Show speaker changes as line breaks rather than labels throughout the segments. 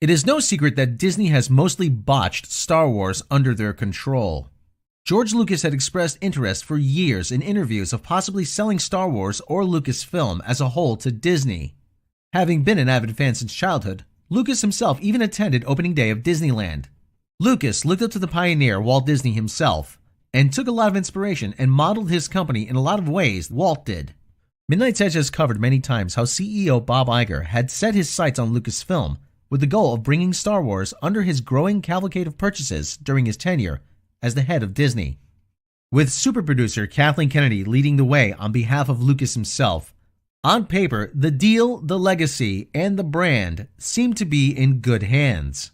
It is no secret that Disney has mostly botched Star Wars under their control. George Lucas had expressed interest for years in interviews of possibly selling Star Wars or Lucasfilm as a whole to Disney. Having been an avid fan since childhood, Lucas himself even attended opening day of Disneyland. Lucas looked up to the pioneer Walt Disney himself, and took a lot of inspiration and modeled his company in a lot of ways Walt did. Midnight's Edge has covered many times how CEO Bob Iger had set his sights on Lucasfilm with the goal of bringing Star Wars under his growing cavalcade of purchases during his tenure as the head of Disney. With super producer Kathleen Kennedy leading the way on behalf of Lucas himself, on paper, the deal, the legacy, and the brand seemed to be in good hands.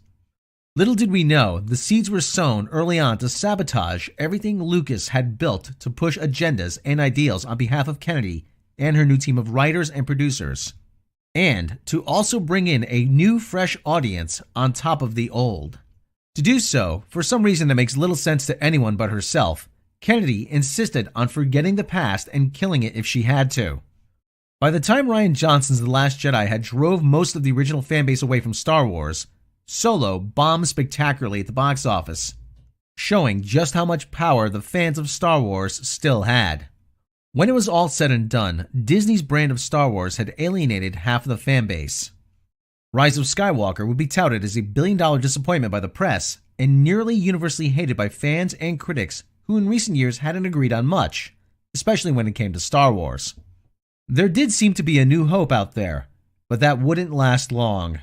Little did we know, the seeds were sown early on to sabotage everything Lucas had built to push agendas and ideals on behalf of Kennedy and her new team of writers and producers, and to also bring in a new, fresh audience on top of the old. To do so, for some reason that makes little sense to anyone but herself, Kennedy insisted on forgetting the past and killing it if she had to. By the time Rian Johnson's The Last Jedi had drove most of the original fanbase away from Star Wars, Solo bombed spectacularly at the box office, showing just how much power the fans of Star Wars still had. When it was all said and done, Disney's brand of Star Wars had alienated half of the fanbase. Rise of Skywalker would be touted as a billion-dollar disappointment by the press and nearly universally hated by fans and critics who in recent years hadn't agreed on much, especially when it came to Star Wars. There did seem to be a new hope out there, but that wouldn't last long.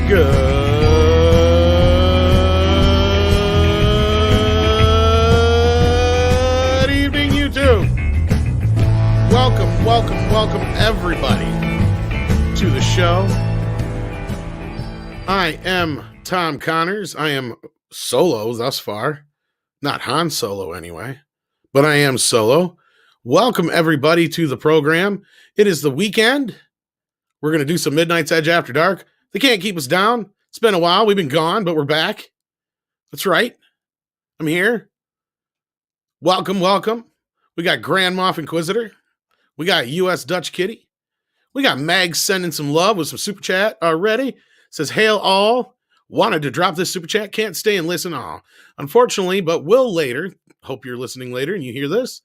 Good evening, YouTube. Welcome everybody to the show. I am Tom Connors. I am solo thus far. Not Han Solo anyway, but I am solo. Welcome everybody to the program. It is the weekend. We're going to do some Midnight's Edge After Dark. They can't keep us down. It's been a while. We've been gone, but we're back. That's right. I'm here. Welcome. We got Grand Moff Inquisitor. We got U.S. Dutch Kitty. We got Mag sending some love with some super chat already. Says, hail all. Wanted to drop this super chat. Can't stay and listen. Unfortunately, but will later. Hope you're listening later and you hear this.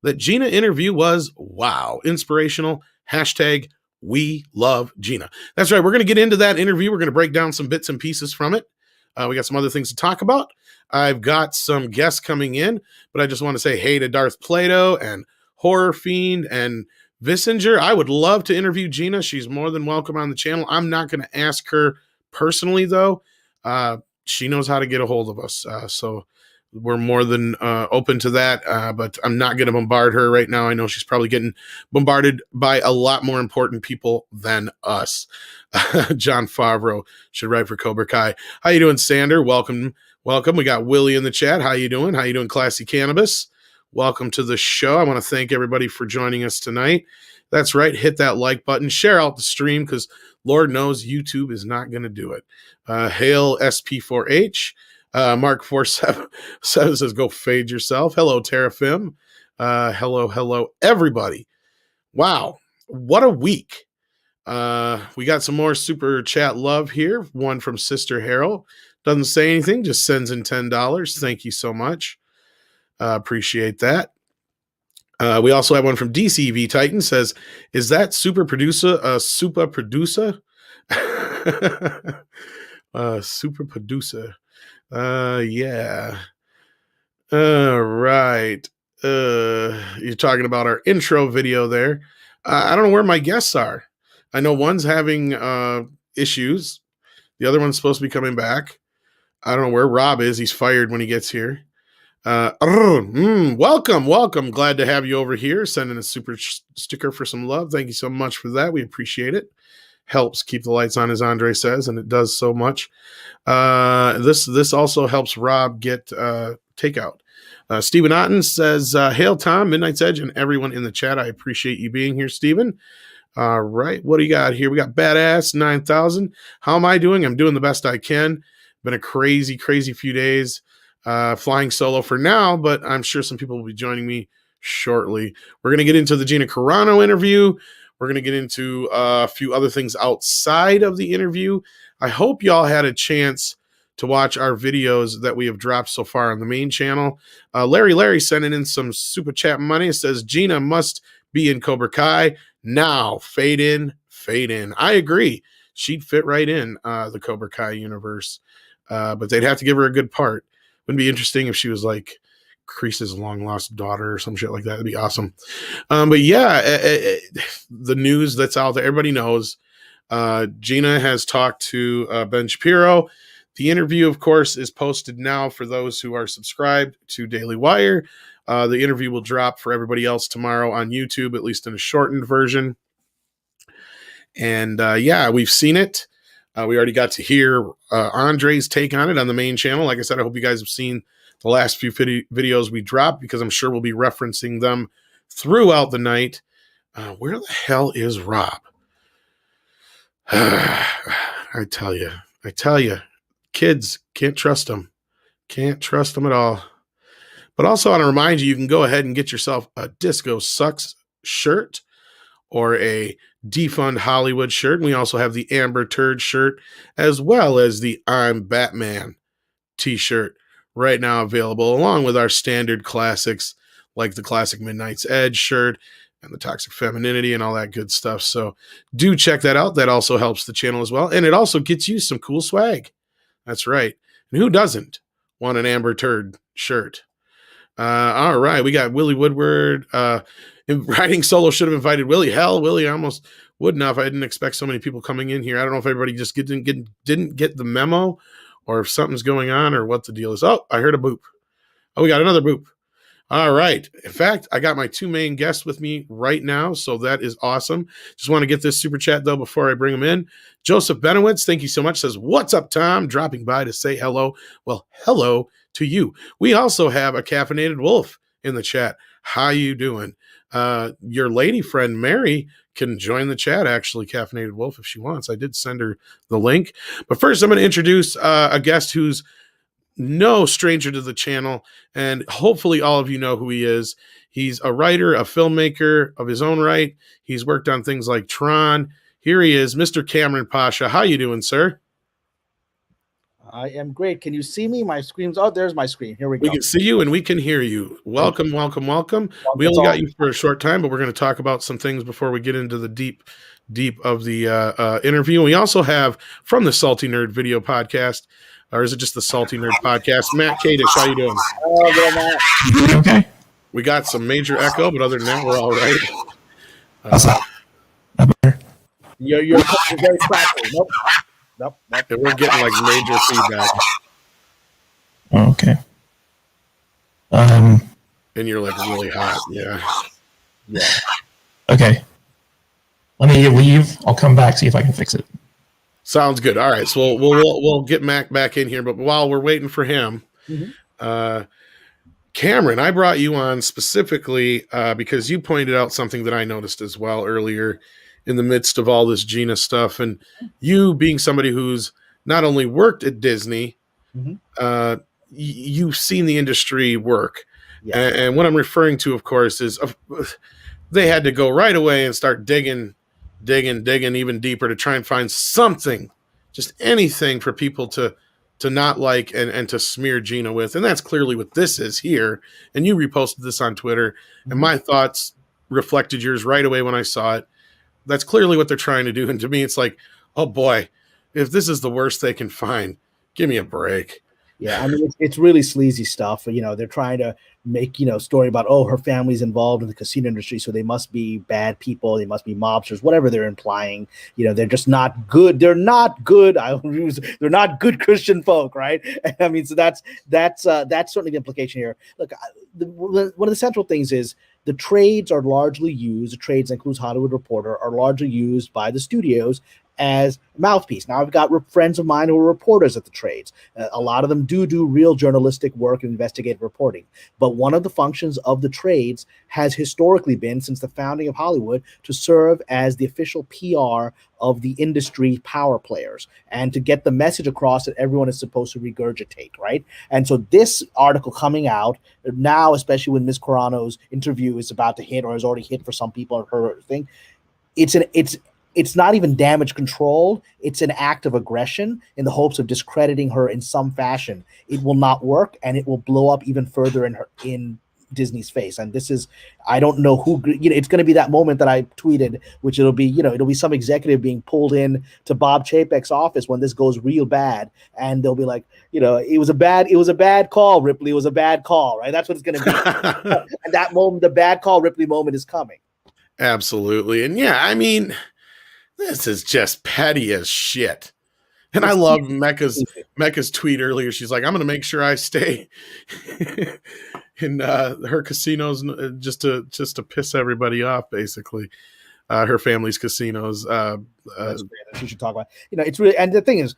That Gina interview was, wow, inspirational. Hashtag we love Gina. That's right. We're going to get into that interview. We're going to break down some bits and pieces from it. We got some other things to talk about. I've got some guests coming in, but I just want to say hey to Darth Plato and Horror Fiend and Vissinger. I would love to interview Gina. She's more than welcome on the channel. I'm not going to ask her personally, though. She knows how to get a hold of us. So we're more than open to that, but I'm not going to bombard her right now. I know she's probably getting bombarded by a lot more important people than us. John Favreau should write for Cobra Kai. How you doing, Sander? Welcome. We got Willie in the chat. How you doing? How you doing, Classy Cannabis? Welcome to the show. I want to thank everybody for joining us tonight. That's right. Hit that like button. Share out the stream because Lord knows YouTube is not going to do it. Hail SP4H. Mark47 says, go fade yourself. Hello, Terrafim. Hello, everybody. Wow, what a week. We got some more super chat love here. One from Sister Harold. Doesn't say anything, just sends in $10. Thank you so much. Appreciate that. We also have one from DCV Titan. Says, is that super producer a super producer? Super producer. Yeah. All right. You're talking about our intro video there. I don't know where my guests are. I know one's having issues. The other one's supposed to be coming back. I don't know where Rob is. He's fired when he gets here. Welcome. Glad to have you over here. Sending a super sticker for some love. Thank you so much for that. We appreciate it. Helps keep the lights on, as Andre says, and it does so much. This also helps Rob get takeout. Stephen Otten says, "Hail Tom, Midnight's Edge, and everyone in the chat. I appreciate you being here, Stephen." All right, what do you got here? We got Badass 9000. How am I doing? I'm doing the best I can. Been a crazy few days. Flying solo for now, but I'm sure some people will be joining me shortly. We're going to get into the Gina Carano interview. We're going to get into a few other things outside of the interview. I hope y'all had a chance to watch our videos that we have dropped so far on the main channel. Larry sending in some super chat money. It says, Gina must be in Cobra Kai. Now, fade in. I agree. She'd fit right in the Cobra Kai universe, but they'd have to give her a good part. Wouldn't be interesting if she was like Kreese's long-lost daughter or some shit like that. That'd be awesome. But yeah, the news that's out there, everybody knows. Gina has talked to Ben Shapiro. The interview, of course, is posted now for those who are subscribed to Daily Wire. The interview will drop for everybody else tomorrow on YouTube, at least in a shortened version. And yeah, we've seen it. We already got to hear Andre's take on it on the main channel. Like I said, I hope you guys have seen the last few videos we dropped, because I'm sure we'll be referencing them throughout the night. Where the hell is Rob? I tell you, kids, can't trust them. Can't trust them at all. But also, I want to remind you, you can go ahead and get yourself a Disco Sucks shirt or a Defund Hollywood shirt. And we also have the Amber Turd shirt, as well as the I'm Batman t-shirt right now available, along with our standard classics like the classic Midnight's Edge shirt and the Toxic Femininity and all that good stuff. So do check that out. That also helps the channel as well. And it also gets you some cool swag. That's right. And who doesn't want an Amber Turd shirt? All right. We got Willie Woodward. Writing solo should have invited Willie. Hell, Willie, I almost wouldn't have. I didn't expect so many people coming in here. I don't know if everybody just didn't get the memo, or if something's going on, or what the deal is. Oh, I heard a boop. Oh, we got another boop. All right. In fact, I got my two main guests with me right now, so that is awesome. Just want to get this super chat, though, before I bring them in. Joseph Benowitz, thank you so much, says, what's up, Tom? Dropping by to say hello. Well, hello to you. We also have a caffeinated wolf in the chat. How you doing? Your lady friend, Mary, can join the chat, actually, Caffeinated Wolf, if she wants. I did send her the link. But first, I'm going to introduce a guest who's no stranger to the channel, and hopefully all of you know who he is. He's a writer, a filmmaker of his own right. He's worked on things like Tron. Here he is, Mr. Kamran Pasha. How you doing, sir?
I am great. Can you see me? My screen's there's my screen. Here we go.
We can see you and we can hear you. Welcome. We only got you for a short time, but we're going to talk about some things before we get into the deep of the interview. We also have from the Salty Nerd Video Podcast, or is it just the Salty Nerd Podcast? Matt Kadish, how you doing?
Oh, good, Matt.
Okay.
We got some major echo, but other than that, we're all right.
How's that?
You're very crackly. Nope.
And we're getting like major feedback.
Okay.
And you're like really hot. Yeah.
Okay. Let me leave. I'll come back, see if I can fix it.
Sounds good. All right. So we'll get Mac back in here. But while we're waiting for him, Kamran, I brought you on specifically because you pointed out something that I noticed as well earlier in the midst of all this Gina stuff. And you being somebody who's not only worked at Disney, you've seen the industry work. Yeah. And what I'm referring to, of course, is they had to go right away and start digging even deeper to try and find something, just anything for people to not like and to smear Gina with. And that's clearly what this is here. And you reposted this on Twitter, and my thoughts reflected yours right away when I saw it. That's clearly what they're trying to do. And to me, it's like, oh boy, if this is the worst they can find, give me a break.
Yeah, I mean it's really sleazy stuff. They're trying to make story about, oh, her family's involved in the casino industry, so they must be bad people, they must be mobsters, whatever they're implying. They're just not good. They're not good. They're not good Christian folk, right? I mean, so that's certainly the implication here. Look, one of the central things is the trades are largely used. The trades includes Hollywood Reporter are largely used by the studios as mouthpiece. Now, I've got friends of mine who are reporters at the trades. A lot of them do real journalistic work and investigative reporting. But one of the functions of the trades has historically been, since the founding of Hollywood, to serve as the official PR of the industry power players and to get the message across that everyone is supposed to regurgitate, right? And so this article coming out now, especially when Ms. Carano's interview is about to hit or has already hit for some people on her thing, it's not even damage control. It's an act of aggression in the hopes of discrediting her in some fashion. It will not work, and it will blow up even further in Disney's face. And this is, I don't know who, it's going to be that moment that I tweeted, which it'll be some executive being pulled in to Bob Chapek's office when this goes real bad. And they'll be like, it was a bad call, Ripley. It was a bad call, right? That's what it's going to be. And that moment, the bad call Ripley moment is coming.
Absolutely. And yeah, I mean, this is just petty as shit. And I love Mecca's tweet earlier. She's like, I'm going to make sure I stay in her casinos just to piss everybody off, basically. Her family's casinos.
That's great. She should talk about. It's really, and the thing is,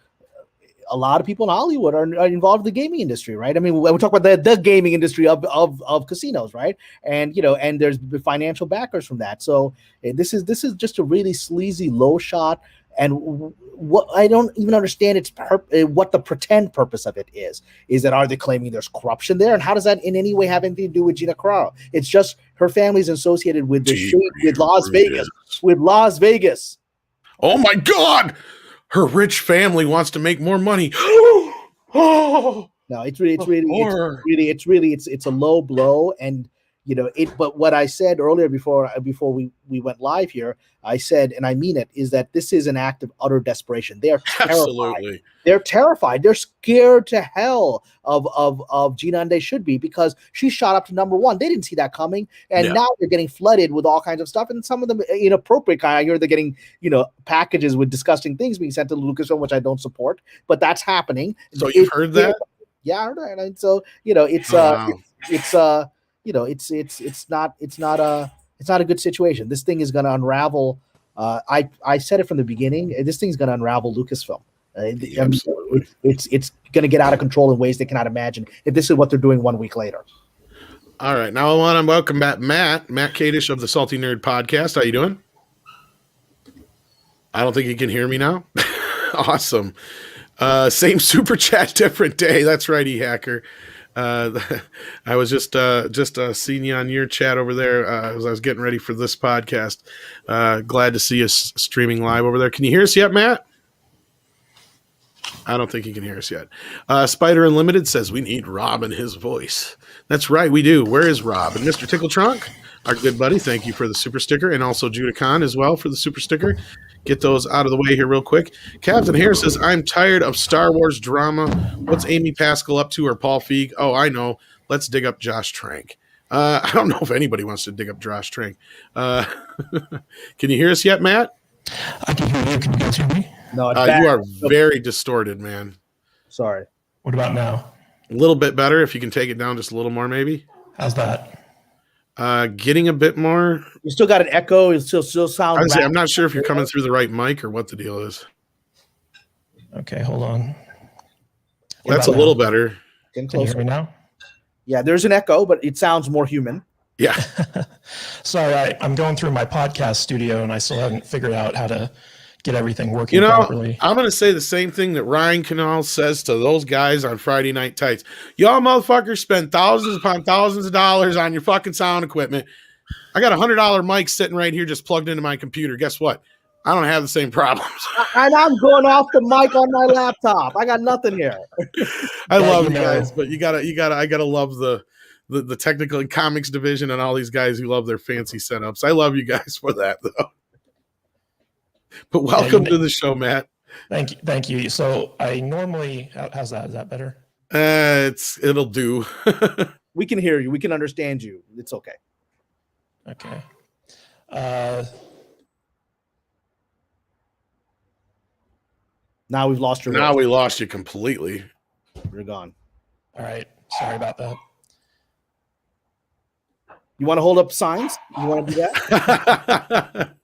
a lot of people in Hollywood are involved in the gaming industry, right? I mean, we talk about the gaming industry of casinos, right? And and there's financial backers from that. So this is just a really sleazy low shot. And what I don't even understand what the pretend purpose of it is. Is that, are they claiming there's corruption there? And how does that in any way have anything to do with Gina Carano? It's just her family's associated with with Las Vegas. With Las Vegas.
Oh my God! Her rich family wants to make more money. Oh
no, it's a low blow, and but what I said earlier before we went live here, I said, and I mean it, is that this is an act of utter desperation. They are terrified.
Absolutely.
They're terrified. They're scared to hell of Gina, and they should be, because she shot up to number one. They didn't see that coming, and now they're getting flooded with all kinds of stuff, and some of them inappropriate kind. I hear they're getting packages with disgusting things being sent to Lucasfilm, which I don't support, but that's happening.
So you've heard that?
Yeah, I heard that. And so it's not a good situation. This thing is going to unravel. I said it from the beginning. This thing's going to unravel Lucasfilm.
Absolutely.
It's going to get out of control in ways they cannot imagine if this is what they're doing 1 week later.
All right. Now I want to welcome back Matt Kadish of the Salty Nerd Podcast. How you doing? I don't think you can hear me now. Awesome. Same super chat, different day. That's right, E-Hacker. I was just seeing you on your chat over there as I was getting ready for this podcast. Glad to see us streaming live over there. Can you hear us yet, Matt? I don't think you can hear us yet. Spider Unlimited says we need Rob and his voice. That's right, we do. Where is Rob? And Mr. Tickle Trunk, our good buddy, thank you for the super sticker, and also Judah Khan as well for the super sticker. Get those out of the way here real quick. Captain Harris says, I'm tired of Star Wars drama. What's Amy Pascal up to, or Paul Feig? Oh, I know. Let's dig up Josh Trank. I don't know if anybody wants to dig up Josh Trank. Can you hear us yet, Matt?
I can hear you. Can you guys hear me?
No,
you are very distorted, man.
Sorry.
What about now?
A little bit better. If you can take it down just a little more, maybe.
How's that?
Getting a bit more.
You still got an echo. It still sounds.
I'm not sure if you're coming through the right mic or what the deal is.
Okay, hold on.
That's a little better.
Getting
Can you
closer
hear me now?
Yeah, there's an echo, but it sounds more human.
Yeah.
Sorry, I'm going through my podcast studio and I still haven't figured out how to get everything working properly.
I'm going to say the same thing that Ryan Canal says to those guys on Friday Night Tights. Y'all motherfuckers spend thousands upon thousands of dollars on your fucking sound equipment. I got a $100 mic sitting right here just plugged into my computer. Guess what? I don't have the same problems.
And I'm going off the mic on my laptop. I got nothing here.
I love you guys, but I gotta love the technical and comics division and all these guys who love their fancy setups. I love you guys for that, though. But welcome to the show, Matt.
Thank you. So I normally, how's that? Is that better?
It'll do.
We can hear you. We can understand you. It's okay.
Okay.
Now we've lost your
Now
voice.
we lost you completely.
You're gone.
All right. Sorry about that.
You want to hold up signs? You want to do that?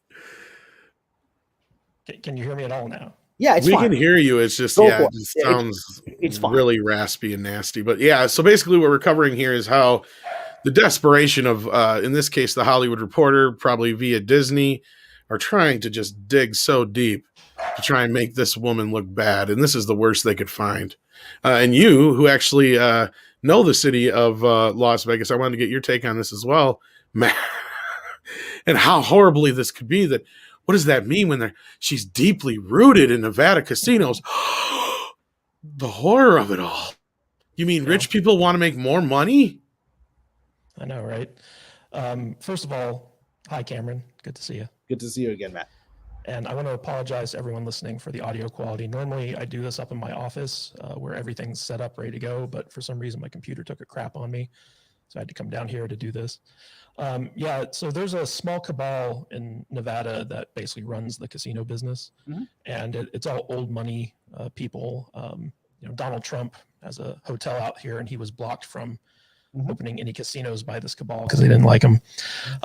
Can you hear me at all now?
Yeah, it's
we
fine.
can hear you. It's just,
Go
yeah,
for
it
it.
just
Yeah,
sounds
it's fine.
really raspy and nasty. But yeah, so basically what we're covering here is how the desperation of, in this case, the Hollywood Reporter, probably via Disney, are trying to just dig so deep to try and make this woman look bad. And this is the worst they could find. And you, who actually know the city of Las Vegas, I wanted to get your take on this as well, Matt, and how horribly this could be. That what does that mean when she's deeply rooted in Nevada casinos? The horror of it all. You mean rich people want to make more money?
I know, right? First of all, hi, Cameron. Good to see you.
Good to see you again, Matt.
And I want to apologize to everyone listening for the audio quality. Normally, I do this up in my office where everything's set up, ready to go. But for some reason, my computer took a crap on me. So I had to come down here to do this. Yeah, so there's a small cabal in Nevada that basically runs the casino business. Mm-hmm. And it's all old money people. Donald Trump has a hotel out here, and he was blocked from opening any casinos by this cabal because they didn't like him.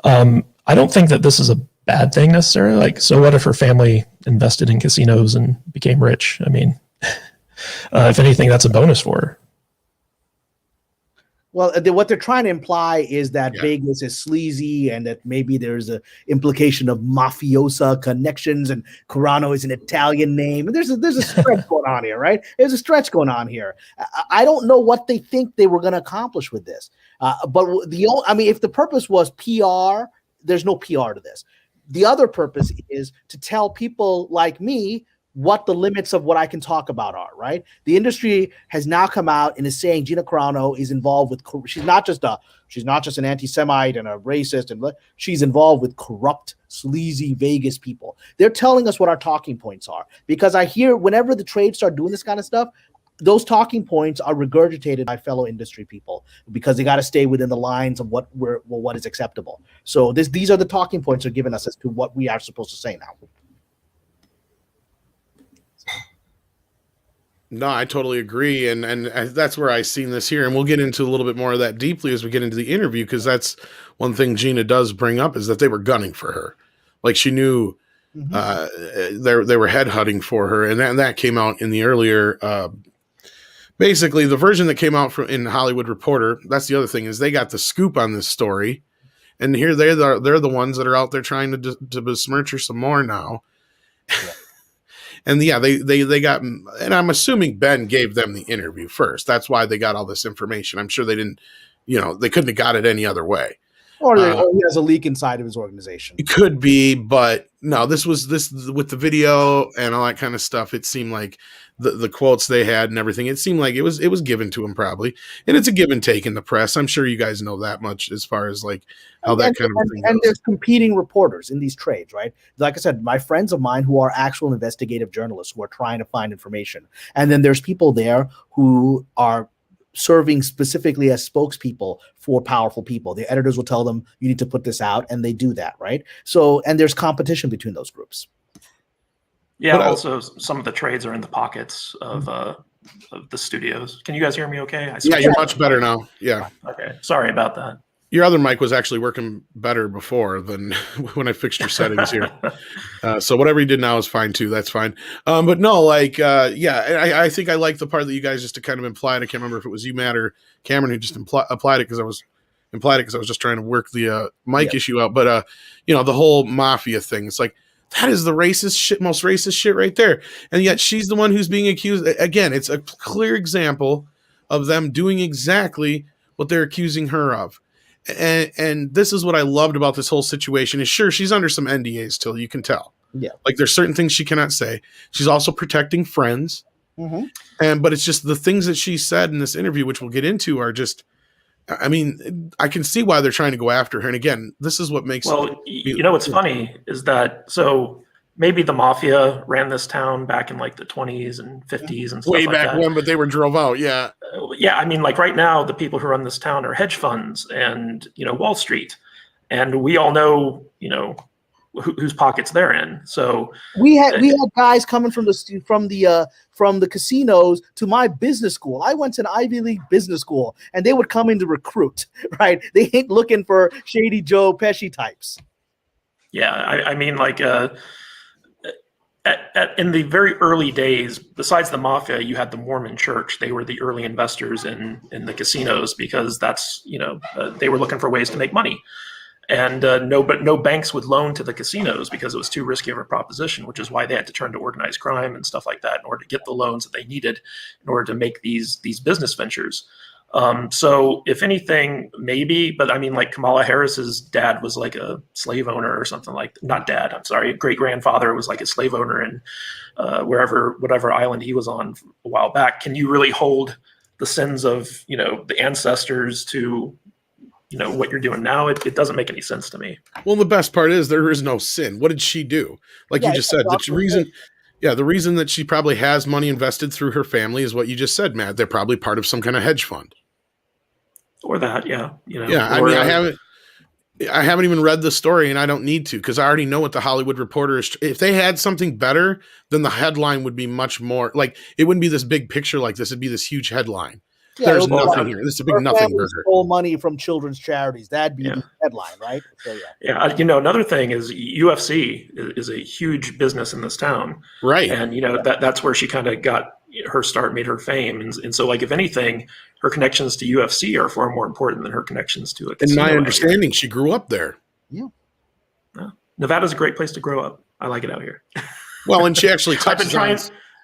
I don't think that this is a bad thing necessarily. Like, so what if her family invested in casinos and became rich? I mean, if anything, that's a bonus for her.
Well, what they're trying to imply is that Vegas is sleazy and that maybe there's an implication of mafiosa connections, and Carano is an Italian name. And there's a stretch going on here, right? There's a stretch going on here. I don't know what they think they were going to accomplish with this. But if the purpose was PR, there's no PR to this. The other purpose is to tell people like me what the limits of what I can talk about are, right? The industry has now come out and is saying Gina Carano is involved with, she's not just an anti-Semite and a racist, and she's involved with corrupt, sleazy Vegas people. They're telling us what our talking points are, because I hear whenever the trades start doing this kind of stuff, those talking points are regurgitated by fellow industry people because they got to stay within the lines of what is acceptable. So these are the talking points they're giving us as to what we are supposed to say now.
No, I totally agree. And that's where I seen this here. And we'll get into a little bit more of that deeply as we get into the interview, because that's one thing Gina does bring up, is that they were gunning for her. Like, she knew they were headhunting for her. And that came out in the earlier, basically the version that came out in Hollywood Reporter. That's the other thing, is they got the scoop on this story. And here they're the ones that are out there trying to besmirch her some more now. Yeah. And yeah, they got, and I'm assuming Ben gave them the interview first. That's why they got all this information. I'm sure they didn't, they couldn't have got it any other way.
Or he has a leak inside of his organization.
It could be, but no, this with the video and all that kind of stuff. It seemed like the quotes they had and everything, it seemed like it was given to him probably. And it's a give and take in the press. I'm sure you guys know that much as far as like how that kind of thing goes.
And there's competing reporters in these trades, right? Like I said, my friends of mine who are actual investigative journalists who are trying to find information. And then there's people there who are serving specifically as spokespeople for powerful people. The editors will tell them, you need to put this out, and they do that, right? So, and there's competition between those groups.
Yeah, but also some of the trades are in the pockets of the studios. Can you guys hear me okay?
Yeah, you're much better now. Yeah.
Okay. Sorry about that.
Your other mic was actually working better before than when I fixed your settings here. So whatever you did now is fine too. That's fine. But no, I think I like the part that you guys just kind of implied. I can't remember if it was you, Matt, or Cameron, who just implied it because I was just trying to work the mic issue out. But the whole mafia thing, it's like, that is the most racist shit right there. And yet she's the one who's being accused. Again, it's a clear example of them doing exactly what they're accusing her of. And this is what I loved about this whole situation is, sure, she's under some NDAs still, you can tell.
Yeah.
Like, there's certain things she cannot say. She's also protecting friends. Mm-hmm. But it's just the things that she said in this interview, which we'll get into, are just, I mean, I can see why they're trying to go after her. And again, this is what makes.
Well, what's funny is that, so maybe the mafia ran this town back in like the 20s and 50s and stuff
Way
like
back
that.
when, but they were drove out. Yeah.
Yeah, I mean, like right now, the people who run this town are hedge funds and, Wall Street. And we all know, whose pockets they're in. So
we had guys coming from the casinos to my business school. I went to an Ivy League business school, and they would come in to recruit. Right? They ain't looking for Shady Joe Pesci types.
Yeah, I mean, like in the very early days, besides the mafia, you had the Mormon Church. They were the early investors in the casinos because that's they were looking for ways to make money. And no banks would loan to the casinos because it was too risky of a proposition, which is why they had to turn to organized crime and stuff like that in order to get the loans that they needed in order to make these business ventures. So if anything, maybe, but I mean, like Kamala Harris's dad was like a slave owner or something great grandfather was like a slave owner in whatever island he was on a while back. Can you really hold the sins of, the ancestors to, what you're doing now? It doesn't make any sense to me.
Well, the best part is there is no sin. What did she do? Like you just said, the reason that she probably has money invested through her family is what you just said, Matt. They're probably part of some kind of hedge fund.
Or that, yeah.
I haven't even read the story, and I don't need to because I already know what the Hollywood Reporter is. If they had something better, then the headline would be much more like it wouldn't be this big picture like this. It'd be this huge headline. Yeah, there's nothing here. This is a big nothing burger.
Stole money from children's charities. That'd be the headline, right? So,
yeah. Another thing is UFC is a huge business in this town,
right?
And that's where she kind of got her start, made her fame, and so like if anything, her connections to UFC are far more important than her connections to a casino.
In my understanding, she grew up there.
Yeah.
Nevada's a great place to grow up. I like it out here.
Well, and she actually touches on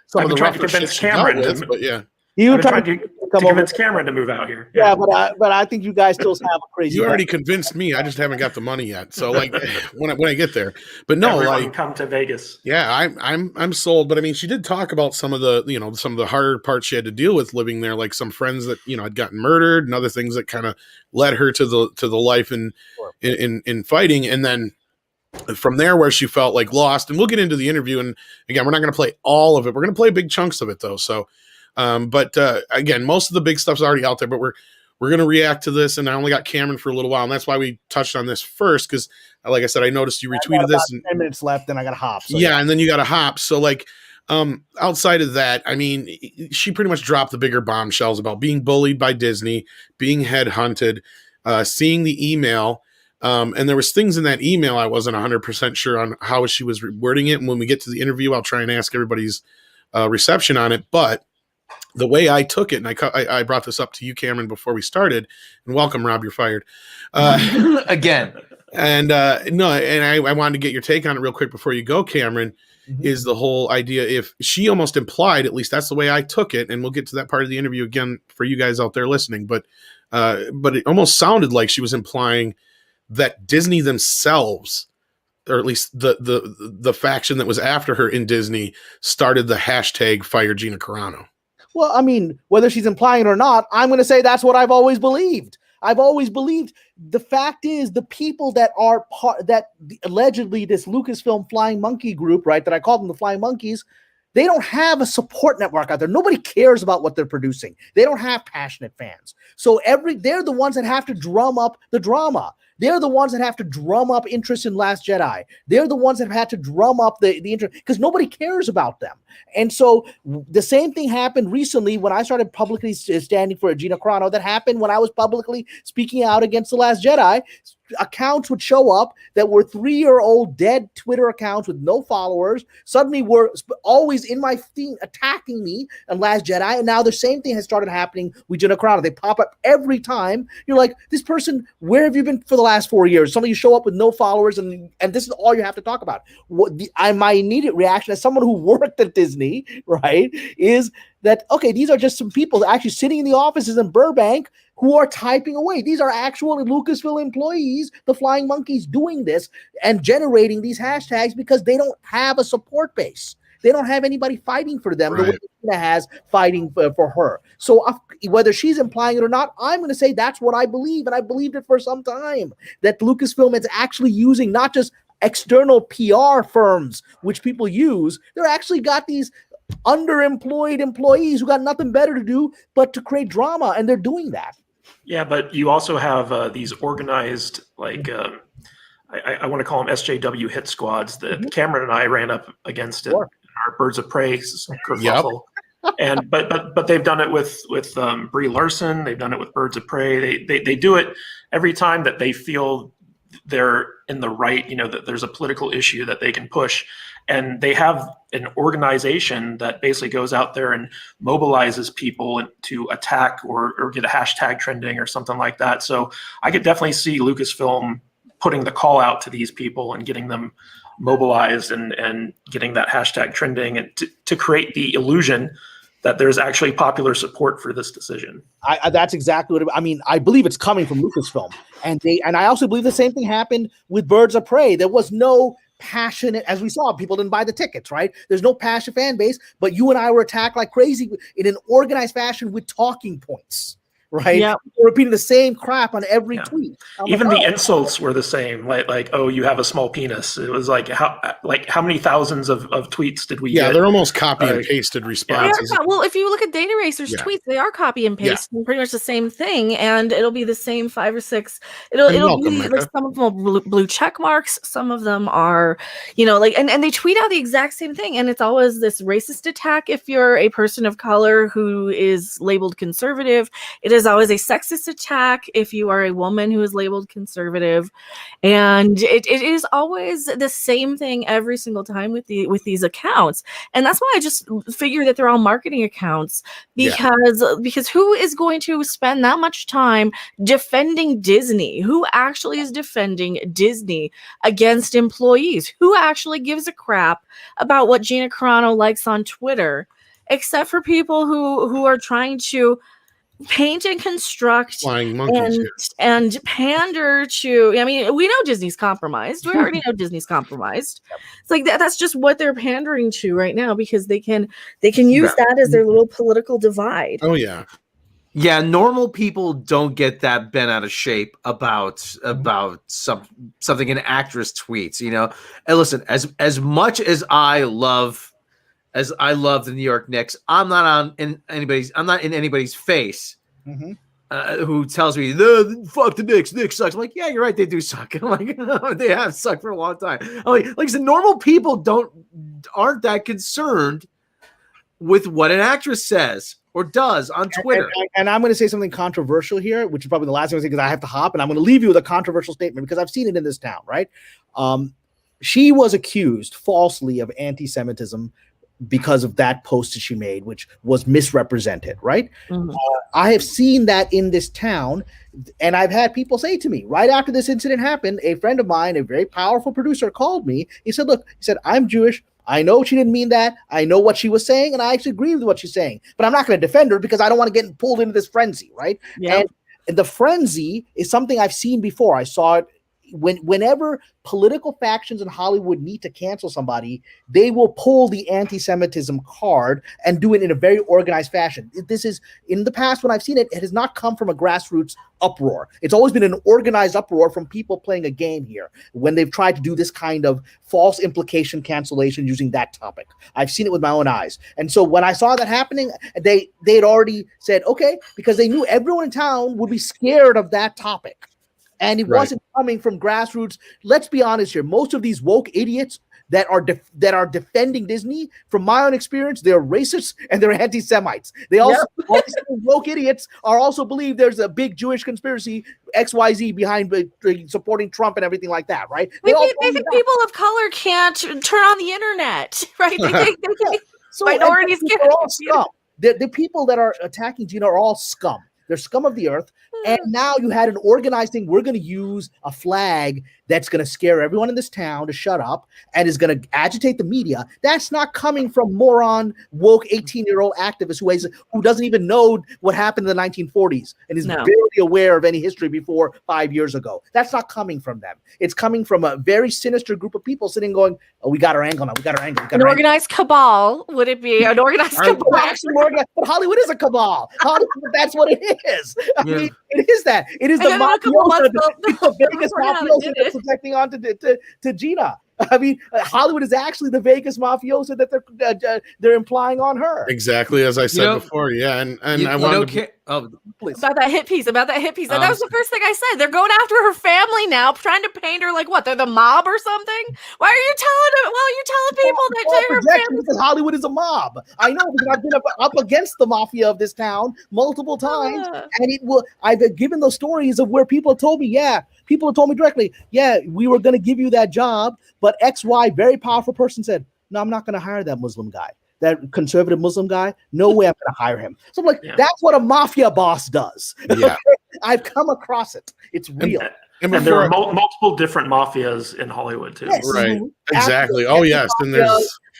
some of the rougher shit she dealt with, but yeah.
You tried to convince Cameron to move out here.
Yeah, but I think you guys still have a crazy.
You already convinced me. I just haven't got the money yet. So like when I get there, but no,
everyone come to Vegas.
Yeah, I'm sold. But I mean, she did talk about some of the harder parts she had to deal with living there, like some friends that had gotten murdered and other things that kind of led her to the life in fighting, and then from there where she felt like lost. And we'll get into the interview. And again, we're not going to play all of it. We're going to play big chunks of it though. So. But again, most of the big stuff's already out there, but we're going to react to this. And I only got Cameron for a little while, and that's why we touched on this first. Cause like I said, I noticed you retweeted this and
10 minutes left, then I got to hop. So
and then you got to hop. So like, outside of that, I mean, she pretty much dropped the bigger bombshells about being bullied by Disney, being headhunted, seeing the email. And there was things in that email I wasn't 100% sure on how she was wording it. And when we get to the interview, I'll try and ask everybody's reception on it. But the way I took it, and I brought this up to you, Cameron, before we started, and welcome, Rob, you're fired.
Again.
And I wanted to get your take on it real quick before you go, Cameron, is the whole idea, if she almost implied, at least that's the way I took it, and we'll get to that part of the interview again for you guys out there listening, but it almost sounded like she was implying that Disney themselves, or at least the faction that was after her in Disney, started the hashtag Fire Gina Carano.
Well, I mean, whether she's implying it or not, I'm going to say that's what I've always believed. I've always believed. The fact is, the people that are allegedly this Lucasfilm Flying Monkey group, right, that I call them the Flying Monkeys, they don't have a support network out there. Nobody cares about what they're producing. They don't have passionate fans. So they're the ones that have to drum up the drama. They're the ones that have to drum up interest in Last Jedi. They're the ones that have had to drum up the interest because nobody cares about them. And so the same thing happened recently when I started publicly standing for Gina Carano. That happened when I was publicly speaking out against The Last Jedi. Accounts would show up that were 3-year-old dead Twitter accounts with no followers suddenly were always in my feed attacking me and Last Jedi, and now the same thing has started happening with Gina Carano. They pop up every time. You're like, this person, where have you been for the last 4 years? Some of you show up with no followers, and this is all you have to talk about. My immediate reaction as someone who worked at Disney, right, is that, okay, these are just some people actually sitting in the offices in Burbank who are typing away. These are actual Lucasfilm employees, the Flying Monkeys, doing this and generating these hashtags because they don't have a support base. They don't have anybody fighting for them the way Gina has fighting for her. So whether she's implying it or not, I'm going to say that's what I believe, and I believed it for some time, that Lucasfilm is actually using not just external PR firms, which people use. They're actually got these underemployed employees who got nothing better to do but to create drama, and they're doing that.
Yeah, but you also have these organized, like, I want to call them SJW hit squads that Cameron and I ran up against in our Birds of Prey kerfuffle. And but they've done it with Brie Larson. They've done it with Birds of Prey. They do it every time that they feel they're in the right, that there's a political issue that they can push. And they have an organization that basically goes out there and mobilizes people to attack or get a hashtag trending or something like that. So I could definitely see Lucasfilm putting the call out to these people and getting them mobilized and getting that hashtag trending and to create the illusion that there's actually popular support for this decision.
That's exactly what I mean. I believe it's coming from Lucasfilm, and I also believe the same thing happened with Birds of Prey. There was no passionate, as we saw, people didn't buy the tickets, right? There's no passionate fan base, but you and I were attacked like crazy in an organized fashion with talking points. Right? Yeah. Repeating the same crap on every tweet.
Even the insults were the same. Like, oh, you have a small penis. It was like how many thousands of tweets did we get?
Yeah, they're almost copy and pasted responses.
Well, if you look at Data Racer's tweets, they are copy and paste pretty much the same thing, and it'll be the same 5 or 6. It'll be like some of them are blue check marks, some of them are, and they tweet out the exact same thing, and it's always this racist attack if you're a person of color who is labeled conservative. It is always a sexist attack if you are a woman who is labeled conservative, and it is always the same thing every single time with these accounts. And that's why I just figure that they're all marketing accounts, because who is going to spend that much time defending Disney? Who actually is defending Disney against employees? Who actually gives a crap about what Gina Carano likes on Twitter, except for people who are trying to paint and construct and pander to. I mean, we know Disney's compromised. We already know Disney's compromised. It's like that's just what they're pandering to right now, because they can use that as their little political divide.
Oh yeah.
Yeah, normal people don't get that bent out of shape about something an actress tweets, And listen, as much as I love the New York Knicks, I'm not in anybody's face who tells me fuck the Knicks. Knicks sucks. I'm like, yeah, you're right, they do suck. I'm like, they have sucked for a long time. I'm like, so normal people aren't that concerned with what an actress says or does on Twitter.
And I'm going to say something controversial here, which is probably the last thing I say because I have to hop, and I'm going to leave you with a controversial statement because I've seen it in this town, right? She was accused falsely of anti-Semitism because of that post that she made, which was misrepresented, right? I have seen that in this town, and I've had people say to me, right after this incident happened, a friend of mine, a very powerful producer, called me. He said, look, I'm Jewish. I know she didn't mean that. I know what she was saying, and I actually agree with what she's saying, but I'm not going to defend her because I don't want to get pulled into this frenzy, right? Yeah. And the frenzy is something I've seen before. I saw it whenever political factions in Hollywood need to cancel somebody, they will pull the anti-Semitism card and do it in a very organized fashion. This is, in the past when I've seen it, it has not come from a grassroots uproar. It's always been an organized uproar from people playing a game here when they've tried to do this kind of false implication cancellation using that topic. I've seen it with my own eyes. And so when I saw that happening, they had already said, okay, because they knew everyone in town would be scared of that topic. And it wasn't coming from grassroots. Let's be honest here. Most of these woke idiots that are defending Disney, from my own experience, they're racists and they're anti-Semites. They also woke idiots also believe there's a big Jewish conspiracy XYZ behind supporting Trump and everything like that, right?
They think people of color can't turn on the internet, right? They
so
minorities
can't. All scum. The people that are attacking Gina are all scum. They're scum of the earth. And now you had an organized thing. We're going to use a flag that's going to scare everyone in this town to shut up and is going to agitate the media. That's not coming from moron, woke 18-year-old activist who doesn't even know what happened in the 1940s and is barely aware of any history before 5 years ago. That's not coming from them. It's coming from a very sinister group of people sitting going, oh, we got our angle now. We got our angle.
An organized cabal, would it be? An organized cabal?
But Hollywood is a cabal. That's what it is. I mean, it is that. It is the biggest mafioso projecting onto to Gina. I mean, Hollywood is actually the Vegas mafioso that they're implying on her.
Exactly as I said before. Yeah, and I wanted to.
About that hit piece. And that was the first thing I said. They're going after her family now, trying to paint her like what? They're the mob or something? Why are you telling people that they're her family?
Because Hollywood is a mob. I know, because I've been up against the mafia of this town multiple times, and I've given those stories of where people told me, people have told me directly, we were going to give you that job, but XY, very powerful person said, no, I'm not going to hire that Muslim guy. That conservative Muslim guy, no way I'm going to hire him. So I'm like, that's what a mafia boss does.
Yeah.
I've come across it. It's real.
And there are multiple different mafias in Hollywood too.
Yes. Right. Exactly. Oh, yes. And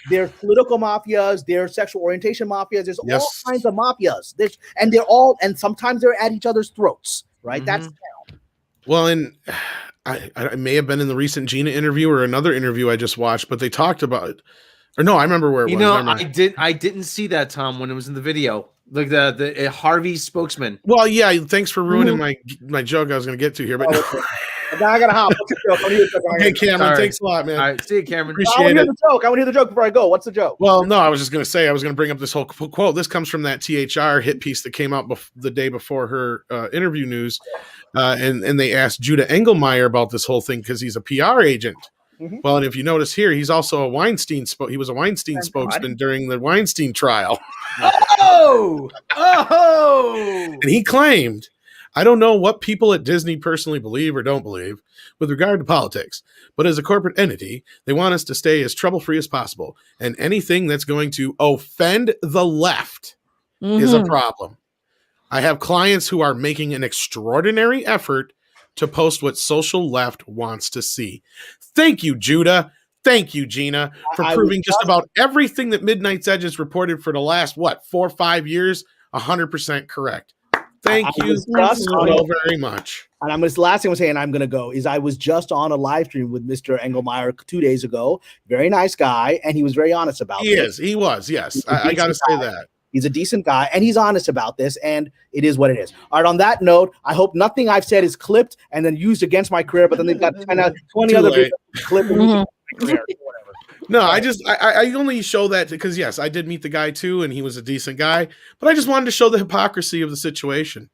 there's political mafias, there's sexual orientation mafias, there's all kinds of mafias. And sometimes they're at each other's throats, right? Mm-hmm. That's town.
Well, and I may have been in the recent Gina interview or another interview I just watched, but they talked about it. Or no, I remember where it was.
I didn't see that, Tom, when it was in the video. Like the Harvey spokesman.
Well, yeah, thanks for ruining my joke I was going to get to here. But
now I got to hop.
Okay, Cameron, thanks a lot, man.
All right, see you, Cameron.
I want to hear the joke before I go. What's the joke?
Well, no, I was just going to say, I was going to bring up this whole quote. This comes from that THR hit piece that came out the day before her interview news. And they asked Judah Engelmeyer about this whole thing because he's a PR agent. Mm-hmm. Well, and if you notice here, he's also a Weinstein. He was a Weinstein spokesman during the Weinstein trial.
Oh!
And he claimed, I don't know what people at Disney personally believe or don't believe with regard to politics, but as a corporate entity, they want us to stay as trouble-free as possible. And anything that's going to offend the left is a problem. I have clients who are making an extraordinary effort to post what social left wants to see. Thank you, Judah. Thank you, Gina, for proving just about everything that Midnight's Edge has reported for the last, 4 or 5 years, 100% correct. Thank you so very much.
And the last thing I'm saying, I'm going to go, is I was just on a live stream with Mr. Engelmeyer 2 days ago. Very nice guy, and he was very honest about it.
He was, yes. I got to say that.
He's a decent guy, and he's honest about this, and it is what it is. All right, on that note, I hope nothing I've said is clipped and then used against my career, but then they've got 20 other people clipping my career.
No, I only show that because, yes, I did meet the guy too, and he was a decent guy, but I just wanted to show the hypocrisy of the situation.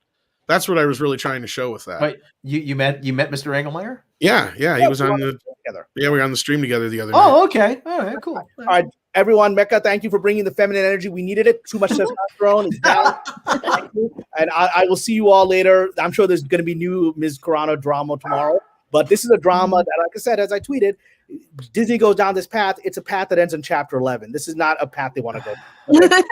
That's what I was really trying to show with that.
Wait, you met Mr. Engelmeyer?
Yeah, he was on the together. Yeah, we were on the stream together the other night.
Oh, okay. All right, cool.
All right, everyone, Mecca, thank you for bringing the feminine energy. We needed it. Too much testosterone is down. Thank you. And I will see you all later. I'm sure there's going to be new Ms. Carano drama tomorrow, but this is a drama that, like I said, as I tweeted, Disney goes down this path. It's a path that ends in chapter 11. This is not a path they want to go down.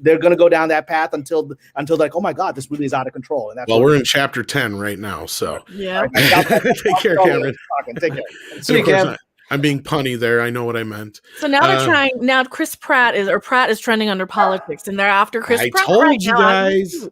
They're going to go down that path until they're like, oh my God, this really is out of control. And that's
we're in chapter 10 right now. So
yeah.
Take care, Cameron.
Take care.
See you, Cam.
I'm being punny there. I know what I meant.
So now they're trying. Now Pratt is trending under politics, and they're after Chris Pratt.
I told
right
you
now.
guys.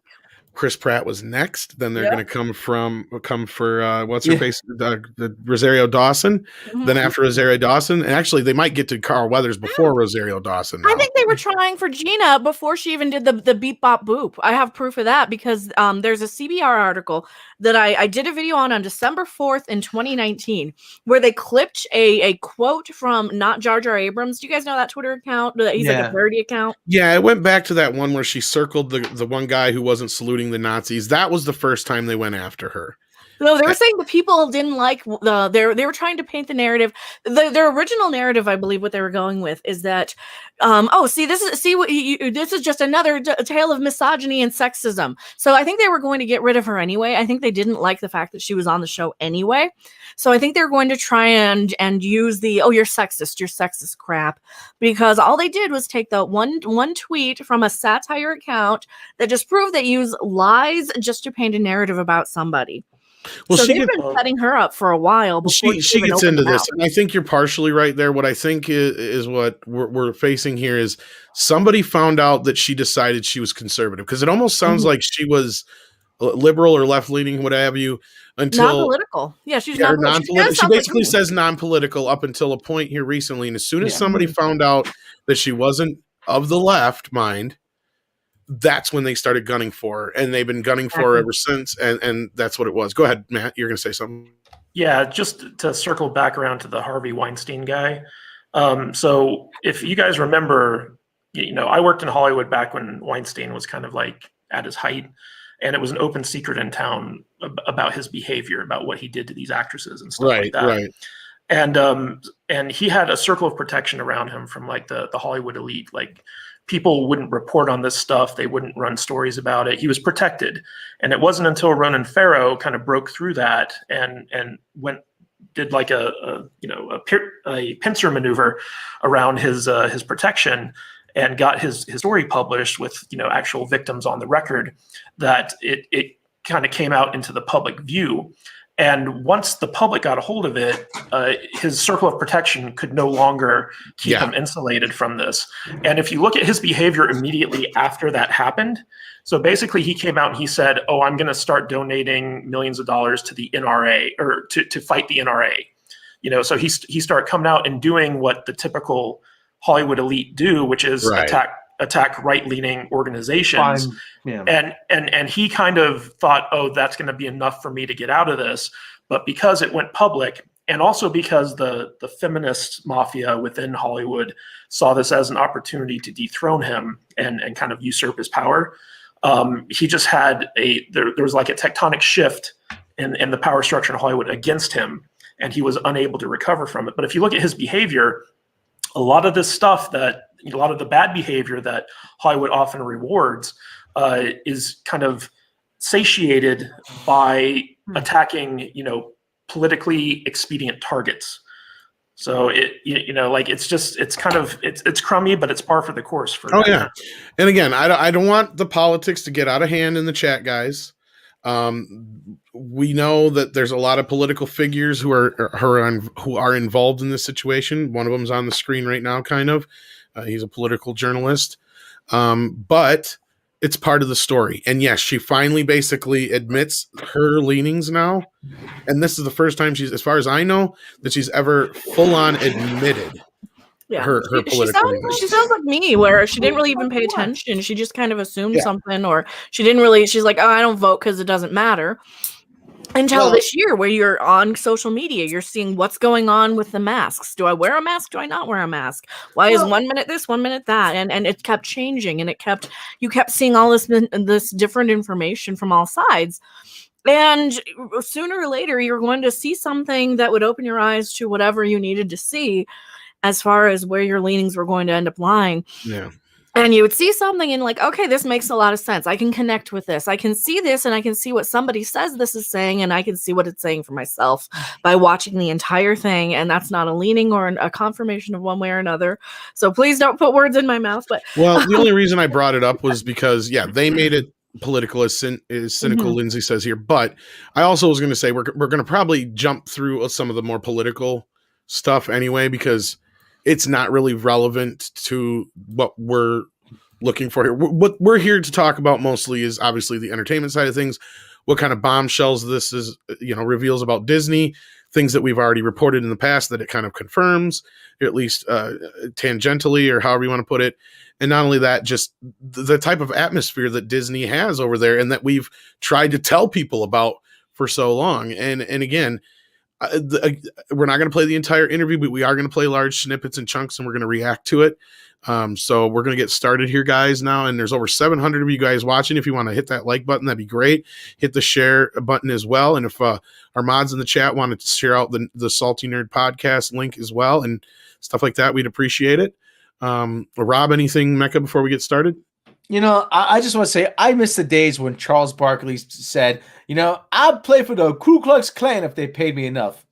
Chris Pratt was next. Then they're going to come for what's her face, the Rosario Dawson. Mm-hmm. Then after Rosario Dawson, and actually they might get to Carl Weathers before Rosario Dawson. Now.
I think they were trying for Gina before she even did the beep bop boop. I have proof of that because there's a CBR article that I did a video on December 4th in 2019 where they clipped a quote from Not Jar Jar Abrams. Do you guys know that Twitter account? He's like a parody account.
Yeah, it went back to that one where she circled the one guy who wasn't saluting the Nazis. That was the first time they went after her.
No, they were saying the people didn't like they were trying to paint the narrative. Their original narrative, I believe, what they were going with is that, this is just another tale of misogyny and sexism. So I think they were going to get rid of her anyway. I think they didn't like the fact that she was on the show anyway. So I think they're going to try and use the you're sexist crap, because all they did was take the one tweet from a satire account that just proved that use lies just to paint a narrative about somebody. Well, so they've been setting her up for a while before
she gets into this. And I think you're partially right there. What I think is what we're facing here is somebody found out that she decided she was conservative, because it almost sounds like she was liberal or left leaning, what have you, until
non-political. Yeah, she's non-political.
She basically says non-political up until a point here recently. And as soon as somebody found out that she wasn't of the left, mind, that's when they started gunning for her, and they've been gunning for her ever since. And that's what it was. Go ahead, Matt. You're going to say something.
Yeah, just to circle back around to the Harvey Weinstein guy. So if you guys remember, I worked in Hollywood back when Weinstein was kind of like at his height, and it was an open secret in town about his behavior, about what he did to these actresses and stuff like that.
Right.
And he had a circle of protection around him from like the Hollywood elite. Like people wouldn't report on this stuff, they wouldn't run stories about it. He was protected, and it wasn't until Ronan Farrow kind of broke through that and did like a pincer maneuver around his protection and got his story published with actual victims on the record, that it kind of came out into the public view. And once the public got a hold of it, his circle of protection could no longer keep him insulated from this. And if you look at his behavior immediately after that happened, so basically he came out and he said, "Oh, I'm going to start donating millions of dollars to the NRA, or to fight the NRA." So he started coming out and doing what the typical Hollywood elite do, which is attack right-leaning organizations. And he kind of thought, oh, that's going to be enough for me to get out of this. But because it went public, and also because the feminist mafia within Hollywood saw this as an opportunity to dethrone him and kind of usurp his power, he just had there was like a tectonic shift in the power structure in Hollywood against him, and he was unable to recover from it. But if you look at his behavior, a lot of this stuff a lot of the bad behavior that Hollywood often rewards is kind of satiated by attacking, politically expedient targets. So it's crummy, but it's par for the course for.
Oh yeah, and again, I don't want the politics to get out of hand in the chat, guys. We know that there's a lot of political figures who are involved in this situation. One of them's on the screen right now, kind of. He's a political journalist, but it's part of the story. And yes, she finally basically admits her leanings now. And this is the first time as far as I know, that she's ever full on admitted her political leanings.
She sounds like me, where she didn't really even pay attention. She just kind of assumed something, or she's like, oh, I don't vote because it doesn't matter. Until this year, where you're on social media, you're seeing what's going on with the masks. Do I wear a mask? Do I not wear a mask? Why is 1 minute this, 1 minute that? And it kept changing, and you kept seeing all this different information from all sides. And sooner or later, you're going to see something that would open your eyes to whatever you needed to see, as far as where your leanings were going to end up lying.
Yeah.
And you would see something and like, okay, this makes a lot of sense. I can connect with this. I can see this, and I can see what somebody says this is saying, and I can see what it's saying for myself by watching the entire thing. And that's not a leaning or a confirmation of one way or another. So please don't put words in my mouth. But
the only reason I brought it up was because, they made it political, as cynical Lindsay says here. But I also was going to say we're going to probably jump through some of the more political stuff anyway, because it's not really relevant to what we're looking for here. What we're here to talk about mostly is obviously the entertainment side of things, what kind of bombshells this is, reveals about Disney, things that we've already reported in the past that it kind of confirms, at least tangentially, or however you want to put it. And not only that, just the type of atmosphere that Disney has over there, and that we've tried to tell people about for so long. And again, we're not going to play the entire interview, but we are going to play large snippets and chunks, and we're going to react to it. So we're going to get started here, guys, now. And there's over 700 of you guys watching. If you want to hit that like button, that'd be great. Hit the share button as well. And if our mods in the chat wanted to share out the Salty Nerd podcast link as well and stuff like that, we'd appreciate it. Rob, anything, Mecca, before we get started?
I just want to say I miss the days when Charles Barkley said, I'd play for the Ku Klux Klan if they paid me enough.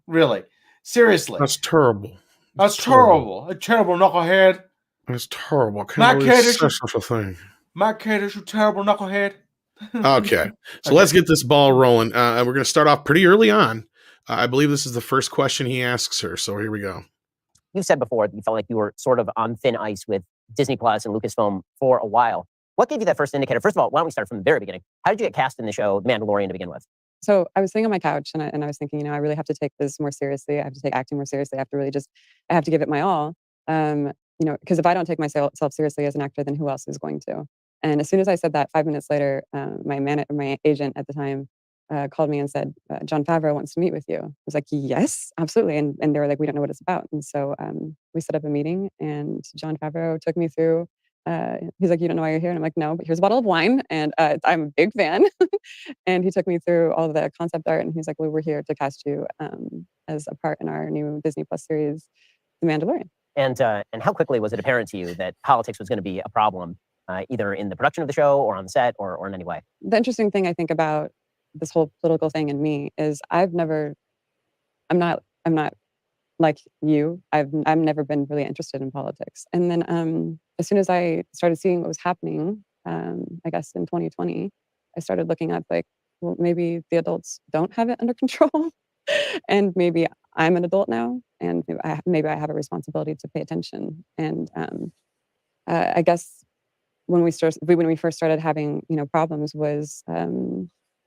Really, seriously.
That's terrible.
That's terrible. A terrible knucklehead.
That's terrible. I can't believe such a thing.
Matt Kadish, you terrible knucklehead.
Okay, so let's get this ball rolling. We're going to start off pretty early on. I believe this is the first question he asks her. So here we go.
You said before that you felt like you were sort of on thin ice with Disney Plus and Lucasfilm for a while. What gave you that first indicator? First of all, why don't we start from the very beginning? How did you get cast in the show Mandalorian to begin with?
So I was sitting on my couch and I was thinking, I really have to take this more seriously. I have to take acting more seriously. I have to give it my all. Because if I don't take myself seriously as an actor, then who else is going to? And as soon as I said that, 5 minutes later, my agent at the time called me and said, Jon Favreau wants to meet with you. I was like, yes, absolutely. And they were like, we don't know what it's about. And so we set up a meeting, and Jon Favreau took me through. He's like, you don't know why you're here? And I'm like, no, but here's a bottle of wine, and I'm a big fan. And he took me through all the concept art, and he's like, well, we're here to cast you as a part in our new Disney Plus series, The Mandalorian.
And how quickly was it apparent to you that politics was going to be a problem, either in the production of the show or on the set or in any way?
The interesting thing I think about this whole political thing in me is I'm not like you. I've never been really interested in politics. And then as soon as I started seeing what was happening, I guess in 2020, I started looking up like, well, maybe the adults don't have it under control. And maybe I'm an adult now, and maybe I have a responsibility to pay attention. And I guess when we first started having problems was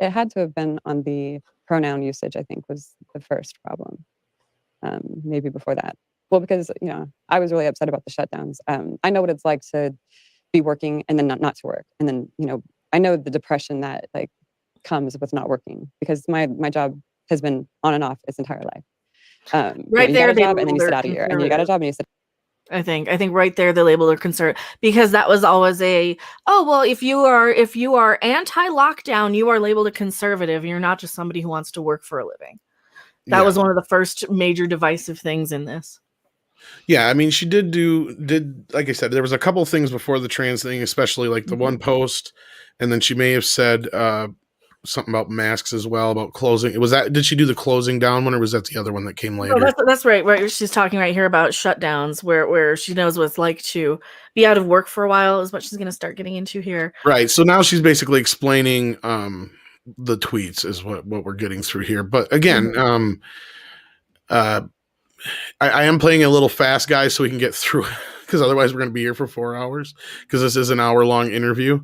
it had to have been on the pronoun usage. I think was the first problem. Maybe before that. Well, because I was really upset about the shutdowns. I know what it's like to be working and then not to work, and then I know the depression that like comes with not working, because my job has been on and off its entire life.
Right
you
there,
got a job and then you sit out a year, and you got a job and you sit.
I think right there the label of concern, because that was always if you are anti-lockdown, you are labeled a conservative. You're not just somebody who wants to work for a living. That was one of the first major divisive things in this.
Yeah, I mean, she did like I said, there was a couple of things before the trans thing, especially like the one post, and then she may have said something about masks as well, about closing. Did she do the closing down one, or was that the other one that came later?
No, that's right. She's talking right here about shutdowns, where she knows what it's like to be out of work for a while, is what she's going to start getting into here.
Right. So now she's basically explaining the tweets is what we're getting through here. But again, I am playing a little fast, guys, so we can get through, because otherwise we're going to be here for 4 hours, because this is an hour-long interview.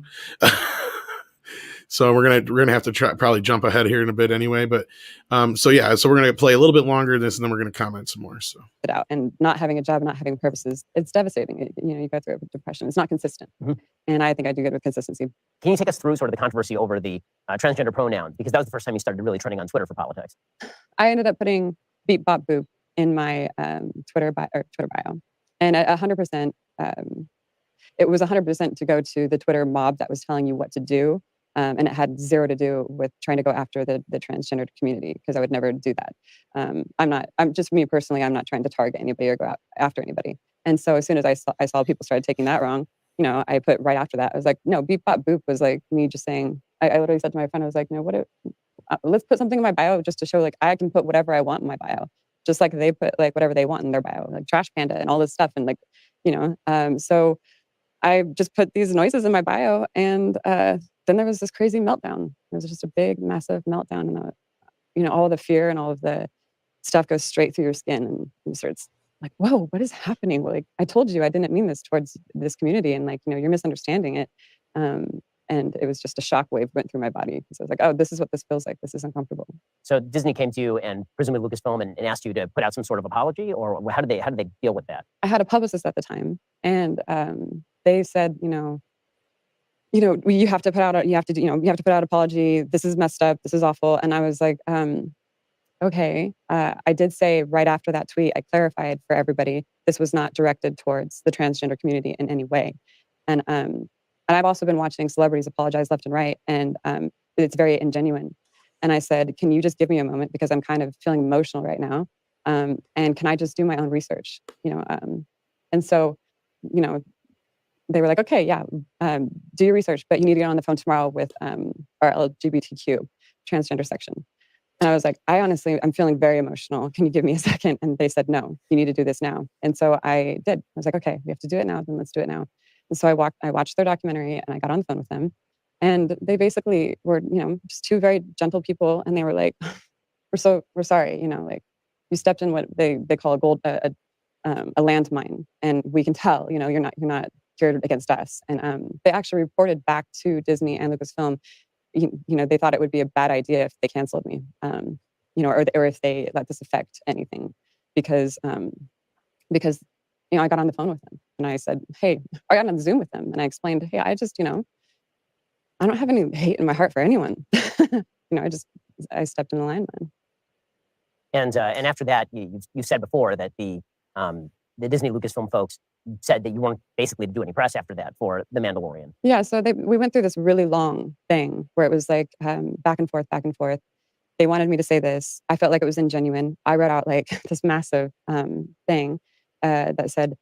So we're gonna have to probably jump ahead here in a bit anyway. But so we're gonna play a little bit longer than this, and then we're gonna comment some more. So
it out, and not having a job, not having purposes, it's devastating. You go through depression. It's not consistent, and I think I do good with consistency.
Can you take us through sort of the controversy over the transgender pronoun, because that was the first time you started really trending on Twitter for politics?
I ended up putting beep bop boop in my Twitter bio, and 100%. It was 100% to go to the Twitter mob that was telling you what to do. And it had zero to do with trying to go after the transgender community, because I would never do that. I'm just me personally, I'm not trying to target anybody or go after anybody. And so as soon as I saw people started taking that wrong, I put right after that, I was like, no, beep bop boop was like me just saying, I literally said to my friend, I was like, let's put something in my bio just to show like I can put whatever I want in my bio, just like they put like whatever they want in their bio, like Trash Panda and all this stuff. And like, so I just put these noises in my bio, and then there was this crazy meltdown. It was just a big, massive meltdown, and all the fear and all of the stuff goes straight through your skin, and you start like, whoa, what is happening? Well, like, I told you I didn't mean this towards this community, and like, you're misunderstanding it. And it was just a shockwave went through my body. So I was like, oh, this is what this feels like. This is uncomfortable.
So Disney came to you and presumably Lucasfilm and asked you to put out some sort of apology, or how did they deal with that?
I had a publicist at the time, and they said, you have to put out an apology. This is messed up. This is awful. And I was like, okay. I did say right after that tweet, I clarified for everybody, this was not directed towards the transgender community in any way. And I've also been watching celebrities apologize left and right, and it's very ingenuine. And I said, can you just give me a moment, because I'm kind of feeling emotional right now, and can I just do my own research? And so, they were like, okay, yeah, do your research, but you need to get on the phone tomorrow with our LGBTQ transgender section. And I was like, I'm feeling very emotional. Can you give me a second? And they said, no, you need to do this now. And so I did. I was like, okay, we have to do it now. Then let's do it now. And so I watched their documentary, and I got on the phone with them. And they basically were, just two very gentle people. And they were like, we're sorry, like you stepped in what they call a landmine. And we can tell, you're not geared against us. And they actually reported back to Disney and Lucasfilm, they thought it would be a bad idea if they canceled me, or if they let this affect anything, because I got on the phone with them and I said, hey, I got on Zoom with them and I explained, hey, I just, I don't have any hate in my heart for anyone. I just stepped in the line then.
And after that, you said before that the Disney Lucasfilm folks said that you weren't basically to do any press after that for The Mandalorian.
Yeah, so we went through this really long thing where it was like back and forth, back and forth. They wanted me to say this. I felt like it was ingenuine. I wrote out like this massive thing that said,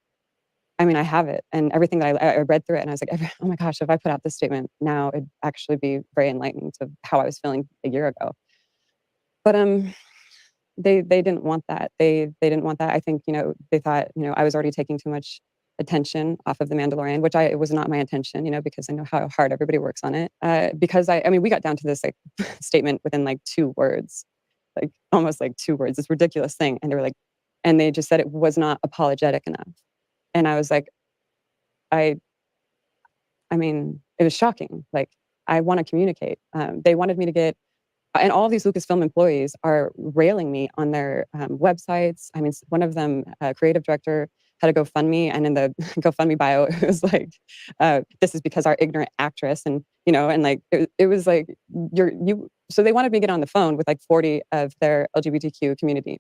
I mean, I have it, and everything that I read through it, and I was like, oh my gosh, if I put out this statement now, it'd actually be very enlightening to how I was feeling a year ago. But they didn't want that. They didn't want that. I think, they thought, I was already taking too much attention off of The Mandalorian, which it was not my intention, because I know how hard everybody works on it. Because I mean, we got down to this like statement within like 2 words, like almost like 2 words, this ridiculous thing. And they were like, and they just said it was not apologetic enough. And I was like, I mean, it was shocking. Like, I want to communicate. They wanted me to get, and all these Lucasfilm employees are railing me on their websites. I mean, one of them, creative director, had a GoFundMe, and in the GoFundMe bio, it was like, "This is because our ignorant actress," and and like it was like you. So they wanted me to get on the phone with like 40 of their LGBTQ community,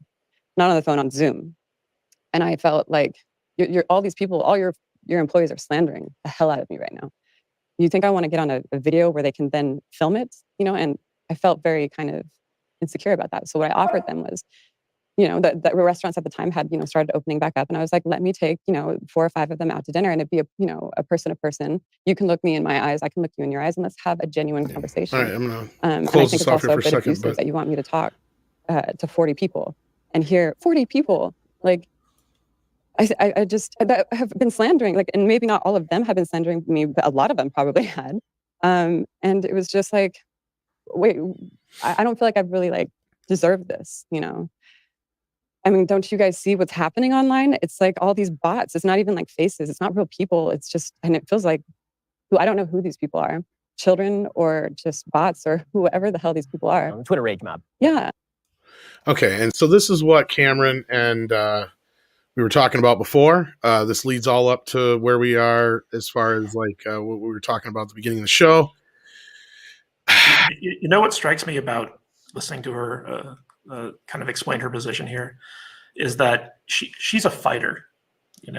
not on the phone, on Zoom, and I felt like you're all these people, all your employees are slandering the hell out of me right now. You think I want to get on a video where they can then film it, and I felt very kind of insecure about that. So what I offered them was, the restaurants at the time had, started opening back up. And I was like, let me take, 4 or 5 of them out to dinner, and it'd be a person to person. You can look me in my eyes. I can look you in your eyes, and let's have a genuine conversation.
All right, I'm going
and
to close
I think
this
it's
off here
also
for a
a bit
second.
abusive that you want me to talk to 40 people and hear 40 people. Like, I just that have been slandering, like, and maybe not all of them have been slandering me, but a lot of them probably had. And it was just like, wait, I don't feel like I've really like deserved this, I mean, don't you guys see what's happening online? It's like all these bots. It's not even like faces. It's not real people. It's just, and it feels like, I don't know who these people are, children or just bots or whoever the hell these people are.
Twitter rage mob.
Yeah.
Okay, and so this is what Kamran and we were talking about before. This leads all up to where we are as far as like what we were talking about at the beginning of the show.
You know what strikes me about listening to her kind of explain her position here is that she's a fighter.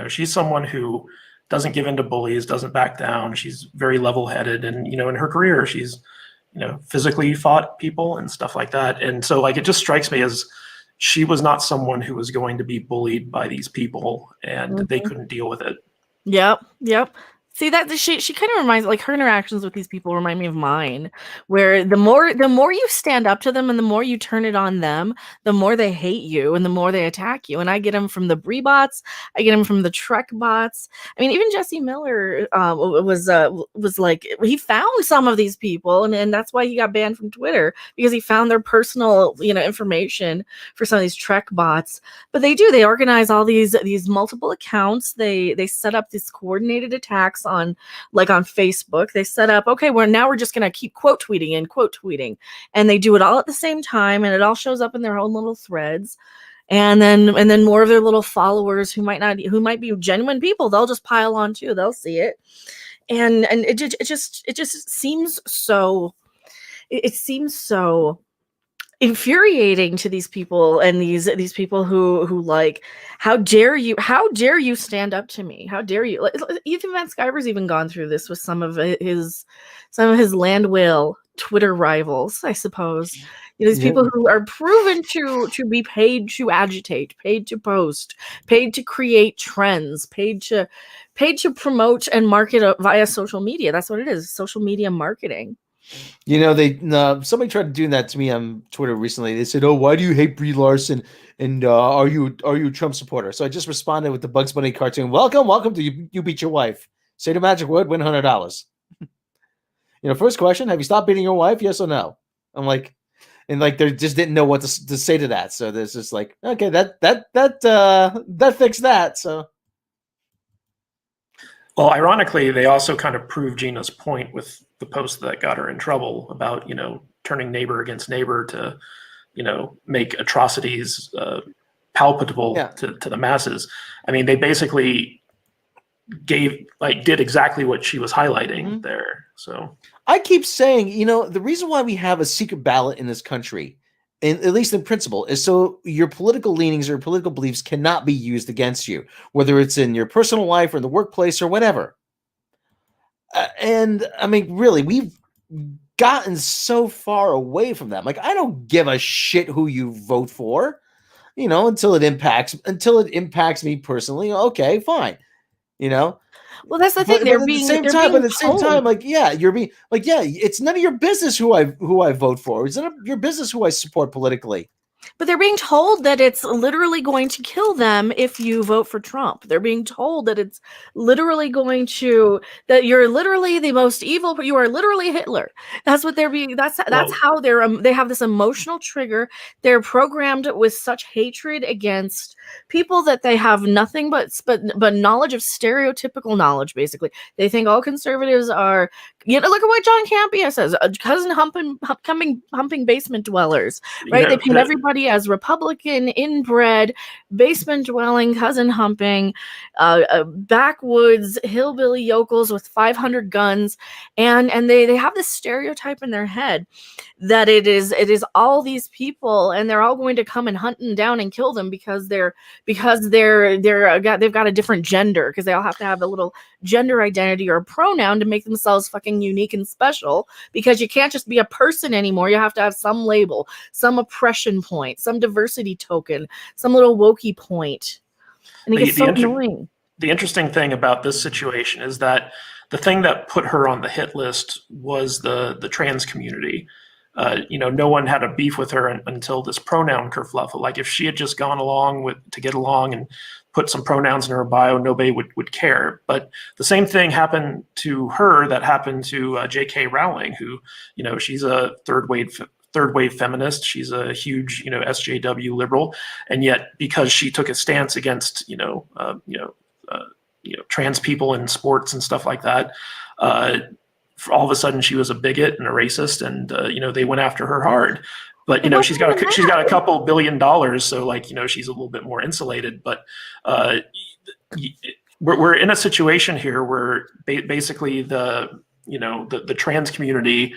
She's someone who doesn't give in to bullies, doesn't back down. She's very level-headed, and in her career, she's physically fought people and stuff like that. And so, like, it just strikes me as she was not someone who was going to be bullied by these people, and they couldn't deal with it.
Yep. See, that she kind of reminds, like, her interactions with these people remind me of mine, where the more you stand up to them and the more you turn it on them, the more they hate you and the more they attack you. And I get them from the Brie bots, I get them from the Trek bots. I mean, even Jesse Miller was like, he found some of these people, and that's why he got banned from Twitter, because he found their personal information for some of these Trek bots. But they organize all these multiple accounts. They set up these coordinated attacks on Facebook. They set up, okay, we're just gonna keep quote tweeting, and they do it all at the same time, and it all shows up in their own little threads. And then more of their little followers who might be genuine people, they'll just pile on too. They'll see it, and it just seems so. It seems so infuriating to these people, and these people who like, how dare you stand up to me? How dare you? Like, Ethan Van Sciver's even gone through this with some of his land whale Twitter rivals, I suppose. These people who are proven to be paid to agitate, paid to post, paid to create trends, paid to promote and market via social media. That's what it is, social media marketing.
Somebody tried doing that to me on Twitter recently. They said, "Oh, why do you hate Brie Larson? And are you a Trump supporter?" So I just responded with the Bugs Bunny cartoon. Welcome to You Beat Your Wife. Say the magic word, win $100. First question: have you stopped beating your wife? Yes or no? I'm like, and like they just didn't know what to say to that. So there's just like, okay, that fixed that. So.
Well, ironically, they also kind of proved Gina's point with the post that got her in trouble about, turning neighbor against neighbor to, make atrocities palpable to the masses. I mean, they basically did exactly what she was highlighting there. So
I keep saying, the reason why we have a secret ballot in this country, and at least in principle, is so your political leanings or political beliefs cannot be used against you, whether it's in your personal life or in the workplace or whatever. And I mean, really, we've gotten so far away from that. Like, I don't give a shit who you vote for, until it impacts me personally. Okay, fine.
Well, that's the thing.
But at the same time, like, yeah, you're being like, yeah, it's none of your business who I vote for. It's none of your business who I support politically.
But they're being told that it's literally going to kill them if you vote for Trump. They're being told that it's literally that you're literally the most evil, you are literally Hitler. That's what they're being, that's how they have this emotional trigger. They're programmed with such hatred against people that they have nothing but knowledge of stereotypical knowledge, basically. They think all conservatives are, look at what John Campea says, cousin humping basement dwellers, right? They paint everybody as Republican, inbred, basement dwelling, cousin humping, backwoods hillbilly yokels with 500 guns, and they have this stereotype in their head that it is all these people, and they're all going to come and hunt them down and kill them because they've got a different gender, because they all have to have a little gender identity or a pronoun to make themselves fucking unique and special, because you can't just be a person anymore. You have to have some label, some oppression point, some diversity token, some little wokey point. And it gets so annoying.
The interesting thing about this situation is that the thing that put her on the hit list was the trans community. No one had a beef with her until this pronoun kerfluffle. Like, if she had just gone along to get along and put some pronouns in her bio, nobody would care. But the same thing happened to her that happened to J.K. Rowling, who, she's a third wave feminist. She's a huge, SJW liberal, and yet because she took a stance against, trans people in sports and stuff like that, all of a sudden she was a bigot and a racist, and they went after her hard. But she's got a couple $1 billion, so she's a little bit more insulated. But we're in a situation here where basically the trans community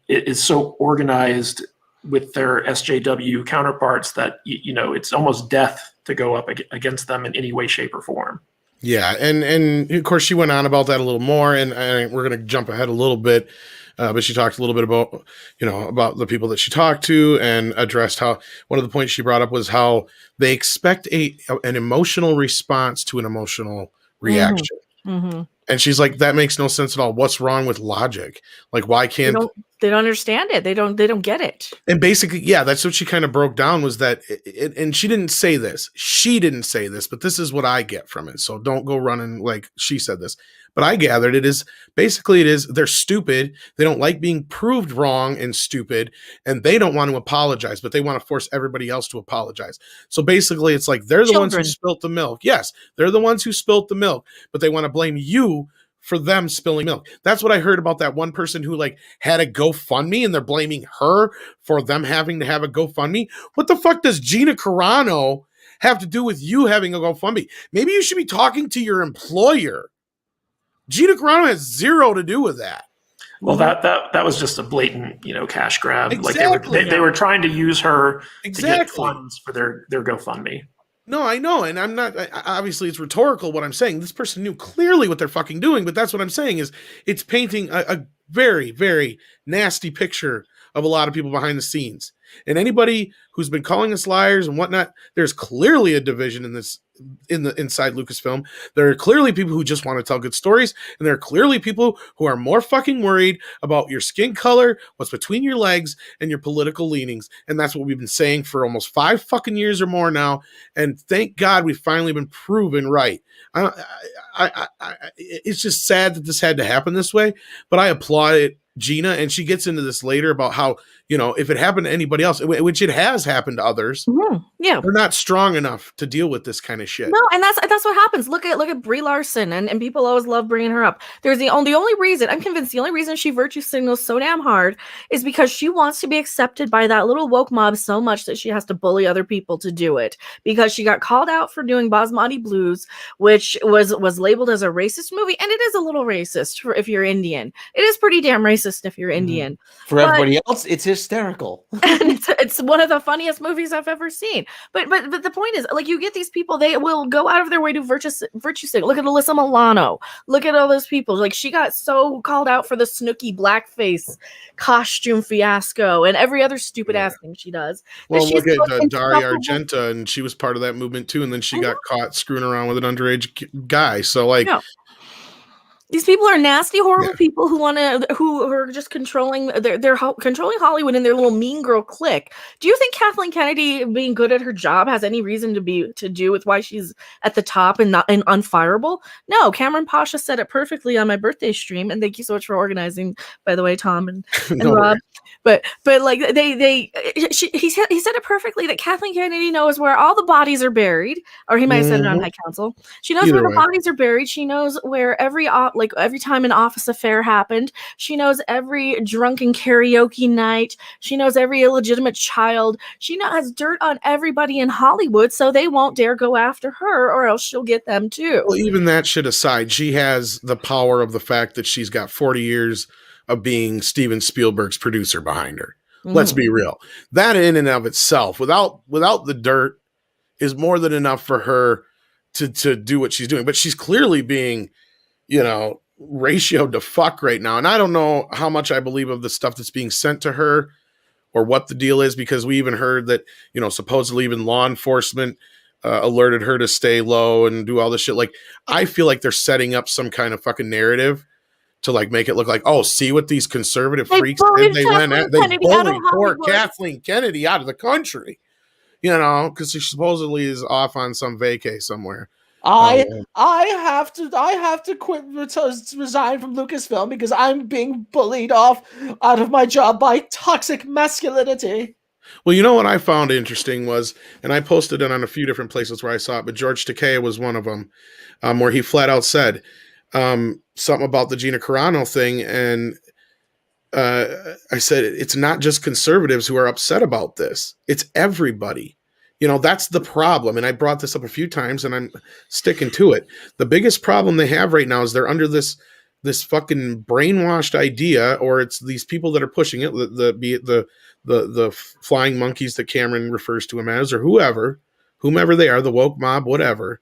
is so organized with their SJW counterparts that it's almost death to go up against them in any way, shape, or form.
Yeah, and of course she went on about that a little more, and we're going to jump ahead a little bit, but she talked a little bit about about the people that she talked to, and addressed how one of the points she brought up was how they expect an emotional response to an emotional reaction.
Mm-hmm.
And she's like, that makes no sense at all. What's wrong with logic? Like, why can't
they don't understand it? They don't get it.
And basically, yeah, that's what she kind of broke down, was that and she didn't say this. She didn't say this, but this is what I get from it. So don't go running like she said this. But I gathered it is they're stupid. They don't like being proved wrong and stupid, and they don't want to apologize, but they want to force everybody else to apologize. So basically, it's like they're the ones who spilt the milk. Yes, they're the ones who spilt the milk, but they want to blame you for them spilling milk. That's what I heard about that one person who had a GoFundMe, and they're blaming her for them having to have a GoFundMe. What the fuck does Gina Carano have to do with you having a GoFundMe? Maybe you should be talking to your employer. Gina Carano has zero to do with that.
Well, that was just a blatant, cash grab.
Exactly.
Like they were trying to use her to get funds for their GoFundMe.
No, I know, and I'm not. Obviously, it's rhetorical what I'm saying. This person knew clearly what they're fucking doing, but that's what I'm saying is it's painting a very, very nasty picture of a lot of people behind the scenes. And anybody who's been calling us liars and whatnot, there's clearly a division inside Lucasfilm. There are clearly people who just want to tell good stories, and there are clearly people who are more fucking worried about your skin color, what's between your legs, and your political leanings. And that's what we've been saying for almost 5 fucking years or more now. And thank God we've finally been proven right. It's just sad that this had to happen this way, but I applaud it. Gina, and she gets into this later about how, if it happened to anybody else, which it has happened to others,
Yeah.
They're not strong enough to deal with this kind of shit.
No, and that's what happens. Look at Brie Larson, and people always love bringing her up. There's the only reason I'm convinced the only reason she virtue signals so damn hard is because she wants to be accepted by that little woke mob so much that she has to bully other people to do it. Because she got called out for doing Basmati Blues, which was labeled as a racist movie, and it is a little racist for if you're Indian. It is pretty damn racist if you're Indian.
For everybody else, it's hysterical.
And it's one of the funniest movies I've ever seen. But the point is, like, you get these people, they will go out of their way to virtue signal. Look at Alyssa Milano. Look at all those people. Like, she got so called out for the Snooki blackface costume fiasco and every other stupid ass thing she does.
Well, look at Daria Argento, and she was part of that movement too, and then she got caught screwing around with an underage guy. So, like,
these people are nasty, horrible people who are just controlling controlling Hollywood in their little mean girl clique. Do you think Kathleen Kennedy being good at her job has any reason to do with why she's at the top and unfireable? No, Kamran Pasha said it perfectly on my birthday stream, and thank you so much for organizing, by the way, Tom and Rob. But like he said it perfectly that Kathleen Kennedy knows where all the bodies are buried, or he might have said it on High Council. She knows where the bodies are buried. She knows where every time an office affair happened. She knows every drunken karaoke night. She knows every illegitimate child. She has dirt on everybody in Hollywood, so they won't dare go after her, or else she'll get them too.
Well, even that shit aside, she has the power of the fact that she's got 40 years of being Steven Spielberg's producer behind her. Let's be real. That in and of itself, without the dirt, is more than enough for her to do what she's doing. But she's clearly being, ratioed to fuck right now. And I don't know how much I believe of the stuff that's being sent to her or what the deal is, because we even heard that, supposedly even law enforcement alerted her to stay low and do all this shit. Like, I feel like they're setting up some kind of fucking narrative to like make it look like, oh, see what these conservative freaks did. They bullied poor Kathleen Kennedy out of the country, because she supposedly is off on some vacay somewhere.
I have to quit, resign from Lucasfilm because I'm being bullied out of my job by toxic masculinity.
Well, what I found interesting was, and I posted it on a few different places where I saw it, but George Takei was one of them, where he flat out said something about the Gina Carano thing, and I said it's not just conservatives who are upset about this; it's everybody. That's the problem. And I brought this up a few times, and I'm sticking to it. The biggest problem they have right now is they're under this fucking brainwashed idea, or it's these people that are pushing it, be it the flying monkeys that Cameron refers to them as, or whomever they are, the woke mob, whatever.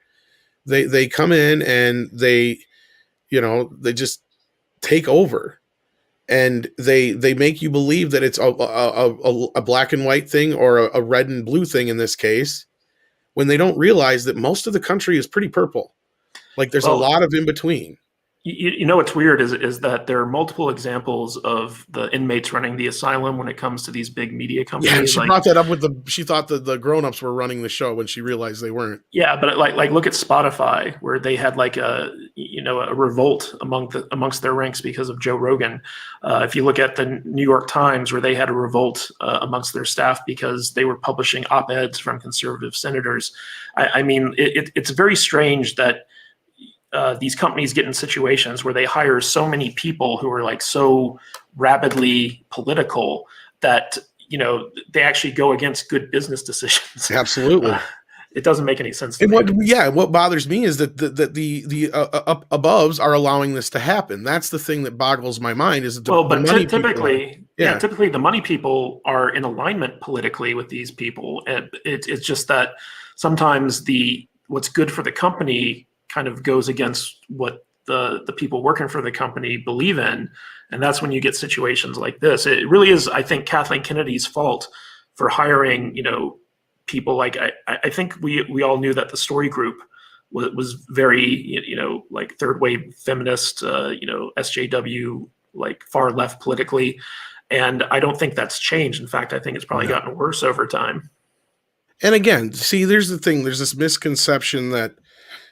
They come in and they just take over. And they make you believe that it's a black and white thing or a red and blue thing in this case, when they don't realize that most of the country is pretty purple. Like, there's a lot of in between.
What's weird is that there are multiple examples of the inmates running the asylum when it comes to these big media companies.
Yeah, she brought that up she thought that the grown-ups were running the show when she realized they weren't.
Yeah, but like look at Spotify, where they had like a revolt amongst their ranks because of Joe Rogan. If you look at the New York Times, where they had a revolt amongst their staff because they were publishing op-eds from conservative senators. I mean, it's very strange that these companies get in situations where they hire so many people who are like so rabidly political that they actually go against good business decisions.
Absolutely.
It doesn't make any sense to
and
me.
What bothers me is that the aboves are allowing this to happen. That's the thing that boggles my mind. Is that typically the money people are in alignment politically with these people. And it's just that sometimes what's good for the company kind of goes against what the people working for the company believe in. And that's when you get situations like this. It really is, I think, Kathleen Kennedy's fault for hiring, people like, I think we all knew that the Story Group was very, like third wave feminist, SJW, like far left politically. And I don't think that's changed. In fact, I think it's probably gotten worse over time. And again, see, there's the thing. There's this misconception that,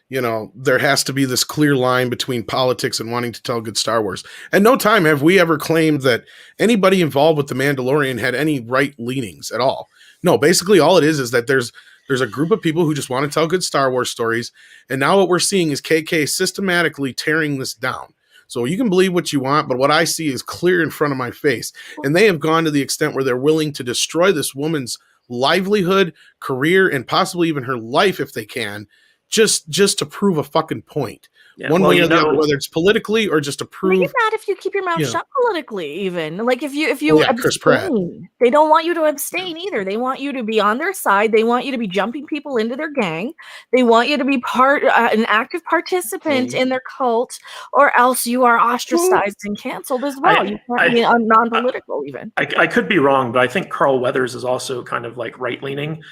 there has to be this clear line between politics and wanting to tell good Star Wars. At no time have we ever claimed that anybody involved with The Mandalorian had any right leanings at all. No, basically all it is that there's There's a group of people who just want to tell good Star Wars stories. And now what we're seeing is KK systematically tearing this down. So you can believe what you want, but what I see is clear in front of my face. And they have gone to the extent where they're willing to destroy this woman's livelihood, career, and possibly even her life if they can, just to prove a fucking point.
Yeah,
One way or the other, whether it's politically or just to prove.
Maybe not if you keep your mouth shut politically, even. Like if you
Chris Pratt.
They don't want you to abstain either. They want you to be on their side. They want you to be jumping people into their gang. They want you to be an active participant in their cult, or else you are ostracized and canceled as well. You can't be non-political even.
I could be wrong, but I think Carl Weathers is also kind of like right-leaning.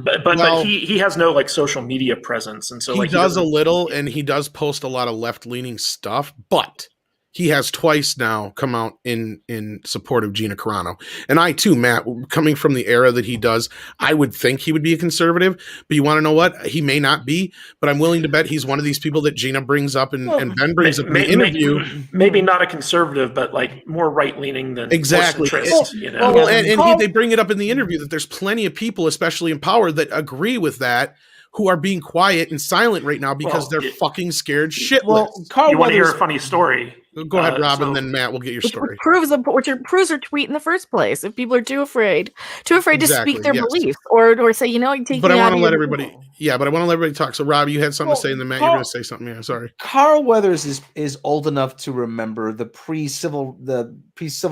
But he has no like social media presence, and so
he does a little, and he does post a lot of left-leaning stuff, but he has twice now come out in support of Gina Carano. And I too, Matt, coming from the era that he does, I would think he would be a conservative, but you want to know what? He may not be, but I'm willing to bet he's one of these people that Gina brings up and Ben brings up in the interview.
Maybe not a conservative, but like more right-leaning than
exactly. They bring it up in the interview that there's plenty of people, especially in power, that agree with that, who are being quiet and silent right now because they're fucking scared shitless.
You want to hear a funny story?
Go ahead, Rob, and then Matt will get your story.
Proves what your tweet in the first place. If people are too afraid to speak their beliefs or say, take.
But I want to let everybody. Yeah, but I want to let everybody talk. So, Rob, you had something to say, and then Matt, you're going to say something. Yeah, sorry.
Carl Weathers is old enough to remember the pre-Civil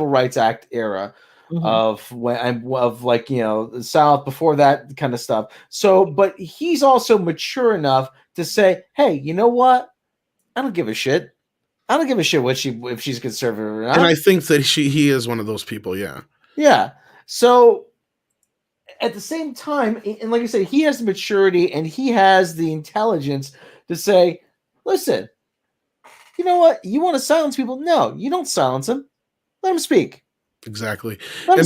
Rights Act era. Of the South before that kind of stuff. So, but he's also mature enough to say, "Hey, you know what? I don't give a shit. I don't give a shit if she's conservative or not."
And I think that he is one of those people. Yeah.
Yeah. So, at the same time, and like I said, he has the maturity and he has the intelligence to say, "Listen, you know what? You want to silence people? No, you don't silence them. Let them speak."
Exactly. And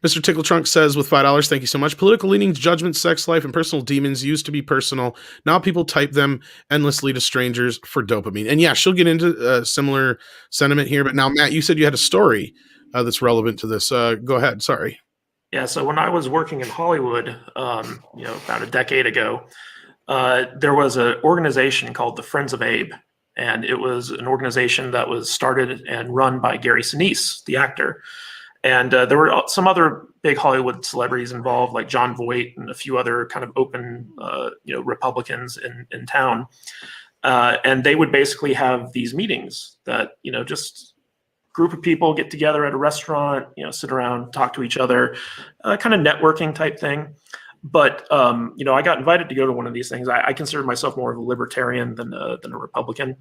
Mr. Tickle Trunk says with $5, thank you so much. Political leanings, judgment, sex life, and personal demons used to be personal. Now people type them endlessly to strangers for dopamine. And yeah, she'll get into similar sentiment here. But now, Matt, you said you had a story that's relevant to this. Go ahead. Sorry.
Yeah. So when I was working in Hollywood, about a decade ago, there was an organization called the Friends of Abe. And it was an organization that was started and run by Gary Sinise, the actor. And there were some other big Hollywood celebrities involved, like John Voight and a few other kind of open, Republicans in town. And they would basically have these meetings that, just group of people get together at a restaurant, sit around, talk to each other, kind of networking type thing. But, I got invited to go to one of these things. I consider myself more of a libertarian than a Republican.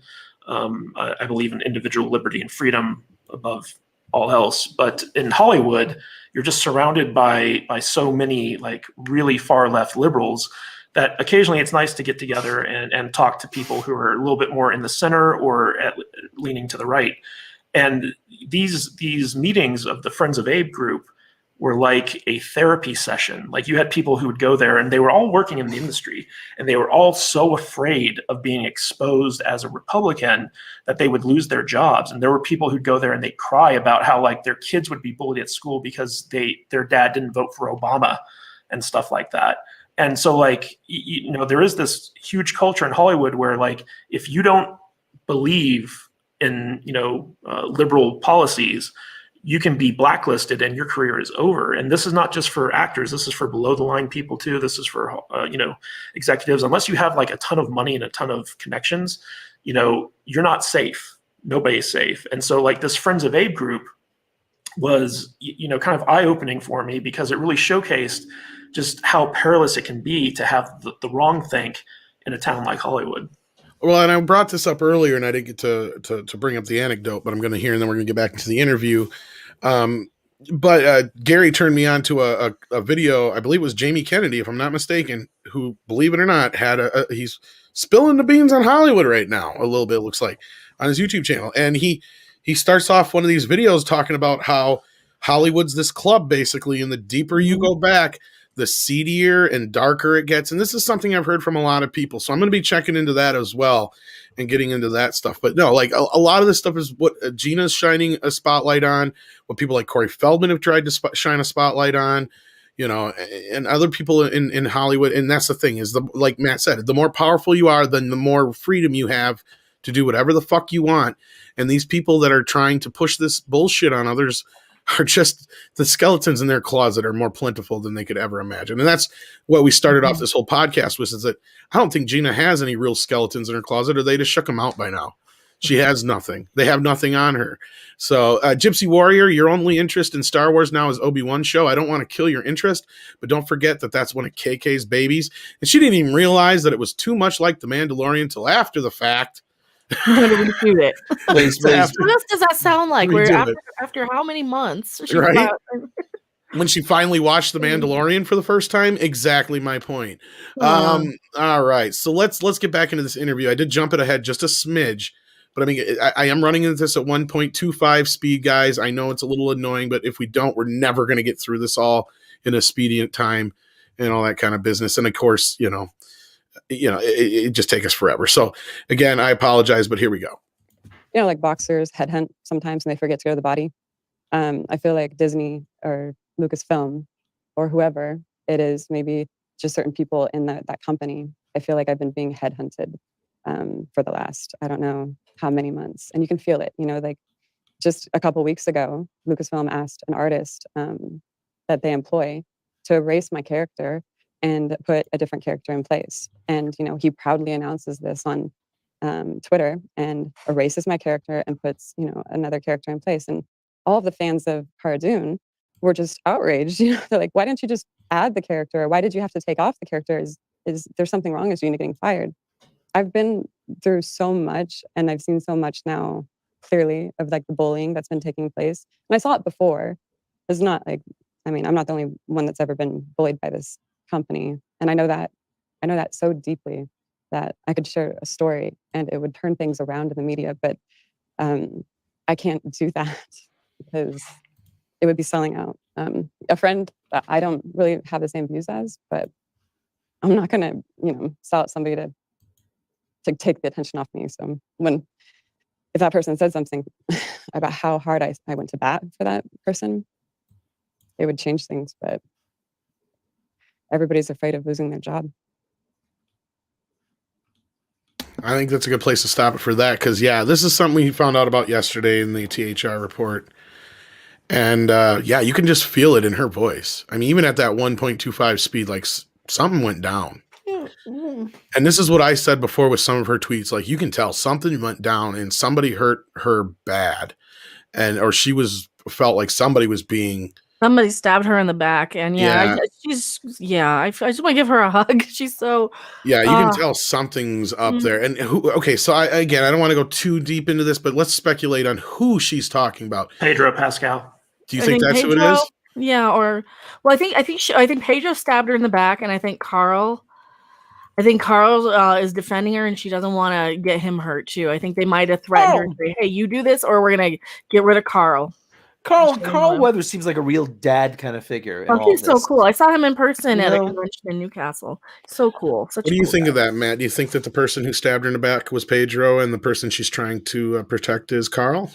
I believe in individual liberty and freedom above all else. But in Hollywood, you're just surrounded by so many like really far left liberals that occasionally it's nice to get together and talk to people who are a little bit more in the center or leaning to the right. And these meetings of the Friends of Abe group were like a therapy session. Like you had people who would go there and they were all working in the industry and they were all so afraid of being exposed as a Republican that they would lose their jobs. And there were people who'd go there and they'd cry about how like their kids would be bullied at school because their dad didn't vote for Obama and stuff like that. And so like, there is this huge culture in Hollywood where like, if you don't believe in, liberal policies, you can be blacklisted and your career is over. And this is not just for actors. This is for below the line people too. This is for, executives. Unless you have like a ton of money and a ton of connections, you're not safe. Nobody's safe. And so like this Friends of Abe group was, kind of eye-opening for me because it really showcased just how perilous it can be to have the wrong think in a town like Hollywood.
Well, and I brought this up earlier, and I didn't get to bring up the anecdote, but I'm going to hear, and then we're going to get back into the interview. But Gary turned me on to a video. I believe it was Jamie Kennedy, if I'm not mistaken, who, believe it or not, he's spilling the beans on Hollywood right now. A little bit, it looks like, on his YouTube channel, and he starts off one of these videos talking about how Hollywood's this club, basically, and the deeper you go back, the seedier and darker it gets. And this is something I've heard from a lot of people. So I'm going to be checking into that as well and getting into that stuff. But no, like a lot of this stuff is what Gina's shining a spotlight on, what people like Corey Feldman have tried to shine a spotlight on. and other people in Hollywood. And that's the thing is, like Matt said, the more powerful you are, then the more freedom you have to do whatever the fuck you want. And these people that are trying to push this bullshit on others are just, the skeletons in their closet are more plentiful than they could ever imagine. And that's what we started off this whole podcast with, is that I don't think Gina has any real skeletons in her closet, or they just shook them out by now. She has nothing. They have nothing on her. So Gypsy Warrior, your only interest in Star Wars now is Obi-Wan show. I don't want to kill your interest, but don't forget that that's one of KK's babies. And she didn't even realize that it was too much like The Mandalorian till after the fact.
I'm going to reshoot it.
Please.
What else does that sound like? After how many months?
Right? When she finally watched The Mandalorian for the first time, exactly my point. All right, so let's get back into this interview. I did jump it ahead just a smidge, but I mean, I am running into this at 1.25 speed, guys. I know it's a little annoying, but if we don't, we're never going to get through this all in a expedient time and all that kind of business. And of course, it just takes us forever. So again, I apologize, but here we go.
Like boxers headhunt sometimes and they forget to go to the body. I feel like Disney or Lucasfilm or whoever it is, maybe just certain people in that company, I feel like I've been being headhunted for the last, I don't know how many months. And you can feel it, like just a couple weeks ago, Lucasfilm asked an artist that they employ to erase my character and put a different character in place. And, he proudly announces this on Twitter and erases my character and puts, another character in place. And all of the fans of Cara Dune were just outraged. They're like, why didn't you just add the character? Why did you have to take off the character? Is there something wrong? Is Gina getting fired? I've been through so much and I've seen so much now clearly of like the bullying that's been taking place. And I saw it before. It's not like, I'm not the only one that's ever been bullied by this company. And I know that so deeply that I could share a story and it would turn things around in the media, but I can't do that because it would be selling out. A friend that I don't really have the same views as, but I'm not gonna, sell out somebody to take the attention off me. So if that person said something about how hard I went to bat for that person, it would change things, but everybody's afraid of losing their job.
I think that's a good place to stop it for that. Cause this is something we found out about yesterday in the THR report. And you can just feel it in her voice. I mean, even at that 1.25 speed, like something went down. And this is what I said before with some of her tweets. Like you can tell something went down and somebody hurt her bad. Or felt like somebody
stabbed her in the back. And I just want to give her a hug. She's so,
you can tell something's up there. And so I don't want to go too deep into this, but let's speculate on who she's talking about.
Pedro Pascal.
Do you think that's who it is?
Yeah. I think Pedro stabbed her in the back. And I think Carl is defending her and she doesn't want to get him hurt too. I think they might have threatened her and say, hey, you do this or we're going to get rid of Carl.
Carl Weathers seems like a real dad kind of figure.
He's so cool. I saw him in person at a convention in Newcastle. So cool.
What do you think of that, Matt? Do you think that the person who stabbed her in the back was Pedro and the person she's trying to protect is Carl?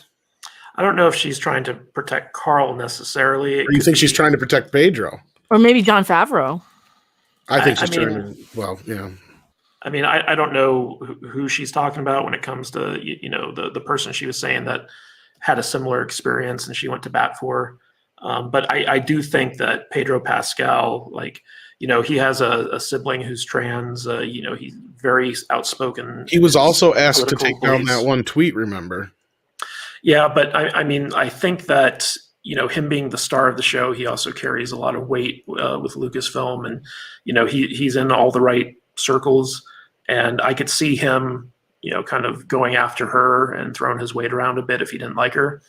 I don't know if she's trying to protect Carl necessarily.
Or you think she's trying to protect Pedro?
Or maybe Jon Favreau.
I think she's trying to,
I mean, I don't know who she's talking about when it comes to, the person she was saying that had a similar experience and she went to bat for. But I do think that Pedro Pascal, he has a sibling who's trans, he's very outspoken.
He was also asked to take down that one tweet, remember?
Yeah, but I think that, him being the star of the show, he also carries a lot of weight with Lucasfilm and, he's in all the right circles and I could see him, kind of going after her and throwing his weight around a bit if he didn't like her.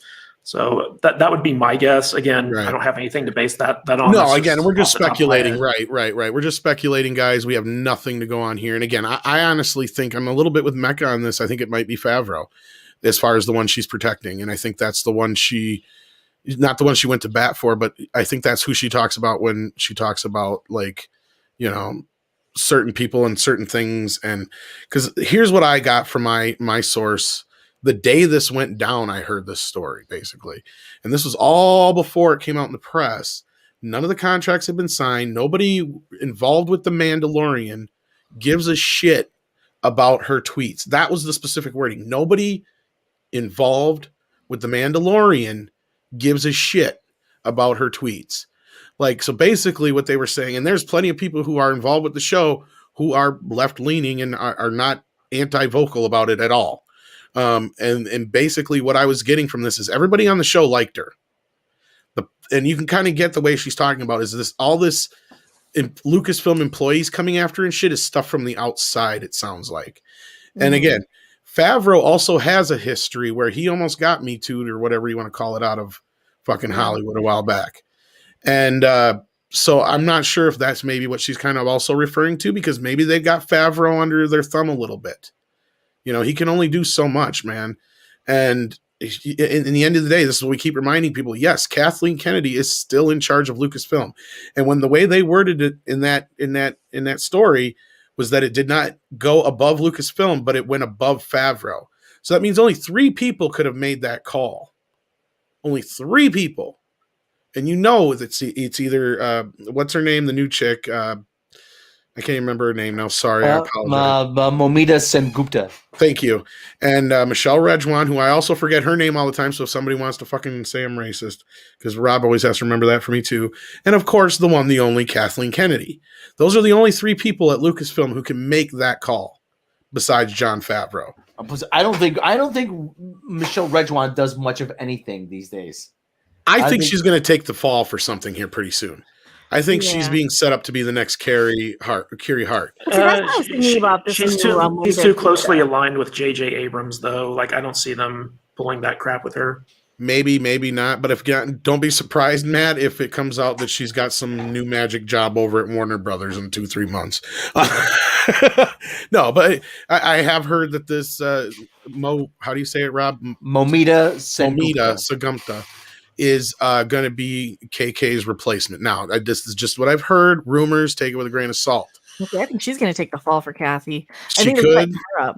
So that would be my guess. Again, right. I don't have anything to base that on.
No, again, we're just speculating. Right. We're just speculating, guys. We have nothing to go on here. And again, I honestly think I'm a little bit with Mecca on this. I think it might be Favreau as far as the one she's protecting. And I think that's the one not the one she went to bat for, but I think that's who she talks about when she talks about certain people and certain things. And because here's what I got from my source. The day this went down, I heard this story basically. And this was all before it came out in the press, None of the contracts have been signed. Nobody involved with the Mandalorian gives a shit about her tweets. That was the specific wording. Nobody involved with the Mandalorian gives a shit about her tweets. Like, so basically what they were saying, and there's plenty of people who are involved with the show who are left-leaning and are not anti-vocal about it at all. And basically what I was getting from this is everybody on the show liked her. And you can kind of get the way she's talking about is this, all this Lucasfilm employees coming after and shit is stuff from the outside, it sounds like. And again, Favreau also has a history where he almost got Me Too'd or whatever you want to call it out of fucking Hollywood a while back. And so I'm not sure if that's maybe what she's kind of also referring to, because maybe they got Favreau under their thumb a little bit. You know, he can only do so much, man. And in the end of the day, this is what we keep reminding people. Yes, Kathleen Kennedy is still in charge of Lucasfilm. And when the way they worded it in that story was that it did not go above Lucasfilm, but it went above Favreau. So that means only 3 people could have made that call. Only 3 people. And you know it's either what's her name, the new chick. I can't remember her name now. Sorry, I apologize.
Momita Sengupta.
Thank you. And Michelle Rejwan, who I also forget her name all the time. So if somebody wants to fucking say I'm racist, because Rob always has to remember that for me too. And of course, the one, the only Kathleen Kennedy. Those are the only 3 people at Lucasfilm who can make that call, besides Jon Favreau.
I don't think Michelle Rejwan does much of anything these days.
I think she's going to take the fall for something here pretty soon. I think she's being set up to be the next Carrie Hart.
She's too closely aligned with J.J. Abrams, though. Like, I don't see them pulling that crap with her.
Maybe not. But don't be surprised, Matt, if it comes out that she's got some new magic job over at Warner Brothers in 2-3 months. No, but I have heard that this how do you say it, Rob?
Momita
Sengupta is going to be KK's replacement. Now, this is just what I've heard. Rumors, take it with a grain of salt.
Okay, I think she's going to take the fall for Kathy.
She
I think
could.
they're setting her up.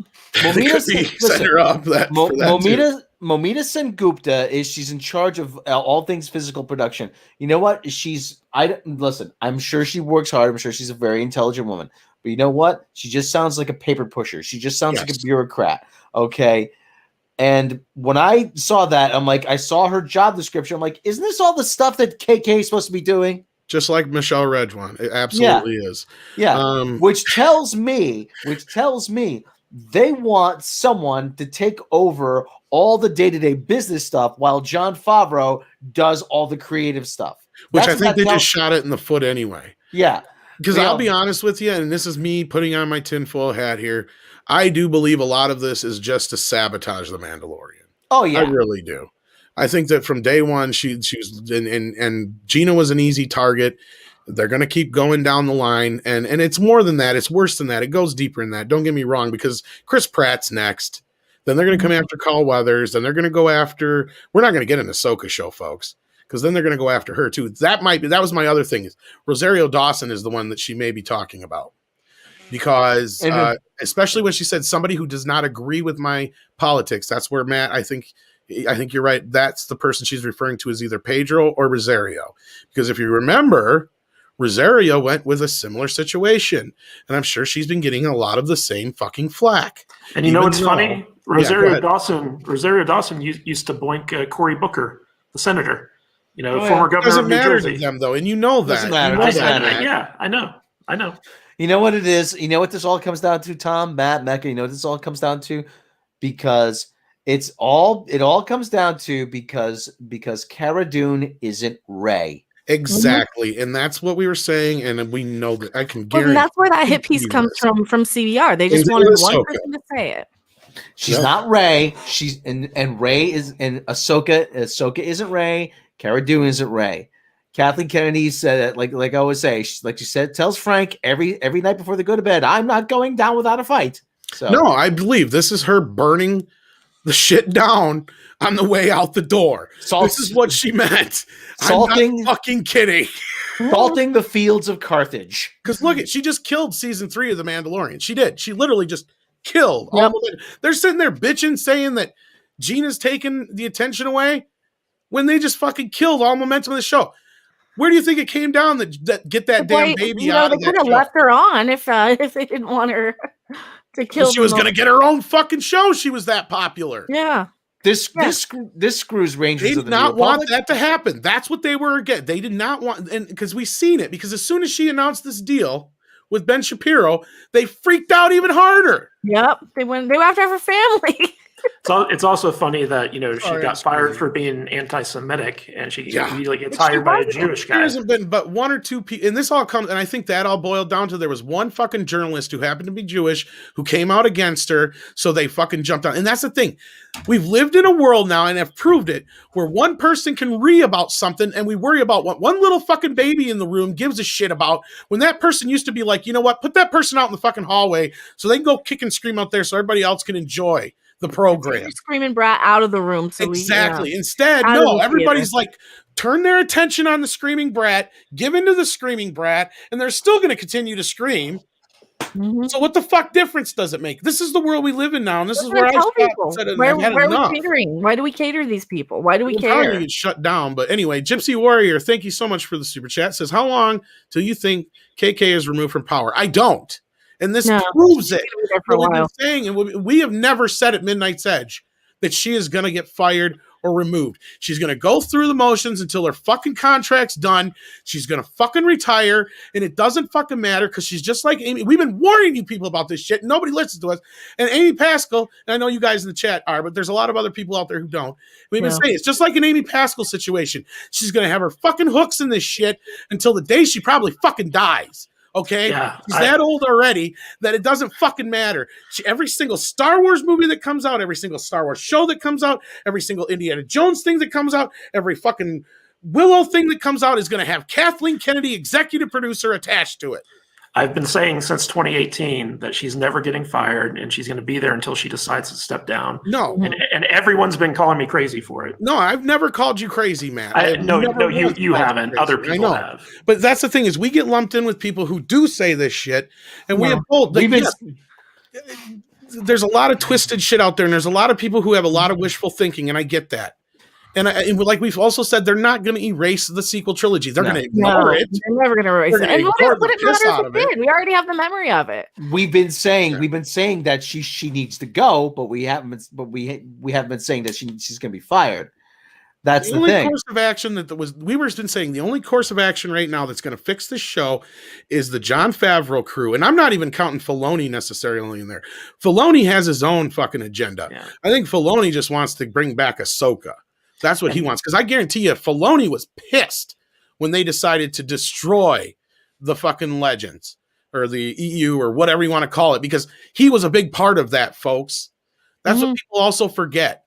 Set her up.
Momita Sengupta she's in charge of all things physical production. You know what? I'm sure she works hard. I'm sure she's a very intelligent woman. But you know what? She just sounds like a paper pusher. She just sounds like a bureaucrat. Okay. And when I saw that, I'm like, I saw her job description. I'm like, isn't this all the stuff that KK is supposed to be doing?
Just like Michelle Rejwan. It absolutely is.
Yeah. Which tells me they want someone to take over all the day-to-day business stuff while Jon Favreau does all the creative stuff.
Which I think they just shot it in the foot anyway.
Yeah.
Because I'll be honest with you, and this is me putting on my tinfoil hat here, I do believe a lot of this is just to sabotage the Mandalorian.
Oh, yeah.
I really do. I think that from day one, she was, and Gina was an easy target. They're going to keep going down the line. And it's more than that. It's worse than that. It goes deeper than that. Don't get me wrong, because Chris Pratt's next. Then they're going to come after Carl Weathers. Then they're going to go after, we're not going to get an Ahsoka show, folks, because then they're going to go after her too. That was my other thing. Is Rosario Dawson is the one that she may be talking about. Because especially when she said somebody who does not agree with my politics, that's where Matt, I think you're right. That's the person she's referring to as either Pedro or Rosario. Because if you remember, Rosario went with a similar situation, and I'm sure she's been getting a lot of the same fucking flack.
And you know what's funny? Rosario Dawson used to boink Cory Booker, the senator. You know, former governor of New Jersey.
To them, though, and you know that.
Yeah, I know.
You know what it is? You know what this all comes down to, Tom, Matt, Mecca? You know what this all comes down to? Because it all comes down to because Cara Dune isn't Rey.
Exactly. And that's what we were saying, and we know that. I can guarantee.
And that's where that hit piece comes from CBR. They just wanted one person to say it.
She's not Rey. She's and Rey is and Ahsoka. Ahsoka isn't Rey. Cara Dune isn't Rey. Kathleen Kennedy said, like I always say, like she said, tells Frank every night before they go to bed, I'm not going down without a fight. So
no, I believe this is her burning the shit down on the way out the door. This is what she meant. I'm not fucking kidding.
Salting the fields of Carthage.
Because look, she just killed season 3 of The Mandalorian. She did. She literally just killed. Yep. They're sitting there bitching, saying that Gina's taking the attention away when they just fucking killed all momentum of the show. Where do you think it came down that get that damn baby out of
they
that
could have
show?
left her on if they didn't want her to kill.
She was going to get her own fucking show. She was that popular.
Yeah.
This screws Rangers.
They
of
did
the
not
New
want
Republic.
that to happen. That's what they were again. They did not want, and because we've seen it. Because as soon as she announced this deal with Ben Shapiro, they freaked out even harder.
Yep, they went after her family.
It's also funny that, she got fired for being anti-Semitic, and she immediately gets hired by a Jewish guy.
There hasn't been but one or two people, and this all comes, and I think that all boiled down to there was one fucking journalist who happened to be Jewish who came out against her, so they fucking jumped on. And that's the thing. We've lived in a world now, and have proved it, where one person can read about something, and we worry about what one little fucking baby in the room gives a shit about, when that person used to be like, you know what, put that person out in the fucking hallway so they can go kick and scream out there so everybody else can enjoy the program.
Screaming brat out of the room. So
exactly. Instead, no, everybody's like, turn their attention on the screaming brat, give into the screaming brat, and they're still going to continue to scream. Mm-hmm. So what the fuck difference does it make? This is the world we live in now, and this is where I said
where are we catering? Why do we cater these people? Why do we care?
Get shut down. But anyway, Gypsy Warrior, thank you so much for the super chat. Says, how long till you think KK is removed from power? I don't. And this proves it. What we've been saying, and we have never said at Midnight's Edge that she is going to get fired or removed. She's going to go through the motions until her fucking contract's done. She's going to fucking retire, and it doesn't fucking matter because she's just like Amy. We've been warning you people about this shit. Nobody listens to us. And Amy Pascal, and I know you guys in the chat are, but there's a lot of other people out there who don't. We've been saying it's just like an Amy Pascal situation. She's going to have her fucking hooks in this shit until the day she probably fucking dies. Okay, she's that old already that it doesn't fucking matter. Every single Star Wars movie that comes out, every single Star Wars show that comes out, every single Indiana Jones thing that comes out, every fucking Willow thing that comes out is going to have Kathleen Kennedy, executive producer, attached to it.
I've been saying since 2018 that she's never getting fired, and she's going to be there until she decides to step down.
No,
and everyone's been calling me crazy for it.
No, I've never called you crazy, Matt.
You haven't. Other people have.
But that's the thing is, we get lumped in with people who do say this shit, and we have both. There's a lot of twisted shit out there, and there's a lot of people who have a lot of wishful thinking, and I get that. And like we've also said, they're not going to erase the sequel trilogy. They're going to ignore it.
They're never going to erase it. And what it matters if it. We already have the memory of it.
We've been saying that she needs to go, but we haven't been saying that she's going to be fired. That's the
only
thing.
Course of action we were been saying the only course of action right now that's going to fix this show is the Jon Favreau crew, and I'm not even counting Filoni necessarily in there. Filoni has his own fucking agenda. Yeah. I think Filoni just wants to bring back Ahsoka. That's what he wants. Because I guarantee you, Filoni was pissed when they decided to destroy the fucking Legends or the EU or whatever you want to call it, because he was a big part of that, folks. That's what people also forget.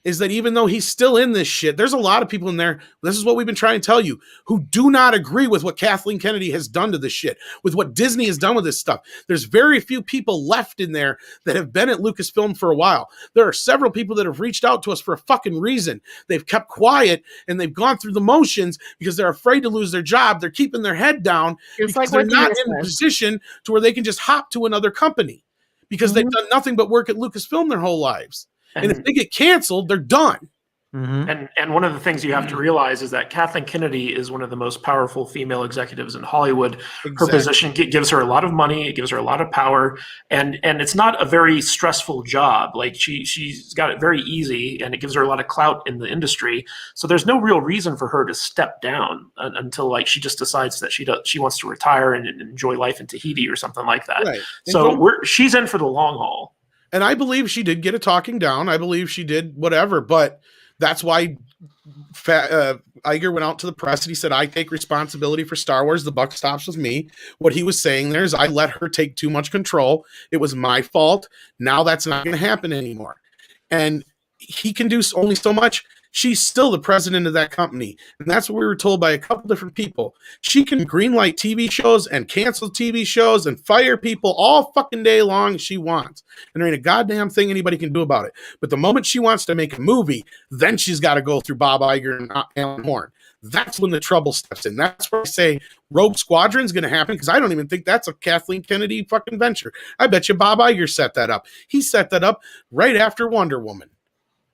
Is that even though he's still in this shit, there's a lot of people in there, this is what we've been trying to tell you, who do not agree with what Kathleen Kennedy has done to this shit, with what Disney has done with this stuff. There's very few people left in there that have been at Lucasfilm for a while. There are several people that have reached out to us for a fucking reason. They've kept quiet and they've gone through the motions because they're afraid to lose their job. They're keeping their head down because they're not in a position to where they can just hop to another company because they've done nothing but work at Lucasfilm their whole lives. And if they get canceled, they're done.
And one of the things you have to realize is that Kathleen Kennedy is one of the most powerful female executives in Hollywood. Exactly. Her position gives her a lot of money, it gives her a lot of power, and it's not a very stressful job. Like she's got it very easy, and it gives her a lot of clout in the industry. So there's no real reason for her to step down until like she just decides that she wants to retire and enjoy life in Tahiti or something like that. Right. So she's in for the long haul.
And I believe she did get a talking down. I believe she did whatever, but that's why Iger went out to the press and he said, I take responsibility for Star Wars. The buck stops with me. What he was saying there is I let her take too much control. It was my fault. Now that's not going to happen anymore. And he can do only so much. She's still the president of that company. And that's what we were told by a couple different people. She can greenlight TV shows and cancel TV shows and fire people all fucking day long if she wants. And there ain't a goddamn thing anybody can do about it. But the moment she wants to make a movie, then she's got to go through Bob Iger and Alan Horn. That's when the trouble steps in. That's where I say Rogue Squadron's going to happen, because I don't even think that's a Kathleen Kennedy fucking venture. I bet you Bob Iger set that up. He set that up right after Wonder Woman.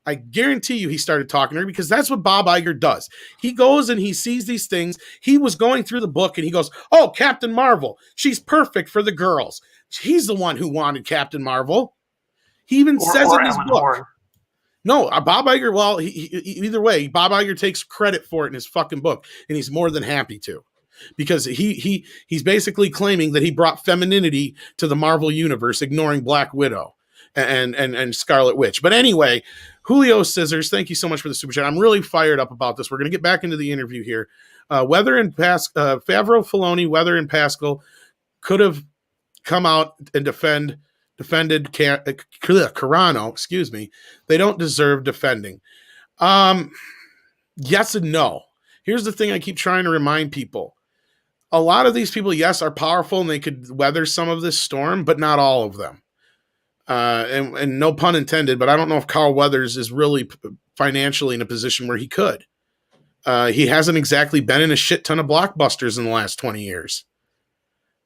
I guarantee you he started talking to her because that's what Bob Iger does. He goes and he sees these things. He was going through the book and he goes, oh, Captain Marvel. She's perfect for the girls. He's the one who wanted Captain Marvel. He even says in his book. Horn. No, Bob Iger, well, either way, Bob Iger takes credit for it in his fucking book, and he's more than happy to. Because he's basically claiming that he brought femininity to the Marvel universe, ignoring Black Widow and Scarlet Witch. But anyway, Julio Scissors, thank you so much for the super chat. I'm really fired up about this. We're going to get back into the interview here. Favreau, Filoni, Weather, and Pascal could have come out and defended Carano. Excuse me. They don't deserve defending. Yes and no. Here's the thing I keep trying to remind people. A lot of these people, yes, are powerful and they could weather some of this storm, but not all of them. And no pun intended, but I don't know if Carl Weathers is really financially in a position where he could. He hasn't exactly been in a shit ton of blockbusters in the last 20 years.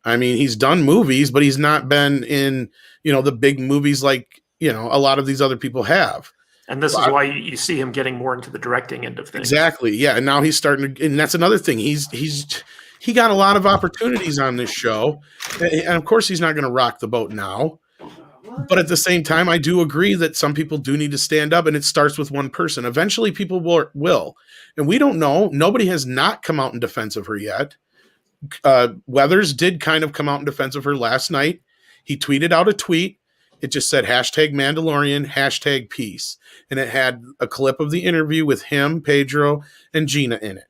I mean, he's done movies, but he's not been in, the big movies like, a lot of these other people have.
And this is why you see him getting more into the directing end of things.
Exactly. Yeah. And now he's starting to, and that's another thing. He got a lot of opportunities on this show. And of course he's not going to rock the boat now. But at the same time, I do agree that some people do need to stand up, and it starts with one person. Eventually people will. And we don't know. Nobody has not come out in defense of her yet. Weathers did kind of come out in defense of her last night. He tweeted out a tweet. It just said #Mandalorian, #peace. And it had a clip of the interview with him, Pedro, and Gina in it.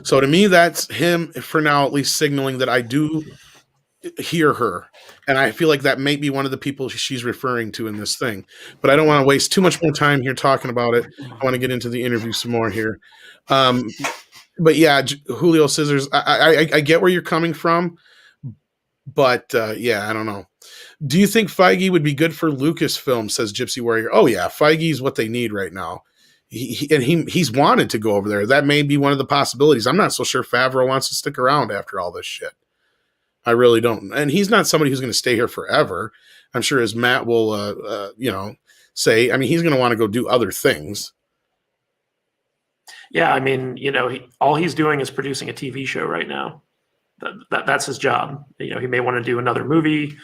So to me, that's him for now, at least signaling that I do hear her. And I feel like that may be one of the people she's referring to in this thing. But I don't want to waste too much more time here talking about it. I want to get into the interview some more here. But yeah, Julio Scissors, I get where you're coming from. But yeah, I don't know. Do you think Feige would be good for Lucasfilm, says Gypsy Warrior? Oh yeah, Feige is what they need right now. He's wanted to go over there. That may be one of the possibilities. I'm not so sure Favreau wants to stick around after all this shit. I really don't. And he's not somebody who's going to stay here forever. I'm sure as Matt will, say, I mean, he's going to want to go do other things.
Yeah. I mean, all he's doing is producing a TV show right now. That's his job. He may want to do another movie,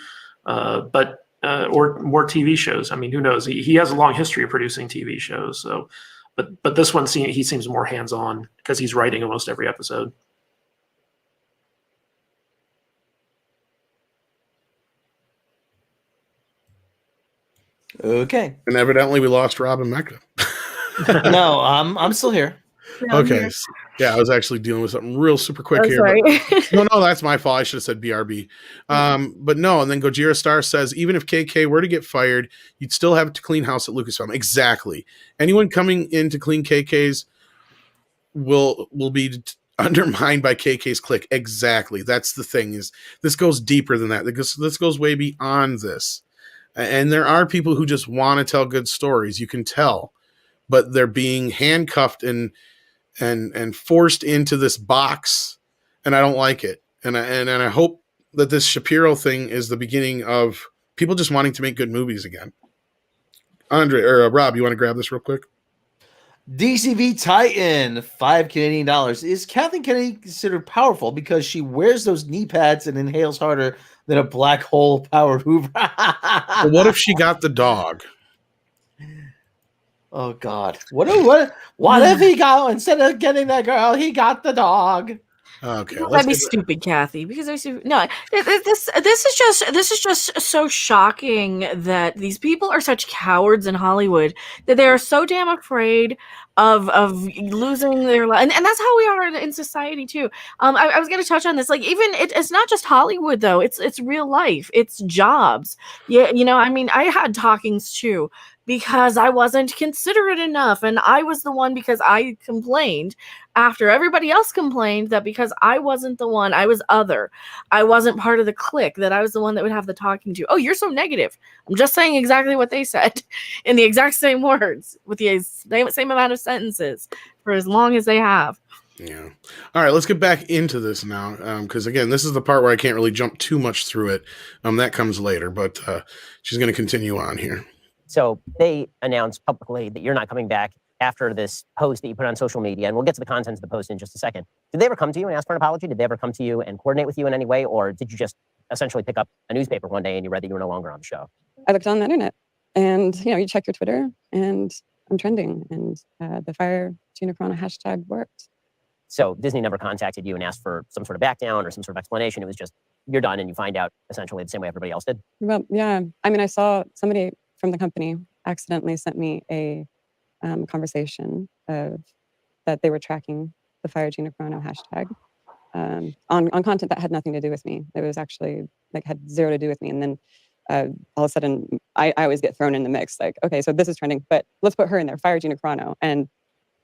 but or more TV shows. I mean, who knows? He has a long history of producing TV shows. So, but this one, he seems more hands-on because he's writing almost every episode.
Okay.
And evidently we lost Rob and Mecca.
No, I'm still here.
Okay. Yeah, I was actually dealing with something real super quick here. No, that's my fault. I should have said BRB. But no, and then Gojira Star says, even if KK were to get fired, you'd still have to clean house at Lucasfilm. Exactly. Anyone coming in to clean KK's will be undermined by KK's clique. Exactly. That's the thing, is this goes deeper than that. This goes way beyond this. And there are people who just want to tell good stories. You can tell, but they're being handcuffed and forced into this box, and I don't like it. And I hope that this Shapiro thing is the beginning of people just wanting to make good movies again. Andre or Rob, you want to grab this real quick?
DCV Titan, $5 Canadian. Is Kathleen Kennedy considered powerful because she wears those knee pads and inhales harder than a black hole powered Hoover?
Well, what if she got the dog?
Oh God! What if he got, instead of getting that girl, he got the dog?
Okay,
that'd be stupid, Kathy. Because this is just so shocking that these people are such cowards in Hollywood that they are so damn afraid of losing their life, and that's how we are in society too. I was going to touch on this. Like, even it's not just Hollywood though; it's real life. It's jobs. Yeah, I mean, I had talkings too, because I wasn't considerate enough. And I was the one, because I complained after everybody else complained, that because I wasn't the one, I was other. I wasn't part of the clique, that I was the one that would have the talking to. Oh, you're so negative. I'm just saying exactly what they said in the exact same words with the same amount of sentences for as long as they have.
Yeah. All right, let's get back into this now. Because again, this is the part where I can't really jump too much through it. That comes later, but she's going to continue on here.
So they announced publicly that you're not coming back after this post that you put on social media, and we'll get to the contents of the post in just a second. Did they ever come to you and ask for an apology? Did they ever come to you and coordinate with you in any way, or did you just essentially pick up a newspaper one day and you read that you were no longer on the show?
I looked on the internet, and you check your Twitter, and I'm trending, and the Fire Gina Carano hashtag worked.
So Disney never contacted you and asked for some sort of back down or some sort of explanation. It was just, you're done, and you find out essentially the same way everybody else did.
Well, yeah. I mean, I saw somebody from the company accidentally sent me a conversation of that they were tracking the Fire Gina Carano hashtag on content that had nothing to do with me. It was actually had zero to do with me. And then all of a sudden, I always get thrown in the mix. Like, okay, so this is trending, but let's put her in there, Fire Gina Carano. And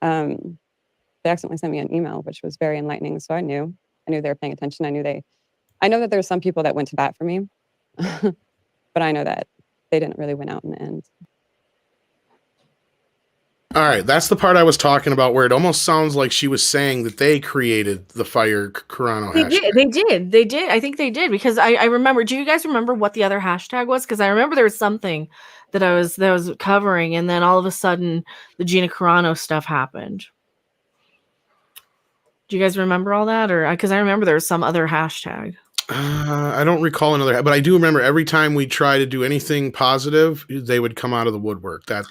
they accidentally sent me an email, which was very enlightening. So I knew they were paying attention. I know that there's some people that went to bat for me, but I know that they didn't really win out in the end.
All right, that's the part I was talking about, where it almost sounds like she was saying that they created the Fire Carano hashtag.
They did. I think they did, because I remember. Do you guys remember what the other hashtag was? Because I remember there was something that I was covering, and then all of a sudden the Gina Carano stuff happened. Do you guys remember all that, or because I remember there was some other hashtag?
I don't recall another, but I do remember every time we try to do anything positive, they would come out of the woodwork. That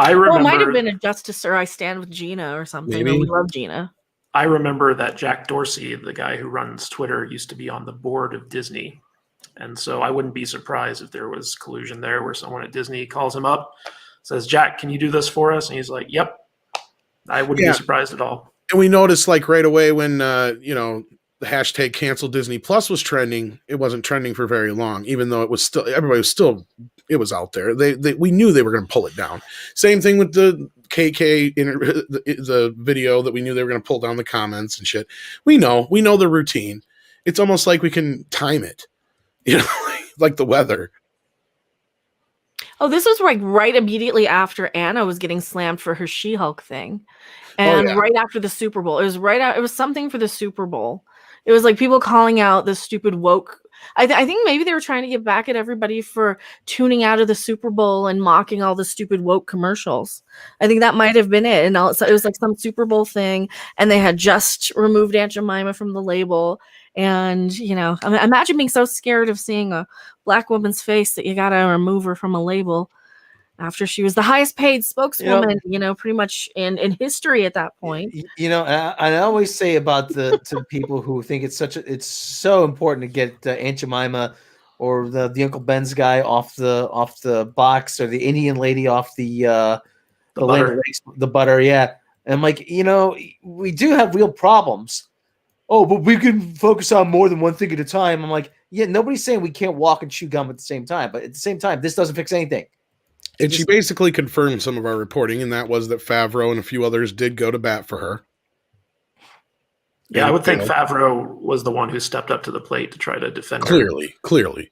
I remember.
Well, it might have been a Justice or I Stand with Gina or something.
Maybe.
We love Gina.
I remember that Jack Dorsey, the guy who runs Twitter, used to be on the board of Disney. And so I wouldn't be surprised if there was collusion there, where someone at Disney calls him up, says, Jack, can you do this for us? And he's like, yep. I wouldn't be surprised at all.
And we noticed right away when, the hashtag cancel Disney Plus was trending, it wasn't trending for very long, even though it was still, everybody was still, it was out there. We knew they were going to pull it down. Same thing with the KK, the video that we knew they were going to pull down the comments and shit. We know the routine. It's almost like we can time it, like the weather.
Oh, this was right immediately after Anna was getting slammed for her She-Hulk thing. And right after the Super Bowl. It was something for the Super Bowl. It was like people calling out the stupid woke. I think maybe they were trying to get back at everybody for tuning out of the Super Bowl and mocking all the stupid woke commercials. I think that might have been it. And so it was like some Super Bowl thing, and they had just removed Aunt Jemima from the label. And, imagine being so scared of seeing a black woman's face that you got to remove her from a label after she was the highest paid spokeswoman, pretty much in history at that point.
I always say about to people who think it's so important to get Aunt Jemima or the Uncle Ben's guy off the box, or the Indian lady off the butter. The butter, yeah. And I'm like, we do have real problems. Oh, but we can focus on more than one thing at a time. I'm like, yeah, nobody's saying we can't walk and chew gum at the same time, but at the same time, this doesn't fix anything.
And she basically confirmed some of our reporting, and that was that Favreau and a few others did go to bat for her.
Yeah, I would think Favreau was the one who stepped up to the plate to try to defend her.
Clearly.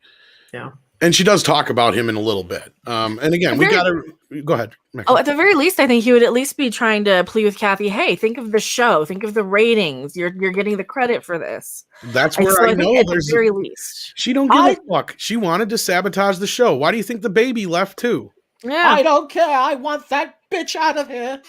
Yeah.
And she does talk about him in a little bit. And again, we got to go ahead.
Oh, at the very least, I think he would at least be trying to plead with Kathy. Hey, think of the show. Think of the ratings. You're getting the credit for this.
That's where I know
at the very least.
She don't give a fuck. She wanted to sabotage the show. Why do you think the baby left too?
Yeah.
I don't care. I want that bitch out of here.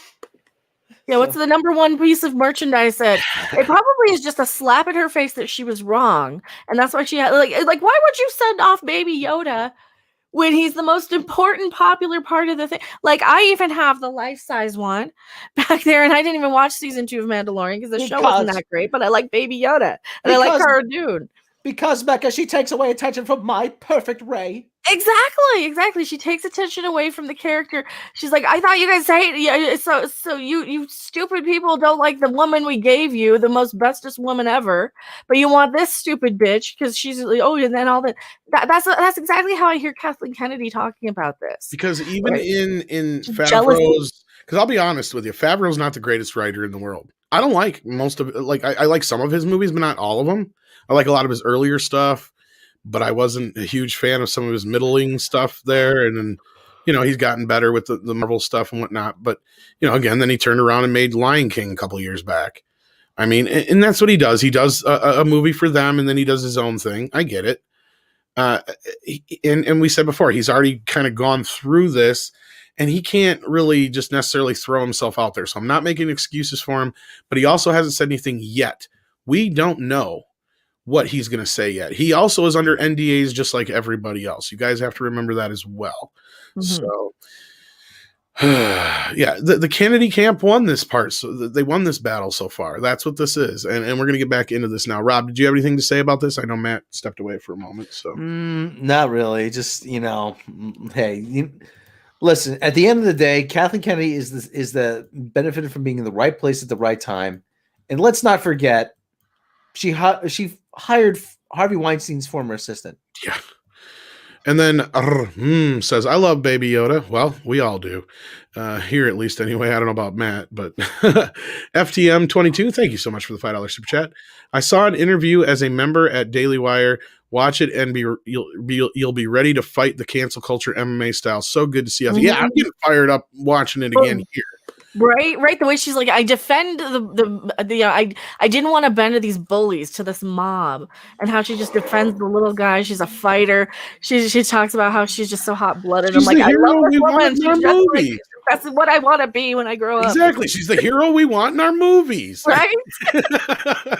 Yeah, what's the number one piece of merchandise that it probably is just a slap in her face that she was wrong. And that's why she had like why would you send off Baby Yoda when he's the most important, popular part of the thing? Like, I even have the life-size one back there, and I didn't even watch season 2 of Mandalorian because the show wasn't that great, but I like Baby Yoda. And I like Cara Dune.
Because, Becca, she takes away attention from my perfect Rey.
Exactly. She takes attention away from the character. She's like, I thought you guys hate so you stupid people don't like the woman we gave you, the most bestest woman ever, but you want this stupid bitch because she's and then all that. That's exactly how I hear Kathleen Kennedy talking about this.
Because even in Favreau's, because I'll be honest with you, Favreau's not the greatest writer in the world. I don't like most of it. I like some of his movies, but not all of them. I like a lot of his earlier stuff, but I wasn't a huge fan of some of his middling stuff there. And then, he's gotten better with the Marvel stuff and whatnot. But, again, then he turned around and made Lion King a couple years back. I mean, and that's what he does. He does a movie for them, and then he does his own thing. I get it. And we said before, he's already kind of gone through this, and he can't really just necessarily throw himself out there. So I'm not making excuses for him, but he also hasn't said anything yet. We don't know what he's going to say yet. He also is under NDAs just like everybody else. You guys have to remember that as well. So yeah, the Kennedy camp won this part. So they won this battle so far. That's what this is. And we're going to get back into this now. Rob, did you have anything to say about this? I know Matt stepped away for a moment. So
not really. Just, hey, listen, at the end of the day, Kathleen Kennedy is the benefited from being in the right place at the right time. And let's not forget, she hired Harvey Weinstein's former assistant.
Yeah. And then says, I love Baby Yoda. Well, we all do. Here, at least, anyway. I don't know about Matt, but FTM22, thank you so much for the $5 super chat. I saw an interview as a member at Daily Wire. Watch it and you'll be ready to fight the cancel culture MMA style. So good to see you. Yeah, I'm getting fired up watching it again here.
Right. The way she's like, I defend I didn't want to bend to these bullies, to this mob, and how she just defends the little guy. She's a fighter. She talks about how she's just so hot blooded. I'm like, I love this woman. She's that's what I want to be when I grow up.
Exactly. She's the hero we want in our movies.
Right? Like,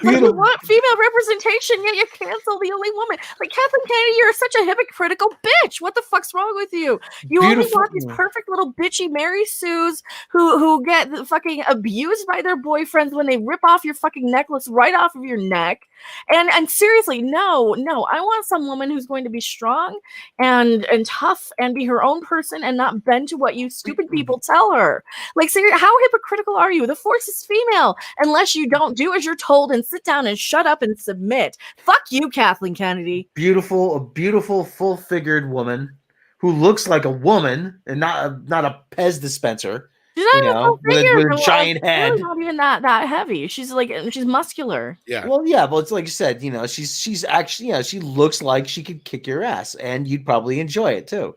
you want female representation, yet you cancel the only woman. Like, Kathleen Kennedy, you're such a hypocritical bitch. What the fuck's wrong with you? You only want these perfect little bitchy Mary Sues who get fucking abused by their boyfriends when they rip off your fucking necklace right off of your neck. And seriously, no, I want some woman who's going to be strong and tough and be her own person and not bend to what you stupid people tell her. Like, seriously, how hypocritical are you? The force is female unless you don't do as you're told and sit down and shut up and submit. Fuck you, Kathleen Kennedy.
A beautiful, full-figured woman who looks like a woman and not a Pez dispenser.
She's not
with a giant head.
She's not even that heavy. She's muscular.
Yeah.
Well, yeah, but it's like you said, she's actually, she looks like she could kick your ass, and you'd probably enjoy it too.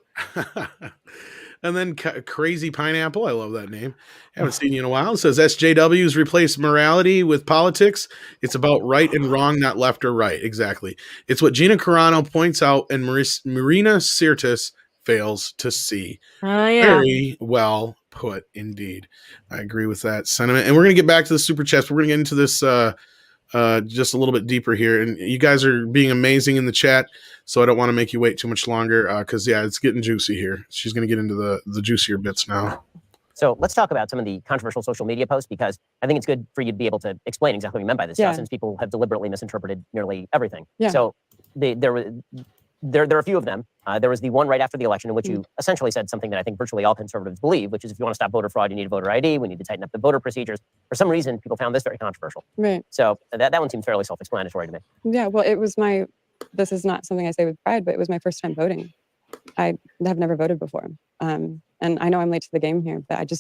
And then Crazy Pineapple, I love that name. Haven't seen you in a while. It says SJWs replace morality with politics. It's about right and wrong, not left or right. Exactly. It's what Gina Carano points out and Marina Sirtis fails to see.
Yeah.
Very well put, indeed. I agree with that sentiment. And we're going to get back to the super chats. We're going to get into this just a little bit deeper here. And you guys are being amazing in the chat, so I don't want to make you wait too much longer because, it's getting juicy here. She's going to get into the juicier bits now.
So let's talk about some of the controversial social media posts, because I think it's good for you to be able to explain exactly what you meant by this stuff, since people have deliberately misinterpreted nearly everything.
Yeah.
So there are a few of them. There was the one right after the election in which you essentially said something that I think virtually all conservatives believe, which is if you want to stop voter fraud, you need a voter ID. We need to tighten up the voter procedures. For some reason, people found this very controversial.
Right.
So that one seems fairly self-explanatory to me.
Yeah, well, this is not something I say with pride, but it was my first time voting. I have never voted before. And I know I'm late to the game here, but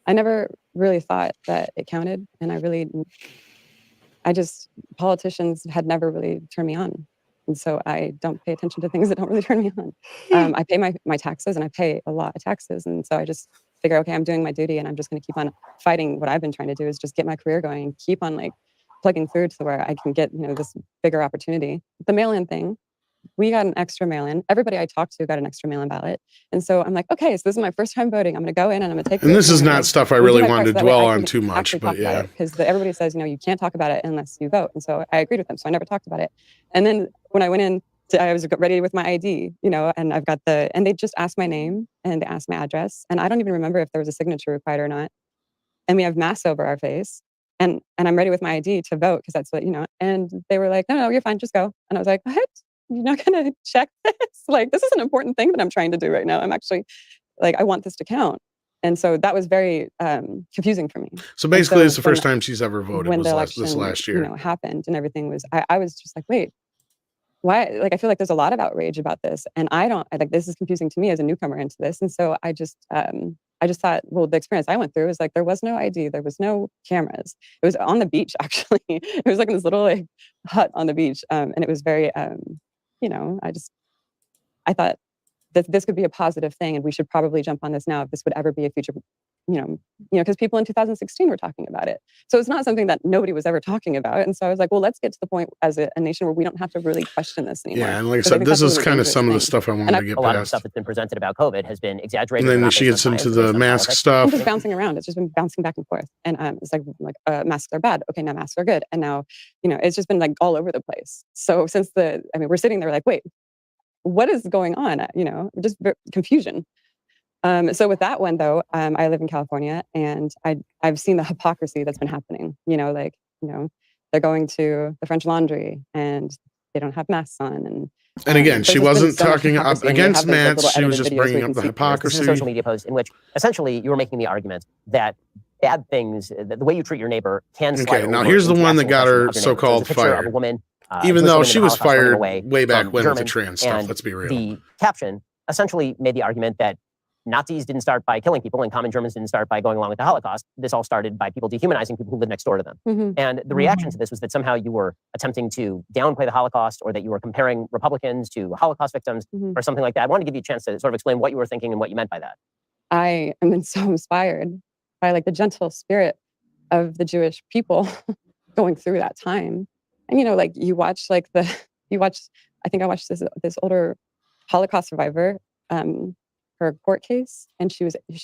I never really thought that it counted. And politicians had never really turned me on. And so I don't pay attention to things that don't really turn me on. I pay my taxes, and I pay a lot of taxes. And so I just figure, okay, I'm doing my duty, and I'm just going to keep on fighting. What I've been trying to do is just get my career going and keep on plugging through to where I can get, this bigger opportunity. The mail-in thing, we got an extra mail-in. Everybody I talked to got an extra mail-in ballot. And so I'm like, okay, so this is my first time voting. I'm going to go in and I'm going to take.
And this is not stuff I really wanted to dwell on too much, but yeah.
Because everybody says, you can't talk about it unless you vote. And so I agreed with them. So I never talked about it. And then when I went in, I was ready with my ID, and I've got and they just asked my name and they asked my address. And I don't even remember if there was a signature required or not. And we have masks over our face. And I'm ready with my ID to vote because that's what, and they were like, no, you're fine. Just go. And I was like, what? You're not going to check this? This is an important thing that I'm trying to do right now. I'm actually I want this to count. And so that was very confusing for me.
So basically it's the first time she's ever voted
when
was
the election,
this last year.
Happened and everything was, I was just like, wait, why? I feel like there's a lot of outrage about this. And this is confusing to me as a newcomer into this. And so I just thought, well, the experience I went through was there was no ID, there was no cameras. It was on the beach, actually. It was in this little hut on the beach. And it was very, I thought this could be a positive thing, and we should probably jump on this now if this would ever be a future, because people in 2016 were talking about it. So it's not something that nobody was ever talking about. And so I was like, well, let's get to the point as a nation where we don't have to really question this anymore.
Yeah, and like I said, this is kind of some of the stuff I wanted to get past.
A lot of the stuff that's been presented about COVID has been exaggerated.
And then she gets into the mask stuff.
I'm just bouncing around. It's just been bouncing back and forth. And it's like masks are bad. Okay, now masks are good. And now, it's just been like all over the place. So since we're sitting there like, wait, what is going on? Just confusion. So with that one though, I live in California, and I've seen the hypocrisy that's been happening. They're going to the French Laundry and they don't have masks on,
and again, she wasn't talking up against Matt. She was just bringing up the hypocrisy.
This is a social media post in which essentially you were making the argument that bad things, the way you treat your neighbor, can slide over.
Now here's the one that got her so-called fired.
Of a woman,
even though she was fired way back when with the trans stuff. Let's be real.
The caption essentially made the argument that Nazis didn't start by killing people, and common Germans didn't start by going along with the Holocaust. This all started by people dehumanizing people who live next door to them.
Mm-hmm.
And the reaction to this was that somehow you were attempting to downplay the Holocaust, or that you were comparing Republicans to Holocaust victims, or something like that. I wanted to give you a chance to sort of explain what you were thinking and what you meant by that.
I am so inspired by the gentle spirit of the Jewish people going through that time. And you watch I think I watched this older Holocaust survivor, her court case, and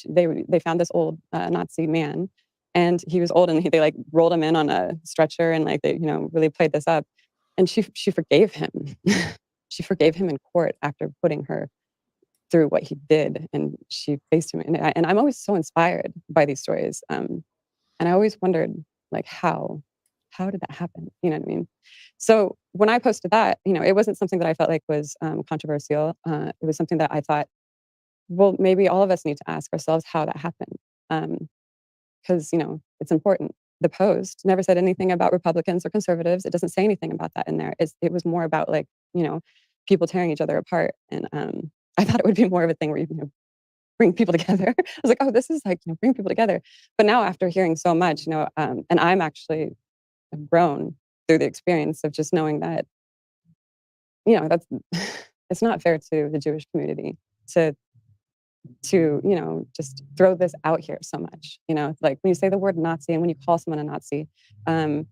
they found this old Nazi man, and he was old, and they rolled him in on a stretcher, and they really played this up, and she forgave him. She forgave him in court after putting her through what he did, and she faced him. And I'm always so inspired by these stories, and I always wondered how did that happen? You know what I mean? So when I posted that, it wasn't something that I felt like was controversial. It was something that I thought, well, maybe all of us need to ask ourselves how that happened. Because, it's important. The post never said anything about Republicans or conservatives. It doesn't say anything about that in there. It was more about people tearing each other apart. And I thought it would be more of a thing where you bring people together. I was like, oh, this is bring people together. But now after hearing so much, and I'm actually grown through the experience of just knowing that, that's it's not fair to the Jewish community to just throw this out here so much. When you say the word Nazi and when you call someone a Nazi, and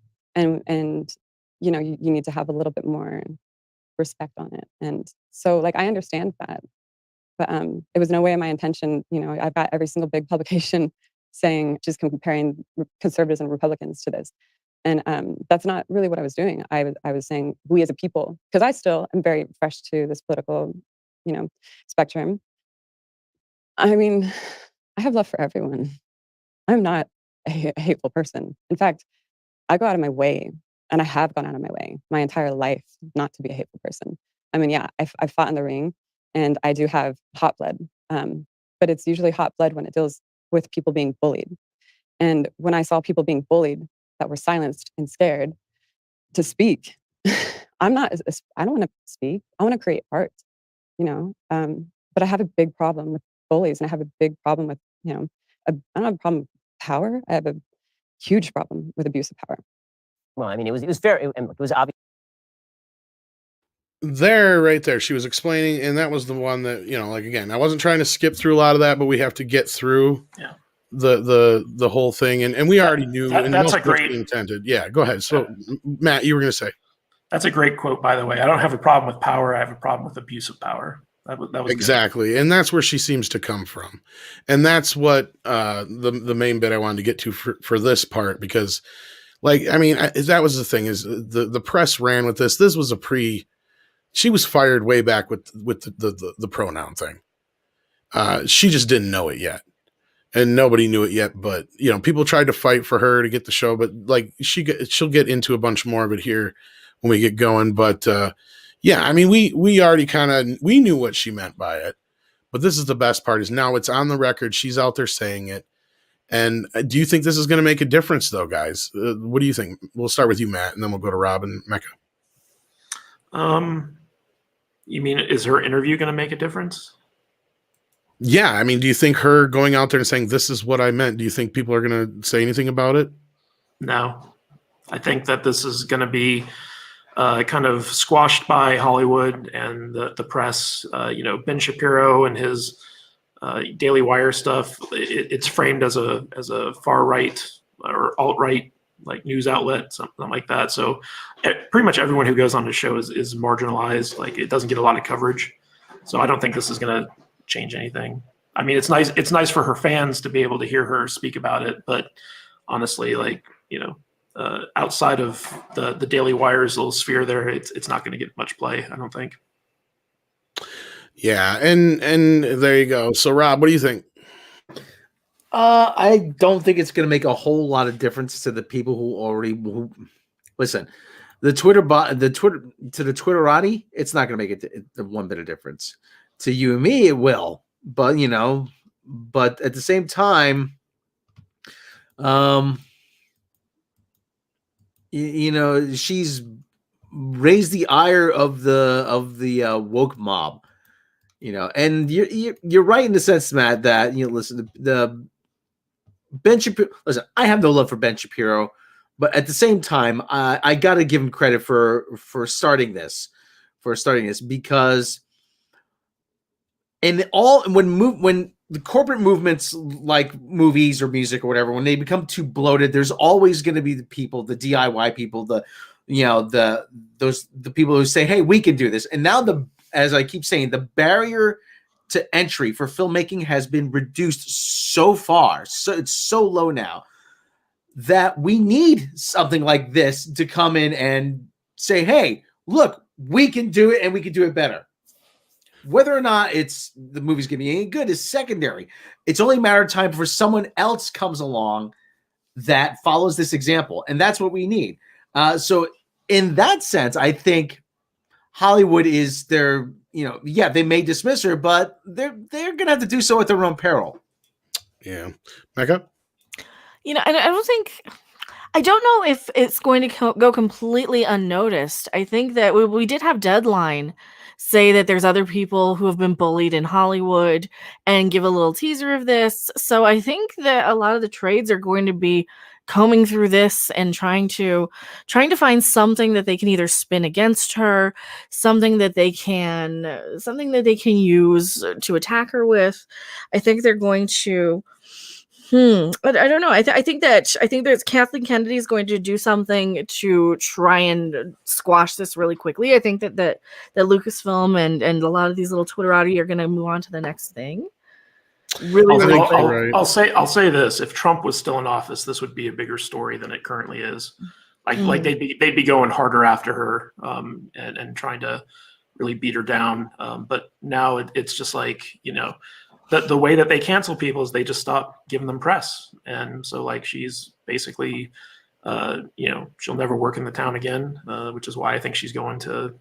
you need to have a little bit more respect on it. And so I understand that, but it was no way my intention. I've got every single big publication saying, just comparing conservatives and Republicans to this. And that's not really what I was doing. I was saying we as a people, because I still am very fresh to this political, spectrum. I mean, I have love for everyone. I'm not a hateful person. In fact, I go out of my way, and I have gone out of my way my entire life not to be a hateful person. I mean, yeah, I fought in the ring, and I do have hot blood, but it's usually hot blood when it deals with people being bullied. And when I saw people being bullied that were silenced and scared to speak, I don't want to speak. I want to create art, but I have a big problem with bullies, and I have a big problem with, I don't have a problem with power. I have a huge problem with abuse of power.
Well, I mean, it was obvious.
Right there, she was explaining, and that was the one that, again, I wasn't trying to skip through a lot of that, but we have to get through the whole thing, and we already knew.
That's a great
intended. Yeah, go ahead. So, Matt, you were going to say.
That's a great quote, by the way. I don't have a problem with power. I have a problem with abuse of power. That was
exactly, good. And that's where she seems to come from, and that's what the main bit I wanted to get to for this part, because, that was the thing, is the press ran with this. This was she was fired way back with the pronoun thing. She just didn't know it yet, and nobody knew it yet. But people tried to fight for her to get the show, but she'll get into a bunch more of it here when we get going, but. Yeah, I mean, we already we knew what she meant by it, but this is the best part, is now it's on the record. She's out there saying it. And do you think this is going to make a difference, though, guys? What do you think? We'll start with you, Matt, and then we'll go to Rob and Mecca.
You mean, is her interview going to make a difference?
Yeah, I mean, do you think her going out there and saying, this is what I meant, do you think people are going to say anything about it?
No. I think that this is going to be kind of squashed by Hollywood and the press. Ben Shapiro and his Daily Wire stuff, it's framed as a far right or alt right like news outlet, something like that. So pretty much everyone who goes on the show is marginalized. Like it doesn't get a lot of coverage. So I don't think this is going to change anything. I mean, it's nice. It's nice for her fans to be able to hear her speak about it. But honestly, outside of the Daily Wire's little sphere there, it's not going to get much play, I don't think.
Yeah, and there you go. So Rob, what do you think?
I don't think it's going to make a whole lot of difference to the people who listen. The Twitterati, it's not going to make it one bit of difference. To you and me, it will. But but at the same time, she's raised the ire of the woke mob. And you're right in the sense, Matt, that listen, the Ben Shapiro. Listen, I have no love for Ben Shapiro, but at the same time, I got to give him credit for starting this, because when the corporate movements like movies or music or whatever, when they become too bloated, there's always going to be the people, the DIY people, the people who say, "Hey, we can do this." And now as I keep saying, the barrier to entry for filmmaking has been reduced so far. So it's so low now that we need something like this to come in and say, "Hey, look, we can do it and we can do it better." Whether or not the movie's going to be any good is secondary. It's only a matter of time before someone else comes along that follows this example. And that's what we need. So in that sense, I think Hollywood is they may dismiss her, but they're going to have to do so at their own peril.
Yeah. Mecca?
And I don't know if it's going to go completely unnoticed. I think that we did have Deadline say that there's other people who have been bullied in Hollywood and give a little teaser of this. So I think that a lot of the trades are going to be combing through this and trying to find something that they can either spin against her, something that they can use to attack her with. I think they're going to I don't know. I think that Kathleen Kennedy is going to do something to try and squash this really quickly. I think that Lucasfilm and a lot of these little Twitterati are going to move on to the next thing.
I'll say this: if Trump was still in office, this would be a bigger story than it currently is. Like they'd be going harder after her and trying to really beat her down. But now it's just like the way that they cancel people is they just stop giving them press. And so she's basically, she'll never work in the town again, which is why I think she's going to,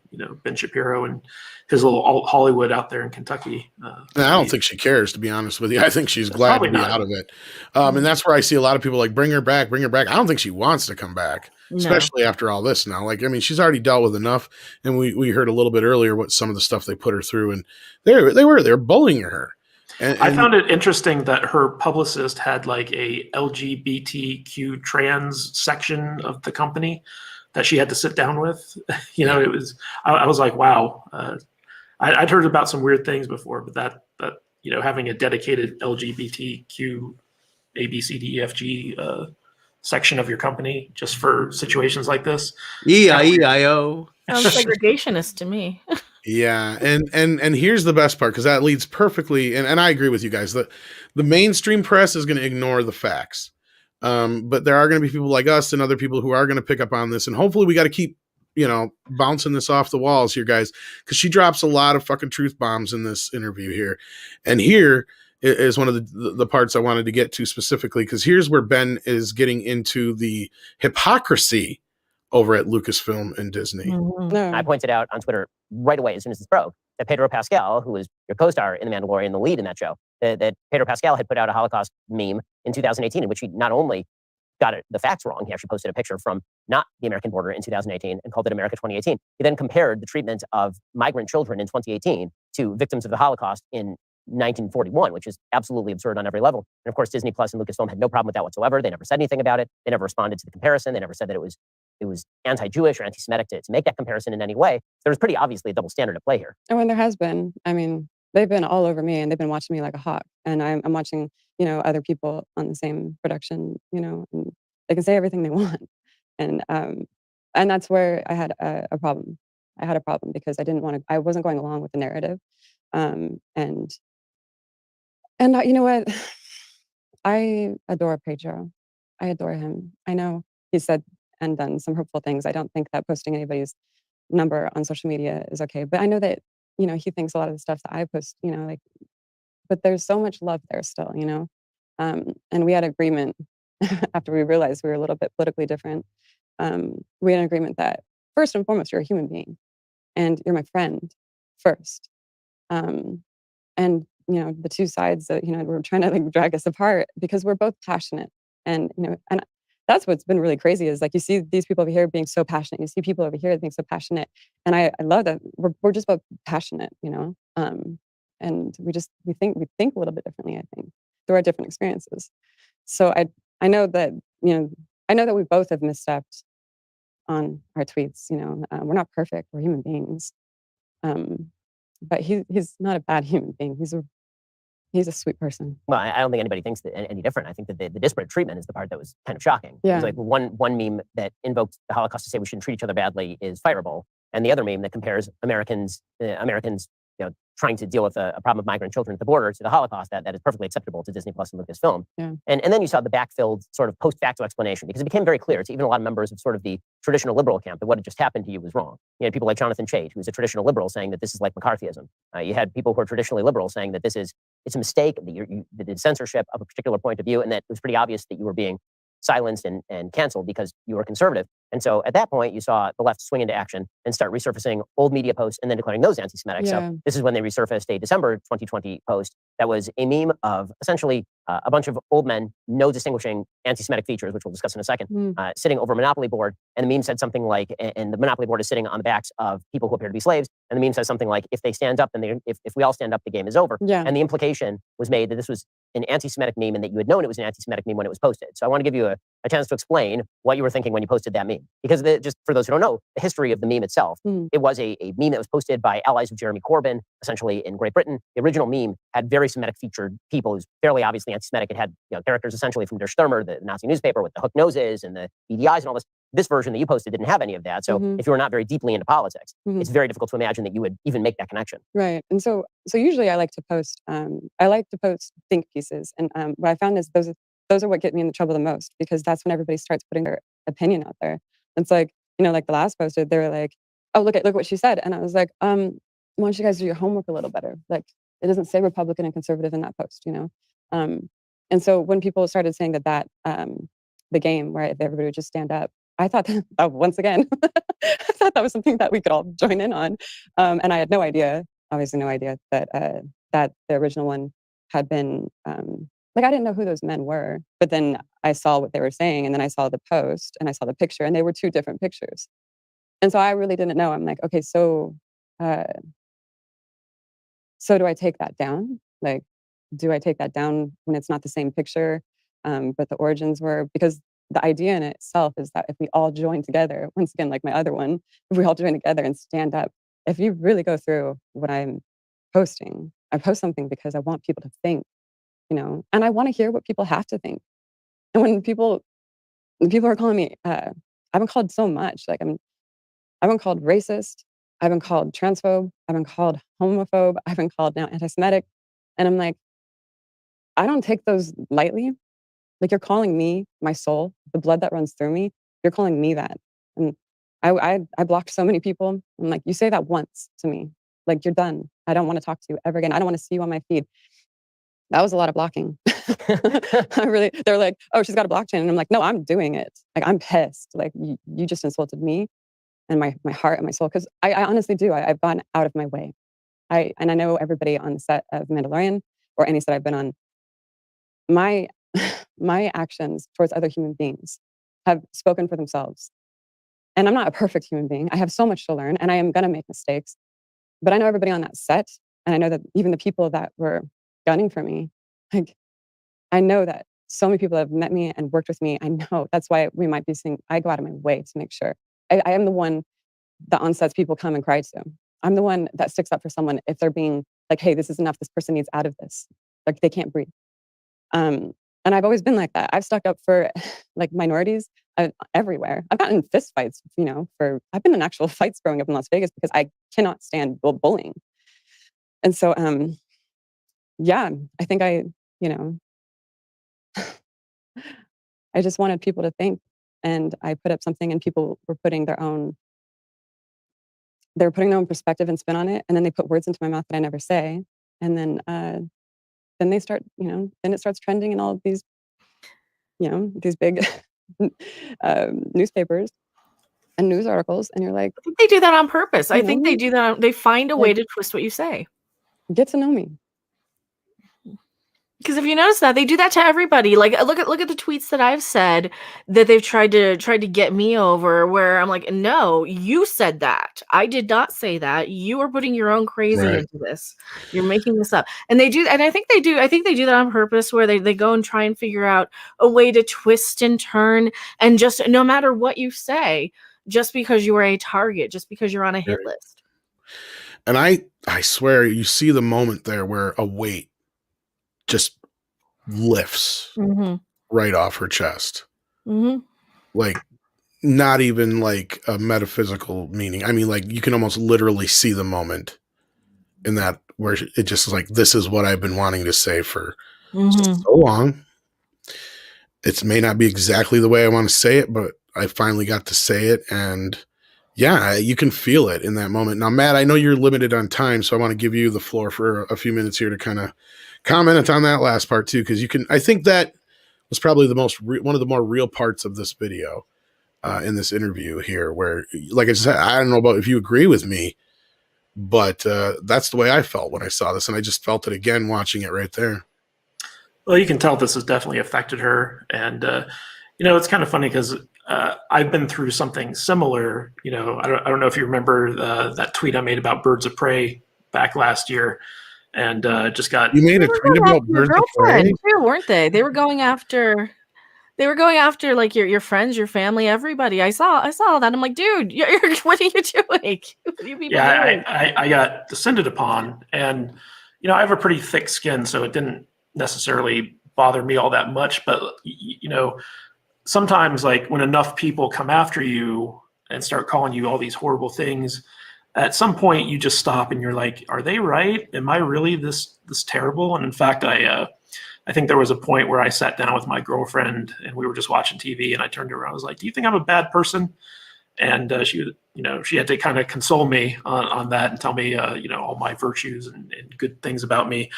Ben Shapiro and his little alt Hollywood out there in Kentucky.
I don't think she cares, to be honest with you. I think she's glad to be out of it. And that's where I see a lot of people bring her back. I don't think she wants to come back, especially after all this now. She's already dealt with enough. And we heard a little bit earlier what some of the stuff they put her through, and they're bullying her. And
I found it interesting that her publicist had a LGBTQ trans section of the company that she had to sit down with. It was, I was like, wow. I'd heard about some weird things before, but that having a dedicated LGBTQ ABCDEFG section of your company just for situations like this.
E-I-E-I-O.
Sounds segregationist to me.
Yeah, and here's the best part, because that leads perfectly, and I agree with you guys, that the mainstream press is going to ignore the facts. But there are going to be people like us and other people who are going to pick up on this, and hopefully we got to keep, bouncing this off the walls here, guys, because she drops a lot of fucking truth bombs in this interview here. And here is one of the parts I wanted to get to specifically, because here's where Ben is getting into the hypocrisy over at Lucasfilm and Disney.
Mm-hmm. I pointed out on Twitter right away, as soon as this broke, that Pedro Pascal, who was your co-star in The Mandalorian, the lead in that show, that Pedro Pascal had put out a Holocaust meme in 2018, in which he not only got the facts wrong, he actually posted a picture from not the American border in 2018 and called it America 2018. He then compared the treatment of migrant children in 2018 to victims of the Holocaust in 1941, which is absolutely absurd on every level. And of course, Disney Plus and Lucasfilm had no problem with that whatsoever. They never said anything about it. They never responded to the comparison. They never said that it was was anti-Jewish or anti-Semitic to make that comparison in any way. There was pretty obviously a double standard at play here.
And when there has been, I mean, they've been all over me and they've been watching me like a hawk. And I'm watching, other people on the same production, and they can say everything they want. And that's where I had a problem. I had a problem because I wasn't going along with the narrative. And you know what? I adore Pedro. I adore him. I know he said and done some hurtful things. I don't think that posting anybody's number on social media is okay. But I know that, he thinks a lot of the stuff that I post, but there's so much love there still, and we had agreement after we realized we were a little bit politically different. We had an agreement that first and foremost, you're a human being and you're my friend first. And the two sides that were trying to like drag us apart because we're both passionate, and and that's what's been really crazy is like you see these people over here being so passionate, you see people over here being so passionate, and I love that we're just both passionate, and we think a little bit differently, I think, through our different experiences. So I know that we both have misstepped on our tweets. We're not perfect, we're human beings. But he's not a bad human being. He's a sweet person.
Well, I don't think anybody thinks that any different. I think that the disparate treatment is the part that was kind of shocking.
Yeah.
It's like one meme that invokes the Holocaust to say we shouldn't treat each other badly is fireable, and the other meme that compares Americans trying to deal with a problem of migrant children at the border to the Holocaust, that is perfectly acceptable to Disney Plus and Lucasfilm.
Yeah.
And then you saw the backfilled sort of post-facto explanation, because it became very clear to even a lot of members of sort of the traditional liberal camp that what had just happened to you was wrong. You had people like Jonathan Chait, who's a traditional liberal, saying that this is like McCarthyism. You had people who are traditionally liberal saying that it's a mistake, that it's censorship of a particular point of view, and that it was pretty obvious that you were being silenced and canceled because you were conservative. And so at that point, you saw the left swing into action and start resurfacing old media posts and then declaring those anti-Semitic.
Yeah.
So this is when they resurfaced a December 2020 post that was a meme of essentially a bunch of old men, no distinguishing anti-Semitic features, which we'll discuss in a second, sitting over a Monopoly board. And the meme said something like, and the Monopoly board is sitting on the backs of people who appear to be slaves. And the meme says something like, if they stand up, then if we all stand up, the game is over.
Yeah.
And the implication was made that this was an anti-Semitic meme and that you had known it was an anti-Semitic meme when it was posted. So I want to give you a chance to explain what you were thinking when you posted that meme. Because just for those who don't know, the history of the meme itself, it was a meme that was posted by allies of Jeremy Corbyn, essentially in Great Britain. The original meme had very Semitic featured people who's fairly obviously anti-Semitic. It had characters essentially from Der Stürmer, the Nazi newspaper, with the hook noses and the EDIs and all this. This version that you posted didn't have any of that. So if you were not very deeply into politics, it's very difficult to imagine that you would even make that connection.
Right. And so usually I like to post think pieces. And what I found is those are what get me in trouble the most, because that's when everybody starts putting their opinion out there. It's like, like the last poster, they were like, oh, look what she said. And I was like, why don't you guys do your homework a little better? Like, it doesn't say Republican and conservative in that post, And so when people started saying that the game where everybody would just stand up, I thought that once again, I thought that was something that we could all join in on. And I had no idea, obviously no idea that the original one had been, I didn't know who those men were, but then I saw what they were saying, and then I saw the post and I saw the picture, and they were two different pictures. And so I really didn't know. I'm like, okay, so do I take that down? Like, do I take that down when it's not the same picture, but the origins were? Because the idea in itself is that if we all join together, once again, like my other one, if we all join together and stand up, if you really go through what I'm posting, I post something because I want people to think, and I want to hear what people have to think. And when people are calling me, I've been called so much. Like I've been called racist. I've been called transphobe. I've been called homophobe. I've been called now anti-Semitic. And I'm like, I don't take those lightly. Like, you're calling me, my soul, the blood that runs through me, you're calling me that. And I blocked so many people. I'm like, you say that once to me, like, you're done. I don't want to talk to you ever again. I don't want to see you on my feed. That was a lot of blocking. They're like, oh, she's got a blockchain. And I'm like, no, I'm doing it. Like, I'm pissed. Like, you just insulted me and my heart and my soul. Because I honestly do. I've gone out of my way. I know everybody on the set of Mandalorian or any set I've been on, my actions towards other human beings have spoken for themselves. And I'm not a perfect human being. I have so much to learn, and I am going to make mistakes. But I know everybody on that set, and I know that even the people that were gunning for me, like, I know that so many people have met me and worked with me. I know that's why we might be seeing, I go out of my way to make sure. I am the one that on sets people come and cry to. I'm the one that sticks up for someone if they're being like, hey, this is enough. This person needs out of this. Like they can't breathe. And I've always been like that. I've stuck up for like minorities everywhere. I've gotten in fist fights, I've been in actual fights growing up in Las Vegas because I cannot stand bullying. And so, yeah, I think I just wanted people to think, and I put up something and people were putting their own perspective and spin on it. And then they put words into my mouth that I never say. And then they start, then it starts trending in all of these, these big newspapers and news articles. And you're like,
I think they do that on purpose. I think they do that. They find a way to twist what you say.
Get to know me.
Because if you notice that, they do that to everybody. Like look at the tweets that I've said that they've tried to get me over, where I'm like, no, you said that. I did not say that. You are putting your own crazy into this. You're making this up. And they do, and I think they do that on purpose, where they go and try and figure out a way to twist and turn, and just no matter what you say, just because you are a target, just because you're on a hit list.
And I swear you see the moment there where a weight just lifts right off her chest. Like not even like a metaphysical meaning. I mean, like you can almost literally see the moment in that where it just is like, this is what I've been wanting to say for so long. It may not be exactly the way I want to say it, but I finally got to say it. And yeah, you can feel it in that moment. Now, Matt, I know you're limited on time, so I want to give you the floor for a few minutes here to kind of comment on that last part too, because I think that was probably one of the more real parts of this video in this interview here, where, like I said, I don't know about if you agree with me, but that's the way I felt when I saw this, and I just felt it again watching it right there.
Well, you can tell this has definitely affected her, and it's kind of funny because I've been through something similar. I don't know if you remember that tweet I made about birds of prey back last year. And just got.
You made a tweet about birds of prey
too, weren't they? They were going after like your friends, your family, everybody. I saw that. I'm like, dude, what are you doing? What are you people doing?
I got descended upon, and I have a pretty thick skin, so it didn't necessarily bother me all that much. But sometimes, like when enough people come after you and start calling you all these horrible things, at some point you just stop and you're like, are they right? Am I really this terrible? And in fact, I think there was a point where I sat down with my girlfriend and we were just watching TV, and I turned to her, I was like, do you think I'm a bad person? And she had to kind of console me on that and tell me, all my virtues and good things about me.